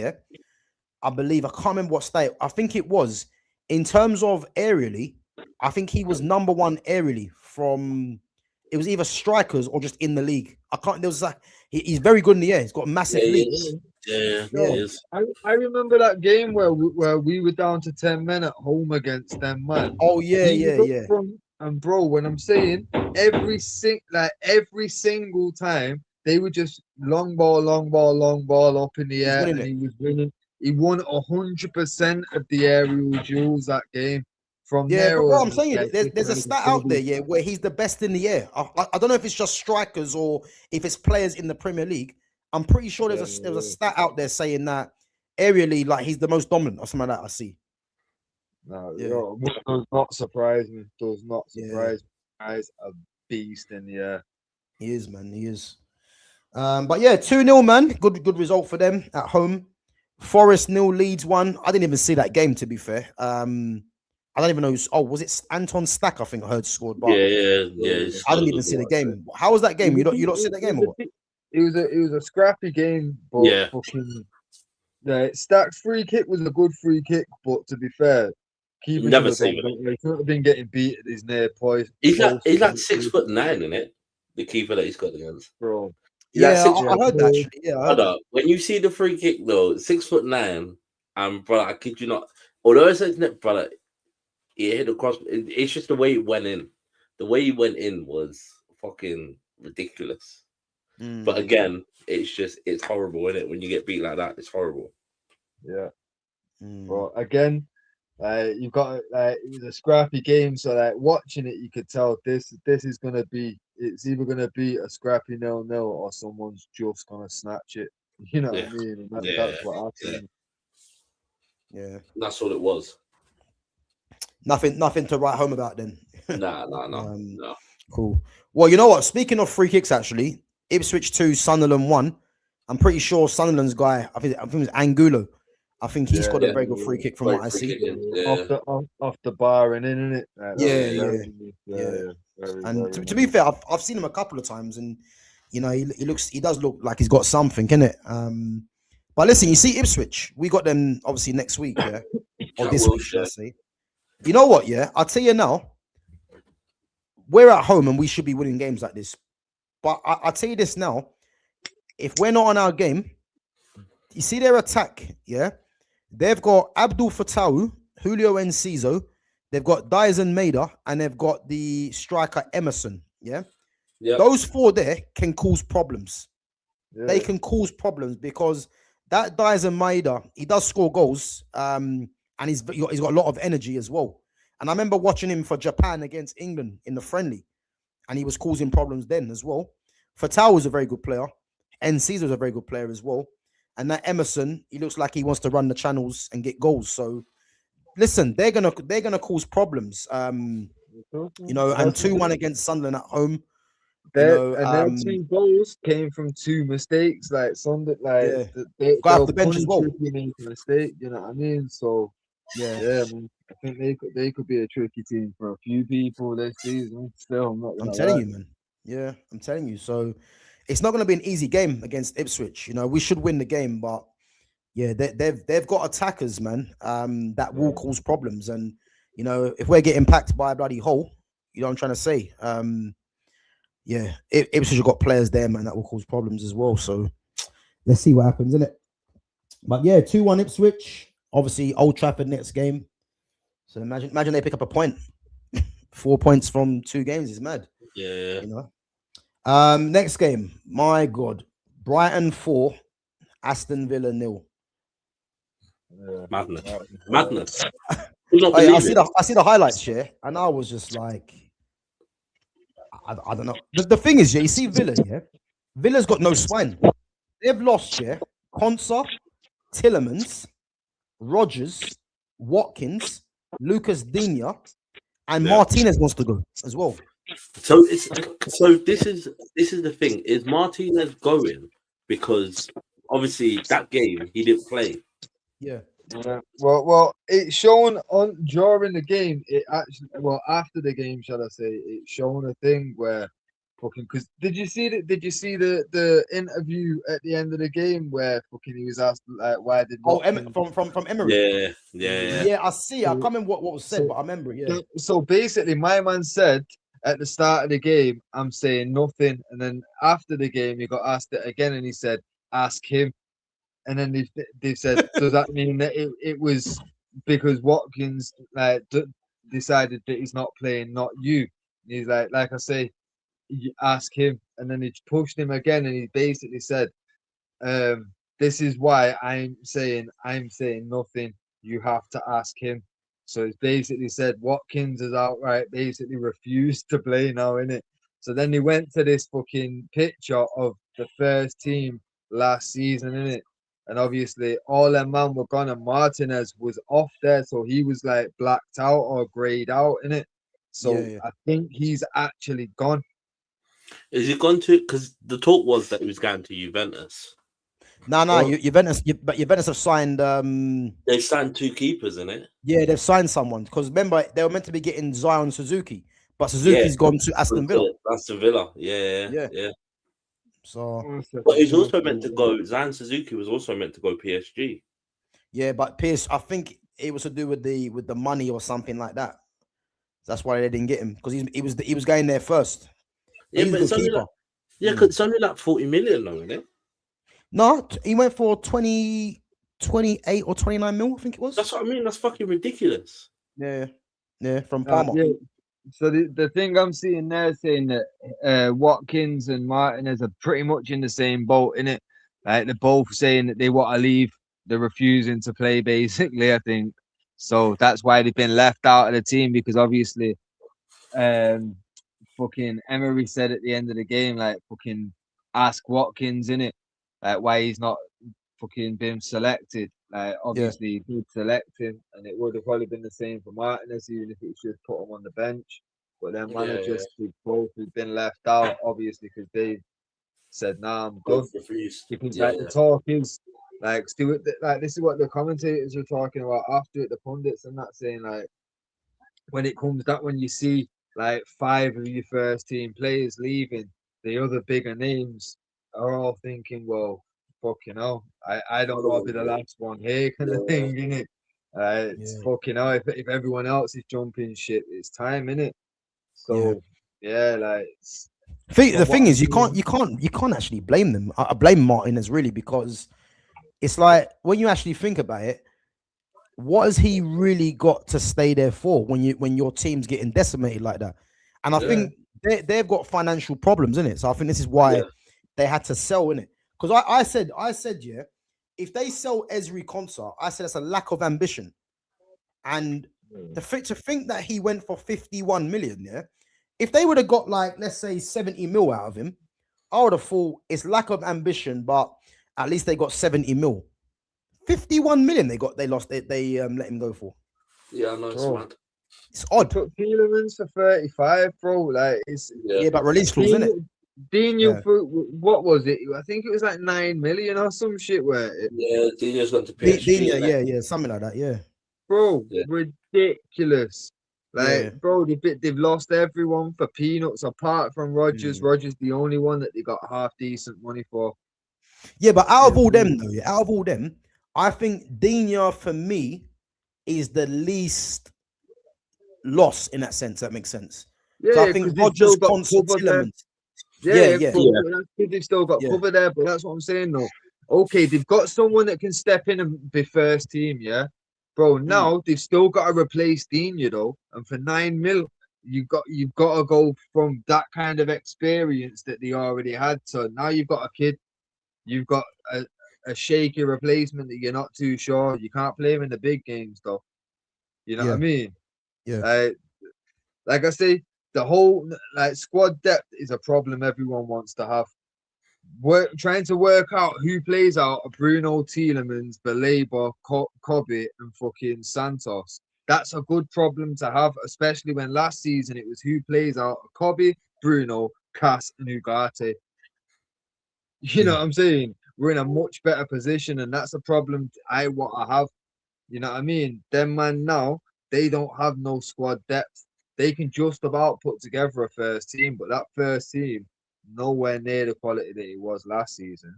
I believe. I can't remember what stat. I think it was in terms of aerially. I think he was number 1 aerially from. It was either strikers or just in the league. I can't. There was he's very good in the air. He's got massive legs. Yeah, No, he is. I remember that game where we were down to 10 men at home against them, man. Oh yeah. He was up front, and bro, when I'm saying every single time they were just long ball up in the air, and he was winning. He won 100% of the aerial duels that game. From there, but what I'm on, saying, like, there's a stat out there, where he's the best in the air. I don't know if it's just strikers or if it's players in the Premier League. I'm pretty sure there's a stat out there saying that aerially, like, he's the most dominant or something like that. I see. No, Yeah. does not surprise me. Does not Yeah. surprise me. Guy's a beast in the air. He is, man. He is. But yeah, 2-0, man. Good result for them at home. Forest 0, Leeds 1. I didn't even see that game, to be fair. I don't even know. Was it Anton Stack? I think I heard scored. But Yeah. I didn't even see the game. How was that game? You don't see the game, or what? It was a scrappy game, but Yeah. fucking Stack's free kick was a good free kick, but to be fair, keeper Never should seen have been getting beat at his near post. He's like 6'9", isn't it? The keeper that he's got against. Bro. Yeah, I heard that actually. Yeah, I heard that. When you see the free kick though, 6'9", brother, I kid you not. Although it's net, brother, it hit across. It's just the way it went in. The way he went in was fucking ridiculous. But again, it's horrible, isn't it? When you get beat like that, it's horrible. Yeah. But again, you've got it was a scrappy game, so like watching it, you could tell this is gonna be. It's either gonna be a scrappy 0-0 or someone's just gonna snatch it. You know what I mean? And that's what happened. Yeah. That's all it was. Nothing to write home about then. No. Cool. Well, you know what? Speaking of free kicks, actually, Ipswich 2, Sunderland 1. I'm pretty sure Sunderland's guy, I think it was Angulo. I think he's got a Yeah. very good free kick from Great what I free see. kicking, Off the bar and in, innit? Like, that Yeah, was yeah, very, very, And very to be nice. fair, I've seen him a couple of times, and he does look like he's got something, innit? But listen, you see Ipswich, we got them obviously next week, yeah, or At this week, should I Wilshere. say? You know what? Yeah, I'll tell you now. We're at home and we should be winning games like this. But I'll tell you this now: if we're not on our game, you see their attack, yeah. They've got Abdul Fattah, Julio Enciso, they've got Dyson Maida, and they've got the striker Emerson. Yeah, Yeah. those four there can cause problems. Yeah. They can cause problems because that Dyson Maida, he does score goals, and he's got a lot of energy as well. And I remember watching him for Japan against England in the friendly, and he was causing problems then as well. Fattah was a very good player, Enciso was a very good player as well. And that Emerson, he looks like he wants to run the channels and get goals. So listen, they're gonna cause problems. And 2-1 against Sunderland at home. Their 2 goals came from 2 mistakes. Like Yeah, they got off they'll the bench as punish well. you if you make a mistake. You know what I mean? So Yeah, man, I think they could be a tricky team for a few people this season. Still, I'm not I'm gonna telling lie. you, man. Yeah, I'm telling you. So it's not gonna be an easy game against Ipswich. We should win the game, but yeah, they've got attackers, man. That will cause problems, and if we're getting packed by a bloody hole, you know what I'm trying to say. Yeah, Ipswich have got players there, man, that will cause problems as well. So let's see what happens, innit? But yeah, 2-1 Ipswich. Obviously, Old Trafford next game. So imagine they pick up a point. 4 points from 2 games is mad. Yeah. Next game, my God, Brighton 4, Aston Villa 0. Madness. Yeah. Madness. I see the highlights here, and I was just like, I don't know. The thing is, yeah, you see Villa, yeah, Villa's got no spine. They've lost, yeah, Konsa, Tillemans, Rogers, Watkins, Lucas Digne, and Martinez wants to go as well. So this is the thing. Is Martinez going because obviously that game he didn't play. Yeah. Yeah. Well, it's shown on during the game. It actually, after the game, shall I say, it's shown a thing where fucking. Because did you see the interview at the end of the game where fucking he was asked like why did From Emery. Yeah. I see. I can't remember what was said, but I remember it. Yeah. So basically, my man said at the start of the game, "I'm saying nothing," and then after the game, he got asked it again, and he said, "Ask him." And then they said, does that mean that it was because Watkins decided that he's not playing, not you? And he's like I say, you ask him. And then he pushed him again, and he basically said, this is why I'm saying nothing. You have to ask him. So it's basically said Watkins has outright basically refused to play now, innit? So then he went to this fucking picture of the first team last season, innit? And obviously all them man were gone, and Martinez was off there, so he was like blacked out or grayed out, innit? So Yeah. I think he's actually gone. Is he gone to? Because the talk was that he was going to Juventus. No, but Juventus have signed. They signed 2 keepers, in it. Yeah, they've signed someone because remember they were meant to be getting Zion Suzuki, but Suzuki's gone to Aston Villa. Aston Villa, yeah. So, but he's also meant to go. Zion Suzuki was also meant to go PSG. Yeah, but I think it was to do with the money or something like that. That's why they didn't get him because he was going there first. Yeah, but it's only because it's only like 40 million, though, isn't it? No, he went for 28 or 29 mil, I think it was. That's what I mean. That's fucking ridiculous. Yeah, from Parma. So the thing I'm seeing there saying that Watkins and Martinez are pretty much in the same boat, innit? Like they're both saying that they want to leave. They're refusing to play, basically, I think. So that's why they've been left out of the team because obviously fucking Emery said at the end of the game, like, fucking ask Watkins, innit? Like, why he's not fucking been selected. Like, obviously, he did select him, and it would have probably been the same for Martinez, even if he should put him on the bench. But then managers both have been left out, obviously, because they said, nah, I'm done. Because like the talk is, Like, Stuart, like this is what the commentators were talking about after it, the pundits and that, saying like when it comes that when you see like 5 of your first team players leaving, the other bigger names are all thinking, well, fucking hell, I don't want to be the last one here, kind of thing, innit? It's fucking hell. If everyone else is jumping ship, it's time, innit? So like The thing is, you can't actually blame them. I blame Martinez really, because it's like when you actually think about it, what has he really got to stay there for when your team's getting decimated like that? And I think they've got financial problems in it. So I think this is why they had to sell in it. Because I said, if they sell Ezri Konsa, I said it's a lack of ambition. And to think that he went for 51 million, if they would have got like, let's say 70 mil out of him, I would have thought it's lack of ambition, but at least they got 70 mil. 51 million they lost, they let him go for. Yeah, I know, it's mad. It's odd. They took Tielemans for 35, bro. Like, it's but release clause, isn't it? Dino for what was it? I think it was like 9 million or some shit. Dino's gone to PSG. Yeah, something like that. Bro, ridiculous. Like, bro, they've lost everyone for peanuts apart from Rodgers. Rodgers the only one that they got half decent money for. Yeah, but out of all them, I think Dino for me is the least loss in that sense. That makes sense. Yeah, so I think Rodgers, Tielemans. They've still got cover there, but that's what I'm saying though. Okay, they've got someone that can step in and be first team, bro. Now they've still got to replace Dino though, and for 9 mil, you've got to go from that kind of experience that they already had. So now you've got a kid, you've got a shaky replacement that you're not too sure. You can't play him in the big games though. You know what I mean? Yeah. Like I say, the whole squad depth is a problem everyone wants to have. Trying to work out who plays out of Bruno, Tielemans, Baleba, Kobe, and fucking Santos. That's a good problem to have, especially when last season it was who plays out of Kobe, Bruno, Cass, and Ugarte. You know what I'm saying? We're in a much better position, and that's a problem I want to have. You know what I mean? Them man now, they don't have no squad depth. They can just about put together a first team, but that first team nowhere near the quality that it was last season.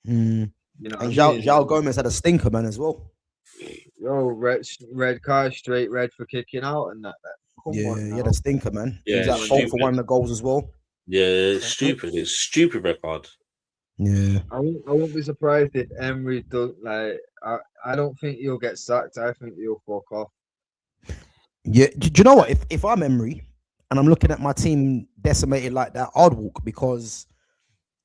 You know, and João Gomez had a stinker, man, as well. Yo, red card, straight red for kicking out and that. He had a stinker, man. Yeah, he was at fault for one of the goals as well. Yeah, it's stupid. It's stupid record. Yeah, I won't be surprised if Emery does. Like, I don't think he'll get sacked. I think he'll fuck off. Yeah, do you know what? If I'm Emery and I'm looking at my team decimated like that, I'd walk, because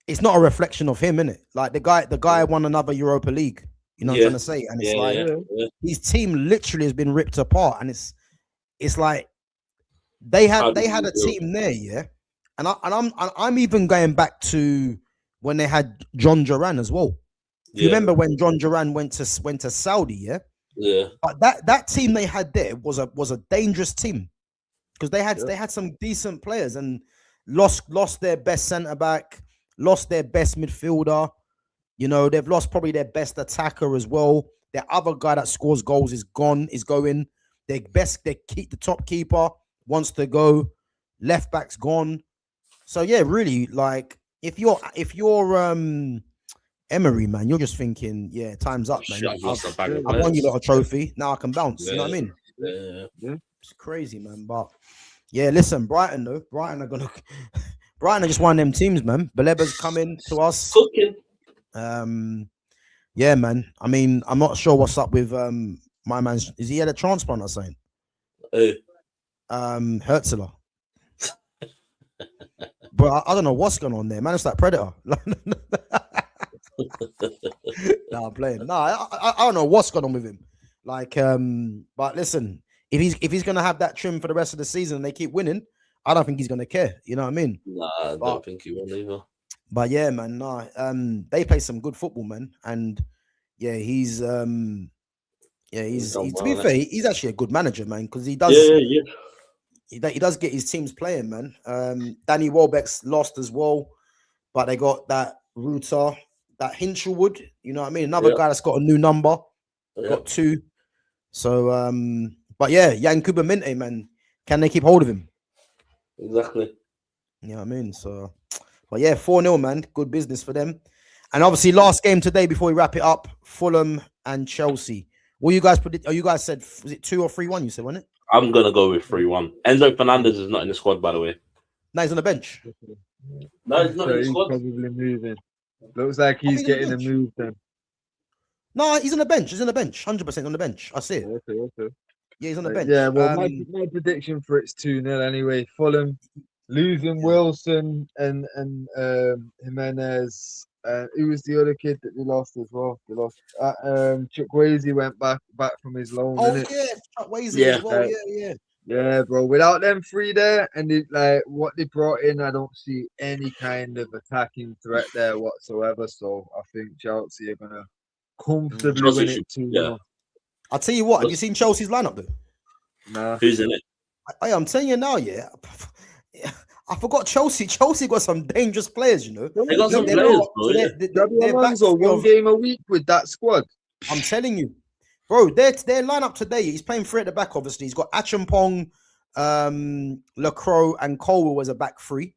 it's not a reflection of him, innit? Like the guy won another Europa League. You know what I'm trying to say? And it's his team literally has been ripped apart, and it's like they had a team there, and I'm even going back to when they had John Duran as well. You remember when John Duran went to Saudi, But that team they had there was a dangerous team, because they had some decent players and lost their best centre back, lost their best midfielder. You know, they've lost probably their best attacker as well. Their other guy that scores goals is going. They keep the top keeper wants to go. Left back's gone. So yeah, really, like if you're Emery, man, you're just thinking, time's up, man. I won you lot a trophy. Now I can bounce. You know what I mean? Yeah. It's crazy, man. But yeah, listen, Brighton are just one of them teams, man. Baleba's coming to us. Cooking. Yeah, man. I mean, I'm not sure what's up with my man's. Is he had a transplant or something? Hertzler. But I don't know what's going on there, man. It's like Predator. I'm playing. I don't know what's going on with him. Like, but listen, if he's gonna have that trim for the rest of the season and they keep winning, I don't think he's gonna care. You know what I mean? Nah, I don't think he will either. But yeah, man, they play some good football, man. And he's to be fair, he's actually a good manager, man, because he does he does get his teams playing, man. Danny Welbeck's lost as well, but they got that Ruta that Hinchelwood. You know what I mean? Another Yeah. guy that's got a new number, Yeah. got 2. So, but yeah, Yankuba Minte, man, can they keep hold of him? Exactly. You know what I mean? So, but yeah, 4-0, man, good business for them. And obviously, last game today before we wrap it up, Fulham and Chelsea. What you guys predict? Oh, you guys said, was it 2 or 3-1? You said, wasn't it? I'm gonna go with 3-1. Enzo Fernandez is not in the squad, by the way. No, he's on the bench. No, he's not So in the he's squad. probably moving. Looks like I he's think he's on getting the a bench. move then. No, he's on the bench. He's on the bench. 100% on the bench. I see it. Okay. Yeah, he's on the bench. Yeah, well, my prediction for it's 2-0 anyway. Fulham losing Yeah. Wilson and Jimenez. Who was the other kid that they lost as well? They lost. Chukwueze went back from his loan. Oh Innit? yeah, Chukwueze Yeah. as well. Right. Yeah. Yeah, bro. Without them 3 there, and like what they brought in, I don't see any kind of attacking threat there whatsoever. So I think Chelsea are gonna comfortably Chelsea win should- it 2-0. yeah. I'll tell you what. Have you seen Chelsea's lineup though? Nah. Who's in it? I'm telling you now, yeah. I forgot Chelsea. Chelsea got some dangerous players, you know. They got some They're players, not- bro. so Yeah. they're back Alonso, one of- game a week with that squad. I'm telling you, bro. Their lineup today. He's playing 3 at the back. Obviously, he's got Achampong, Lacroix, and Colwell as a back 3.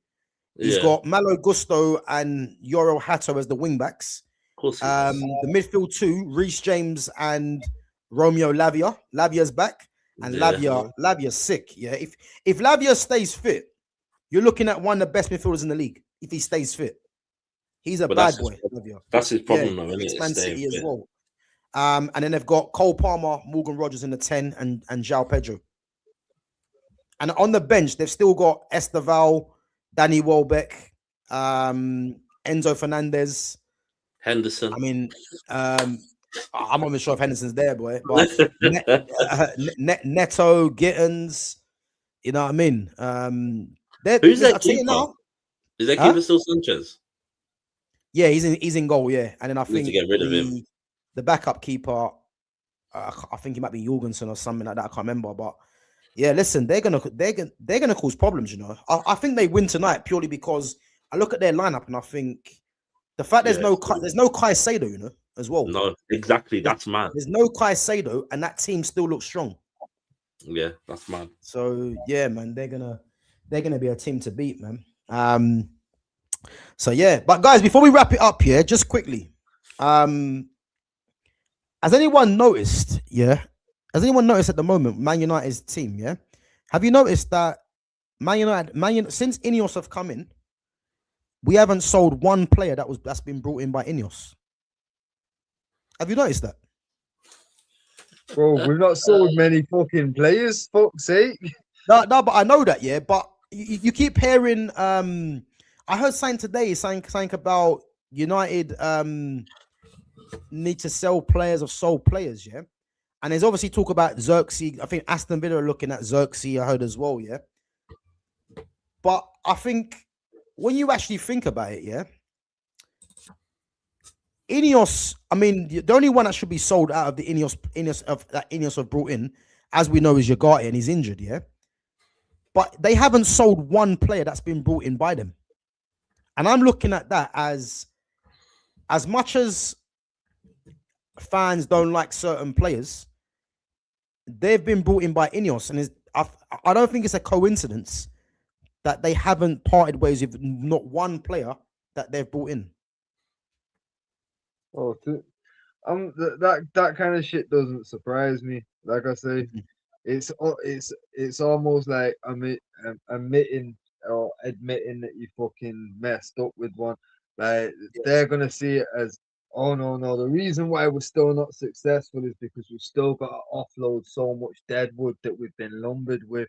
He's Yeah. got Malo Gusto and Yoro Hato as the wing backs. Of course. he is. The midfield 2, Reece James and Romeo Lavia. Lavia's back, and Yeah. Lavia's sick. Yeah, if Lavia stays fit, you're looking at one of the best midfielders in the league. If he stays fit, he's a But bad that's his boy. problem. Lavia. That's his problem, Yeah, though, isn't it's it? Man Staying City as fit. well. And then they've got Cole Palmer, Morgan Rogers in the 10, and João Pedro. And on the bench, they've still got Esteval, Danny Welbeck, Enzo Fernandez. Henderson. I mean, I'm not even sure if Henderson's there, boy. But Neto, Gittins, you know what I mean? Who's their I'll tell you keeper? now. Is their Huh? keeper still Sanchez? Yeah, he's in goal, yeah. And then I Need to think get rid of him. the backup keeper, I think he might be Jorgensen or something like that. I can't remember, but yeah, listen, they're gonna cause problems. You know, I think they win tonight purely because I look at their lineup and I think the fact there's no Caicedo, you know, as well. No, exactly. That's mad. There's no Caicedo, and that team still looks strong. Yeah, that's mad. So yeah, man, they're gonna be a team to beat, man. So yeah, but guys, before we wrap it up here, just quickly, has anyone noticed? Yeah, has anyone noticed at the moment Man United's team? Yeah, have you noticed that Man United since Ineos have come in, we haven't sold one player that's been brought in by Ineos. Have you noticed that? Bro, we've not sold many fucking players, fuck's sake. No, but I know that, yeah. But you keep hearing. I heard something today, something about United need to sell players of sold players, yeah. And there's obviously talk about Xerxes. I think Aston Villa are looking at Xerxes. I heard as well, yeah. But I think when you actually think about it, yeah, Ineos. I mean, the only one that should be sold out of the Ineos have brought in, as we know, is Yagati, and he's injured, yeah. But they haven't sold one player that's been brought in by them. And I'm looking at that as much as fans don't like certain players, they've been brought in by Ineos. And I don't think it's a coincidence that they haven't parted ways with not one player that they've brought in. Oh, that kind of shit doesn't surprise me. Like I say, it's almost like admitting that you fucking messed up with one. Like they're gonna see it as, oh no, the reason why we're still not successful is because we've still got to offload so much dead wood that we've been lumbered with.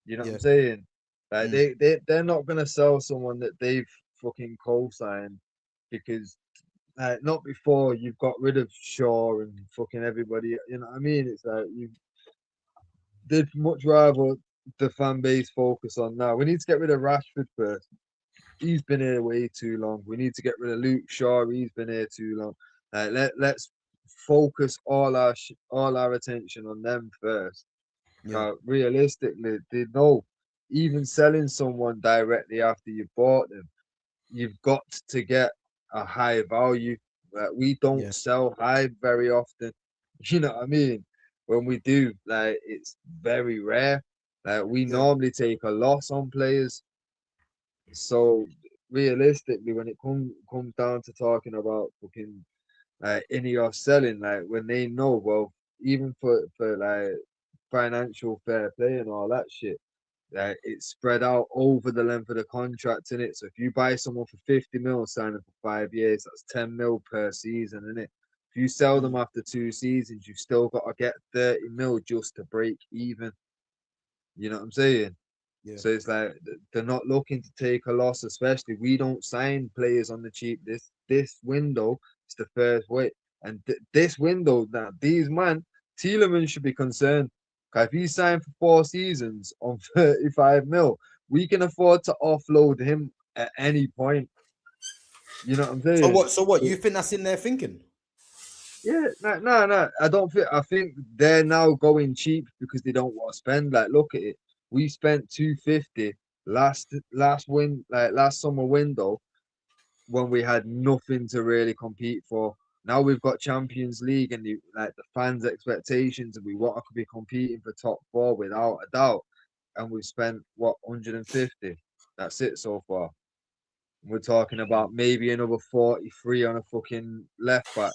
You know what I'm saying? Like they're not gonna sell someone that they've fucking co-signed because not before you've got rid of Shaw and fucking everybody. You know what I mean? It's like they'd much rather the fan base focus on now. We need to get rid of Rashford first. He's been here way too long. We need to get rid of Luke Shaw. He's been here too long. Let's focus all our attention on them first. Realistically, they know even selling someone directly after you bought them, you've got to get a high value Like we don't Yeah. sell high very often. You know what I mean? When we do, like it's very rare. Like we Yeah. normally take a loss on players. So realistically, when it comes down to talking about fucking Ineos selling, like when they know, well, even for like financial fair play and all that shit, like it's spread out over the length of the contract, in it. So if you buy someone for 50 mil, signing for 5 years, that's 10 mil per season, in it. If you sell them after 2 seasons, you've still got to get 30 mil just to break even. You know what I'm saying? Yeah. So it's like they're not looking to take a loss, especially we don't sign players on the cheap. This window is the first way, and this window now, these man Tielemans should be concerned. 'Cause if he signed for 4 seasons on 35 mil, we can afford to offload him at any point. You know what I'm So saying? what? So what? You think that's in their thinking? Yeah, no. I don't think. I think they're now going cheap because they don't want to spend. Like, look at it. We spent 250 last summer window when we had nothing to really compete for. Now we've got Champions League and the fans' expectations, and we want to be competing for top four without a doubt. And we've spent what 150. That's it so far. We're talking about maybe another 43 on a fucking left back.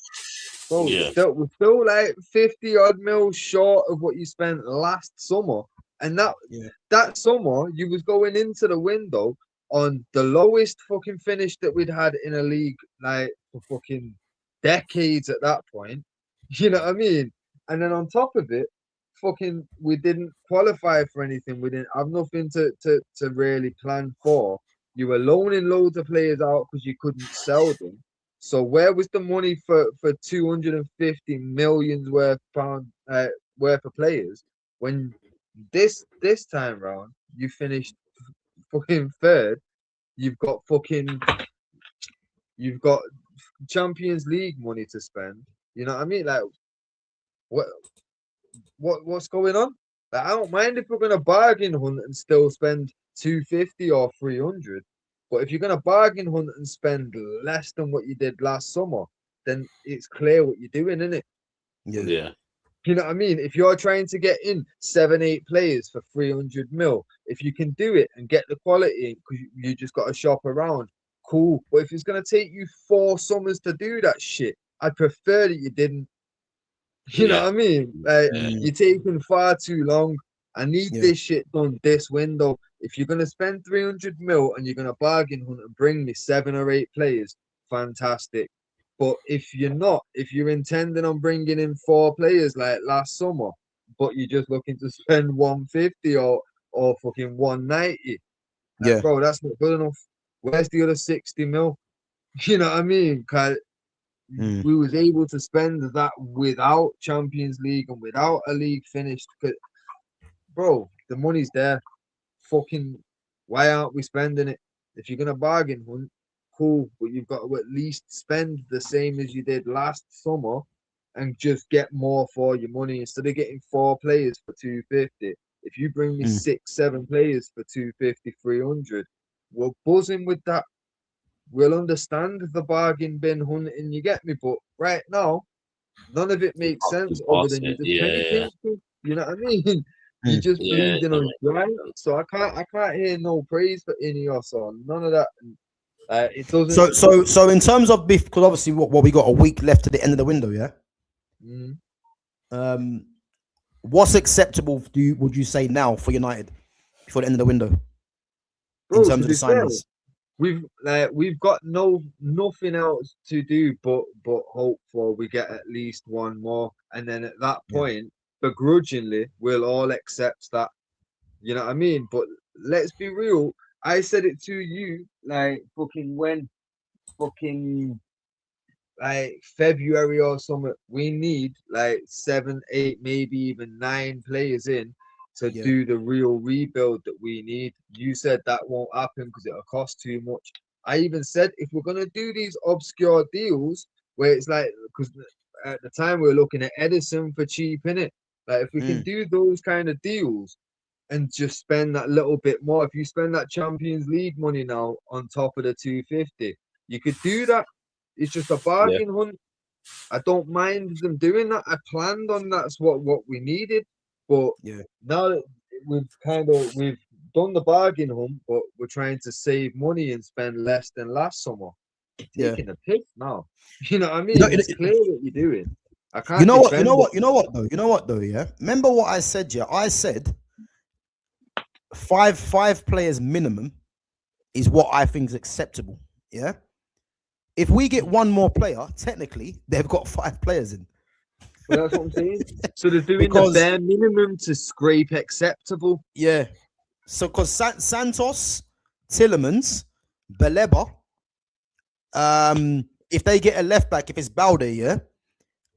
Bro, Yeah. we're still like 50 odd mil short of what you spent last summer. And Yeah. that summer, you was going into the window on the lowest fucking finish that we'd had in a league like for fucking decades at that point. You know what I mean? And then on top of it, fucking we didn't qualify for anything. We didn't have nothing to really plan for. You were loaning loads of players out because you couldn't sell them. So where was the money for 250 millions worth of players when this time round you finished fucking third? You've got Champions League money to spend. You know what I mean? Like what what's going on? Like, I don't mind if we're gonna bargain hunt and still spend 250 or 300. But if you're gonna bargain hunt and spend less than what you did last summer, then it's clear what you're doing, isn't it? Yeah. Yeah. You know what I mean? If you're trying to get in 7, 8 players for 300 mil, if you can do it and get the quality because you just got to shop around, cool. But if it's gonna take you 4 summers to do that shit, I'd prefer that you didn't. You know Yeah. what I mean? Like Yeah. you're taking far too long. I need Yeah. this shit done this window. If you're gonna spend 300 mil and you're gonna bargain hunt and bring me 7 or 8 players, fantastic. But if you're not, if you're intending on bringing in 4 players like last summer, but you're just looking to spend 150 or fucking 190, Yeah. bro, that's not good enough. Where's the other 60 mil? You know what I mean? 'Cause Mm. we was able to spend that without Champions League and without a league finished. Bro, the money's there. Fucking, why aren't we spending it? If you're gonna bargain hunt, cool, but you've got to at least spend the same as you did last summer and just get more for your money instead of getting 4 players for 250. If you bring me Mm. 6, 7 players for 250, 300, we're buzzing with that. We'll understand the bargain bin hunting, you get me? But right now, none of it makes sense other Boss than you it. just penny Yeah. pinching. You know what I mean? You Mm. just Yeah. bleeding on dry. So I can't hear no praise for Ineos or none of that. It doesn't. So in terms of beef, because obviously what we got a week left to the end of the window, yeah. Mm. Um, what's acceptable? Would you say now for United before the end of the window in Bro, terms to of the be fair, signings? we've got nothing else to do but hope for we get at least one more, and then at that Yeah. point, begrudgingly, we'll all accept that. You know what I mean? But let's be real. I said it to you like fucking when fucking like February or something. We need like 7, 8, maybe even 9 players in to Yeah. do the real rebuild that we need. You said that won't happen because it'll cost too much. I even said if we're gonna do these obscure deals where it's like because at the time we were looking at Edison for cheap in it. Like if we can Mm. do those kind of deals and just spend that little bit more. If you spend that Champions League money now on top of the 250, you could do that. It's just a bargain hunt. I don't mind them doing that. I planned on that's what we needed, but Yeah. now that we've done the bargain hunt, but we're trying to save money and spend less than last summer. Yeah. Taking a piss now. You know what I mean? You know, It's clear what you're doing. I can't you know what? defend it. You know what though? Yeah. Remember what I said? Yeah, I said five players minimum is what I think is acceptable. Yeah. If we get one more player, technically they've got 5 players in. But that's what I'm saying. So they're doing Because- the bare minimum to scrape acceptable. Yeah. So because Santos, Tillemans, Baleba, if they get a left back, if it's Balde, yeah,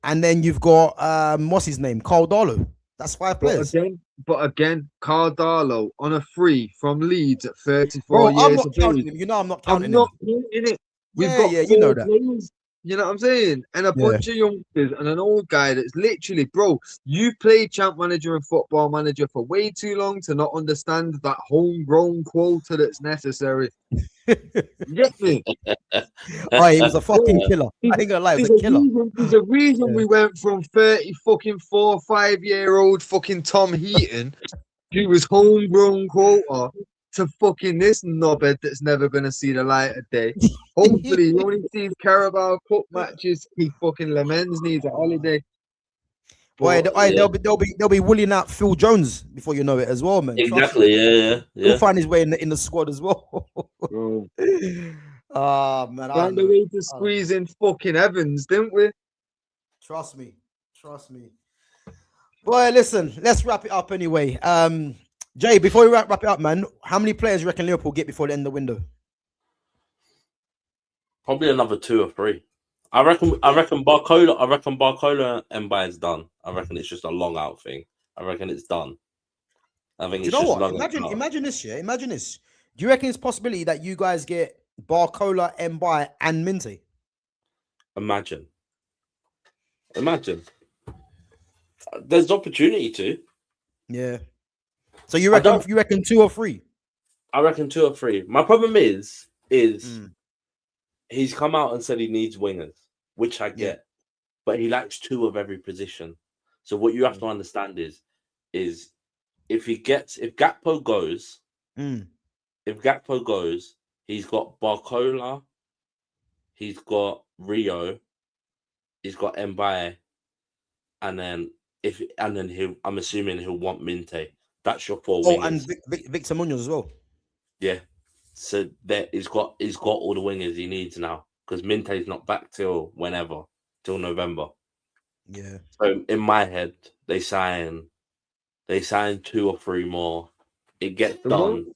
and then you've got what's his name, Caldalo. That's 5 players. But again, Cardalo on a free from Leeds at 34 Bro, years I'm not of counting age. him. You know I'm not I'm counting not him. counting it. We've Yeah, got yeah, 4 you know that. players. You know what I'm saying? And a Yeah. bunch of youngsters and an old guy that's literally, bro, you played Champ Manager and Football Manager for way too long to not understand that homegrown quota that's necessary. You get me? Oh, he was a fucking killer. I ain't gonna lie, he was a killer. There's a reason Yeah. we went from 30 fucking 5-year-old fucking Tom Heaton, who was homegrown quota, to fucking this knobhead that's never gonna see the light of day. Hopefully, he only sees Carabao Cup matches. He fucking Lemens needs a holiday. Boy, But, they'll be willing out Phil Jones before you know it as well, man. Trust me. Exactly. Yeah. He'll find his way in the squad as well. bro, Ah, man, I found don't a know. way to squeeze in fucking Evans, didn't we? Trust me. Boy, listen, let's wrap it up anyway. Jay, before we wrap it up, man, how many players you reckon Liverpool get before the end of the window? Probably another 2 or 3. I reckon Barcola and Bayern's done. I reckon it's just a long out thing. I reckon it's done. I think Do you it's know just what? long. Imagine this, yeah. Imagine this. Do you reckon it's a possibility that you guys get Barcola, Mbaye, and Minte? Imagine. There's opportunity to. Yeah. So you reckon 2 or 3? I reckon 2 or 3. My problem is he's come out and said he needs wingers, which I get, but he lacks 2 of every position. So what you have to understand is if Gakpo goes, he's got Barcola, he's got Rio, he's got Mbaye, and then I'm assuming he'll want Minte. That's your 4 wingers. Oh, and Victor Munoz as well. Yeah. So he's got all the wingers he needs now because Minte's not back till November. Yeah. So in my head, they sign 2 or 3 more. It gets done.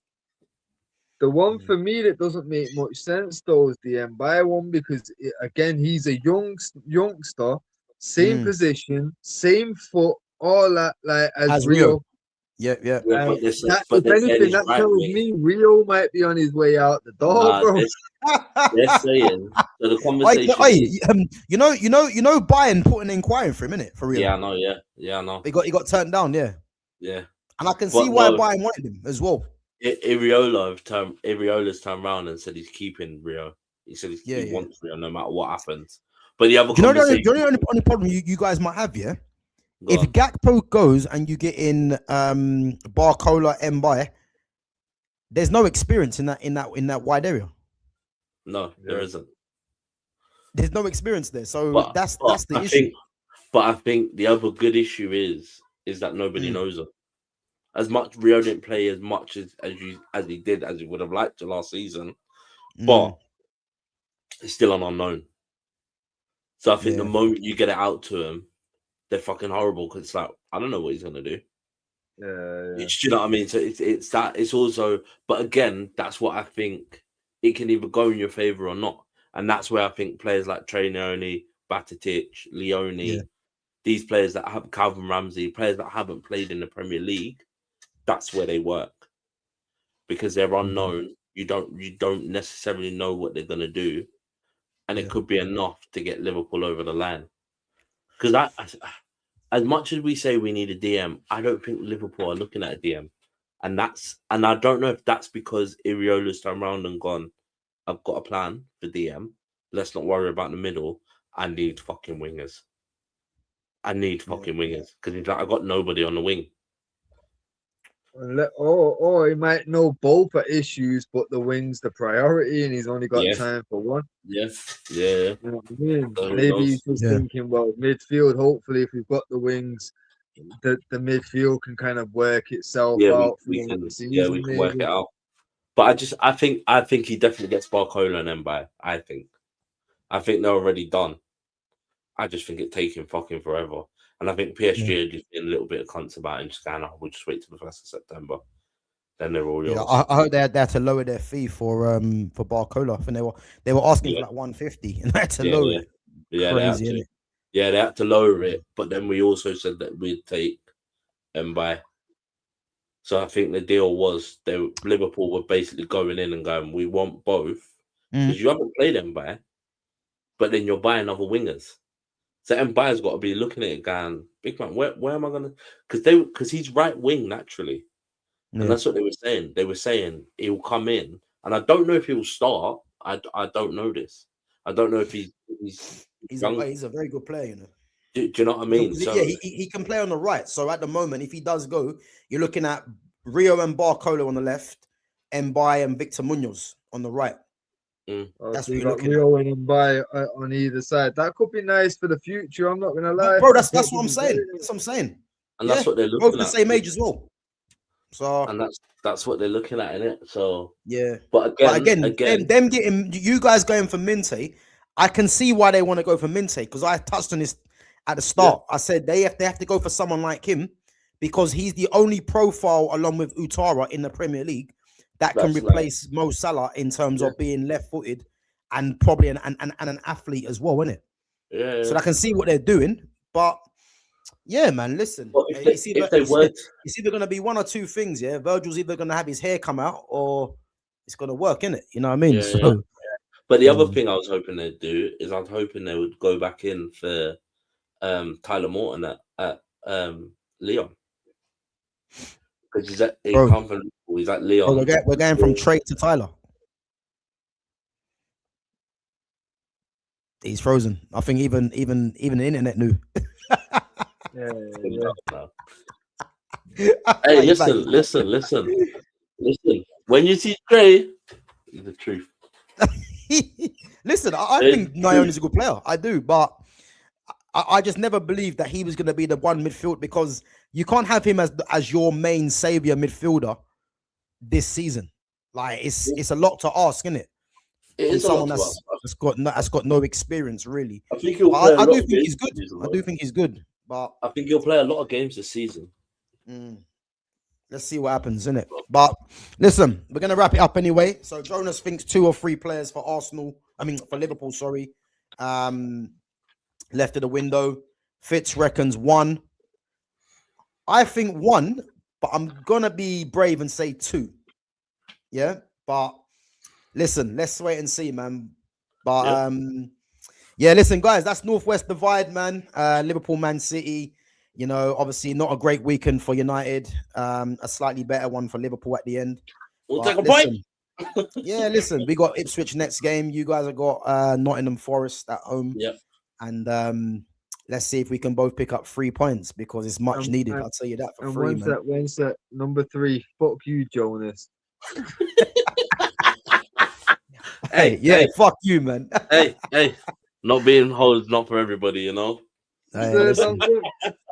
The one for me that doesn't make much sense though is the Mbaye one because again he's a youngster, same position, same foot, all that like as Rio. Yeah. But If anything, that tells me Rio might be on his way out the door, bro. They're saying so. The conversation. You know, Bayern put an inquiry for him, innit? For Rio. Yeah, I know. Yeah, I know. He got turned down. Yeah. And I can see why Bayern wanted him as well. Iriola's turned around and said he's keeping Rio. He said he wants Rio no matter what happens. But the other conversation, the only problem you guys might have, yeah. If Gakpo goes and you get in Barcola, Mbaye, there's no experience in that wide area. No, there isn't. There's no experience there, so that's the issue. But I think the other good issue is that nobody knows him. As much Rio didn't play as much as he would have liked to last season, but it's still an unknown. So I think the moment you get it out to him, they're fucking horrible because it's like I don't know what he's gonna do. Yeah. You know what I mean? So it's that. It's also, but again, that's what I think. It can either go in your favor or not, and that's where I think players like Trainoni, Batatic, Leone, these players that have Calvin Ramsey, players that haven't played in the Premier League, that's where they work because they're unknown. You don't necessarily know what they're gonna do, and it could be enough to get Liverpool over the line. Because as much as we say we need a DM, I don't think Liverpool are looking at a DM, and I don't know if that's because Iriola's turned around and gone, I've got a plan for DM. let's not worry about the middle. I need fucking wingers. I need fucking wingers because he's like, I got nobody on the wing. Or he might know both are issues, but the wing's the priority, and he's only got Yeah. time for one. Yeah. You know what I mean? So who Maybe knows? he's just Yeah. thinking, well, midfield. Hopefully, if we've got the wings, the midfield can kind of work itself out we throughout can the season. we can work maybe. it out. But I think he definitely gets Barcola and Mbai. I think they're already done. I just think it's taking fucking forever. And I think PSG are just being a little bit of cunts about it and just going, oh, we'll just wait till the 1st of September. Then they're all yours. Yeah, I heard they had to lower their fee for Barcola. I think they were asking for like 150 and they had to lower it. Yeah, Crazy, they had innit? to. Yeah, they had to lower it, but then we also said that we'd take Mbai. So I think the deal was Liverpool were basically going in and going, we want both because you haven't played Mbai, but then you're buying other wingers. So Mbai's got to be looking at it going, big man, where am I gonna? Because he's right wing naturally, and that's what they were saying. They were saying he'll come in, and I don't know if he'll start. I don't know this. I don't know if he's a very good player, you know. Do you know what I mean? So, yeah, he can play on the right. So at the moment, if he does go, you're looking at Rio and Barcola on the left, Mbai and Victor Munoz on the right. That's what you're looking at. Rio and Mbai on either side. That could be nice for the future. I'm not gonna lie, bro. That's what I'm saying. That's what I'm saying. And that's what they're looking at. Both the same age as well. So and that's what they're looking at, innit? So yeah. But again, them getting you guys going for Minte, I can see why they want to go for Minte because I touched on this at the start. I said they have to go for someone like him because he's the only profile along with Utara in the Premier League that can replace Mo Salah in terms of being left-footed and probably an athlete as well, isn't it? Yeah. So I can see what they're doing, but yeah, man, listen. It's either going to be one or two things. Yeah, Virgil's either going to have his hair come out or it's going to work, innit? You know what I mean? Yeah. But the other thing I was hoping they'd do is I was hoping they would go back in for Tyler Morton at Leon. Because he come from Liverpool, he's at Leon. We're going from Trey to Tyler. He's frozen. I think even the internet knew. Hey, listen. When you see Trey, the truth. Listen, I think Nayon is a good player. I do, but I just never believed that he was going to be the one midfield because you can't have him as your main savior midfielder this season. Like it's a lot to ask, isn't it? It is someone that's got no experience really. I think I do think he's good. I do think he's good, but I think he'll play a lot of games this season. Let's see what happens, innit? But listen, we're gonna wrap it up anyway. So Jonas thinks 2 or 3 players for for Liverpool, sorry. Left of the window. Fitz reckons 1. I think 1, but I'm gonna be brave and say 2. Yeah, but listen, let's wait and see, man. But listen, guys, that's Northwest Divide, man. Liverpool, Man City. You know, obviously not a great weekend for United. A slightly better one for Liverpool at the end. We'll take a point. Yeah, listen, we got Ipswich next game. You guys have got Nottingham Forest at home. Yep. And let's see if we can both pick up 3 points because it's much needed. I'll tell you that for free, man. When's that? Number 3. Fuck you, Jonas. Hey, fuck you, man. hey, not being hoes, not for everybody, you know.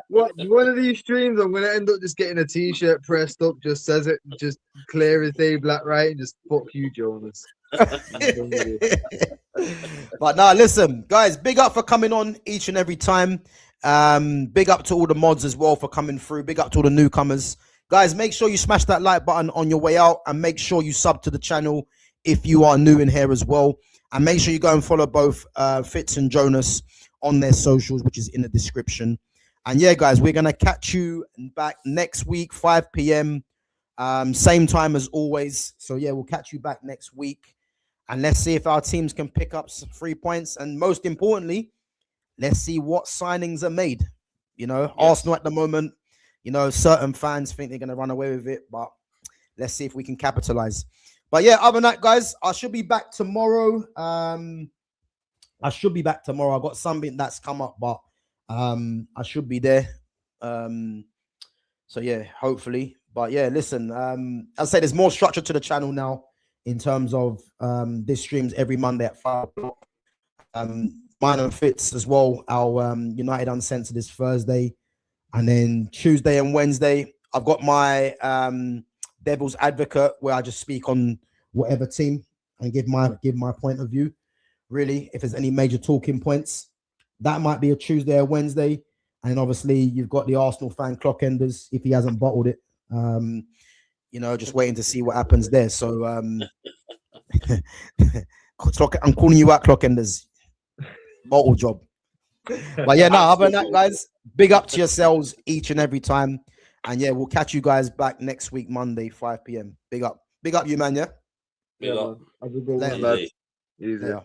One of these streams, I'm gonna end up just getting a T-shirt pressed up, just says it, just clear as day, black, right, and just fuck you, Jonas. But now, listen, guys, big up for coming on each and every time. Big up to all the mods as well for coming through. Big up to all the newcomers, guys. Make sure you smash that like button on your way out, and make sure you sub to the channel if you are new in here as well. And make sure you go and follow both Fitz and Jonas on their socials, which is in the description. And yeah, guys, we're going to catch you back next week, 5 p.m. Same time as always. So yeah, we'll catch you back next week. And let's see if our teams can pick up some 3 points. And most importantly, let's see what signings are made. You know, yes. Arsenal at the moment, you know, certain fans think they're going to run away with it. But let's see if we can capitalize. But yeah, other than that, guys, I should be back tomorrow. I should be back tomorrow. I got something that's come up, but I should be there. So yeah, hopefully. But yeah, listen, as I say, there's more structure to the channel now in terms of this streams every Monday at 5 o'clock. Mine and Fitz as well. Our United Uncensored this Thursday, and then Tuesday and Wednesday I've got my Devil's Advocate, where I just speak on whatever team and give my point of view. Really, if there's any major talking points, that might be a Tuesday or Wednesday. And obviously you've got the Arsenal fan Clock Enders, if he hasn't bottled it. Just waiting to see what happens there. So I'm calling you out, Clock Enders. Bottle job. But yeah, no, other than that, guys, big up to yourselves each and every time. And yeah, we'll catch you guys back next week, Monday, 5 p.m. Big up you, man. Yeah. Big up. Have a good one, Later. lads. Easy. Yeah.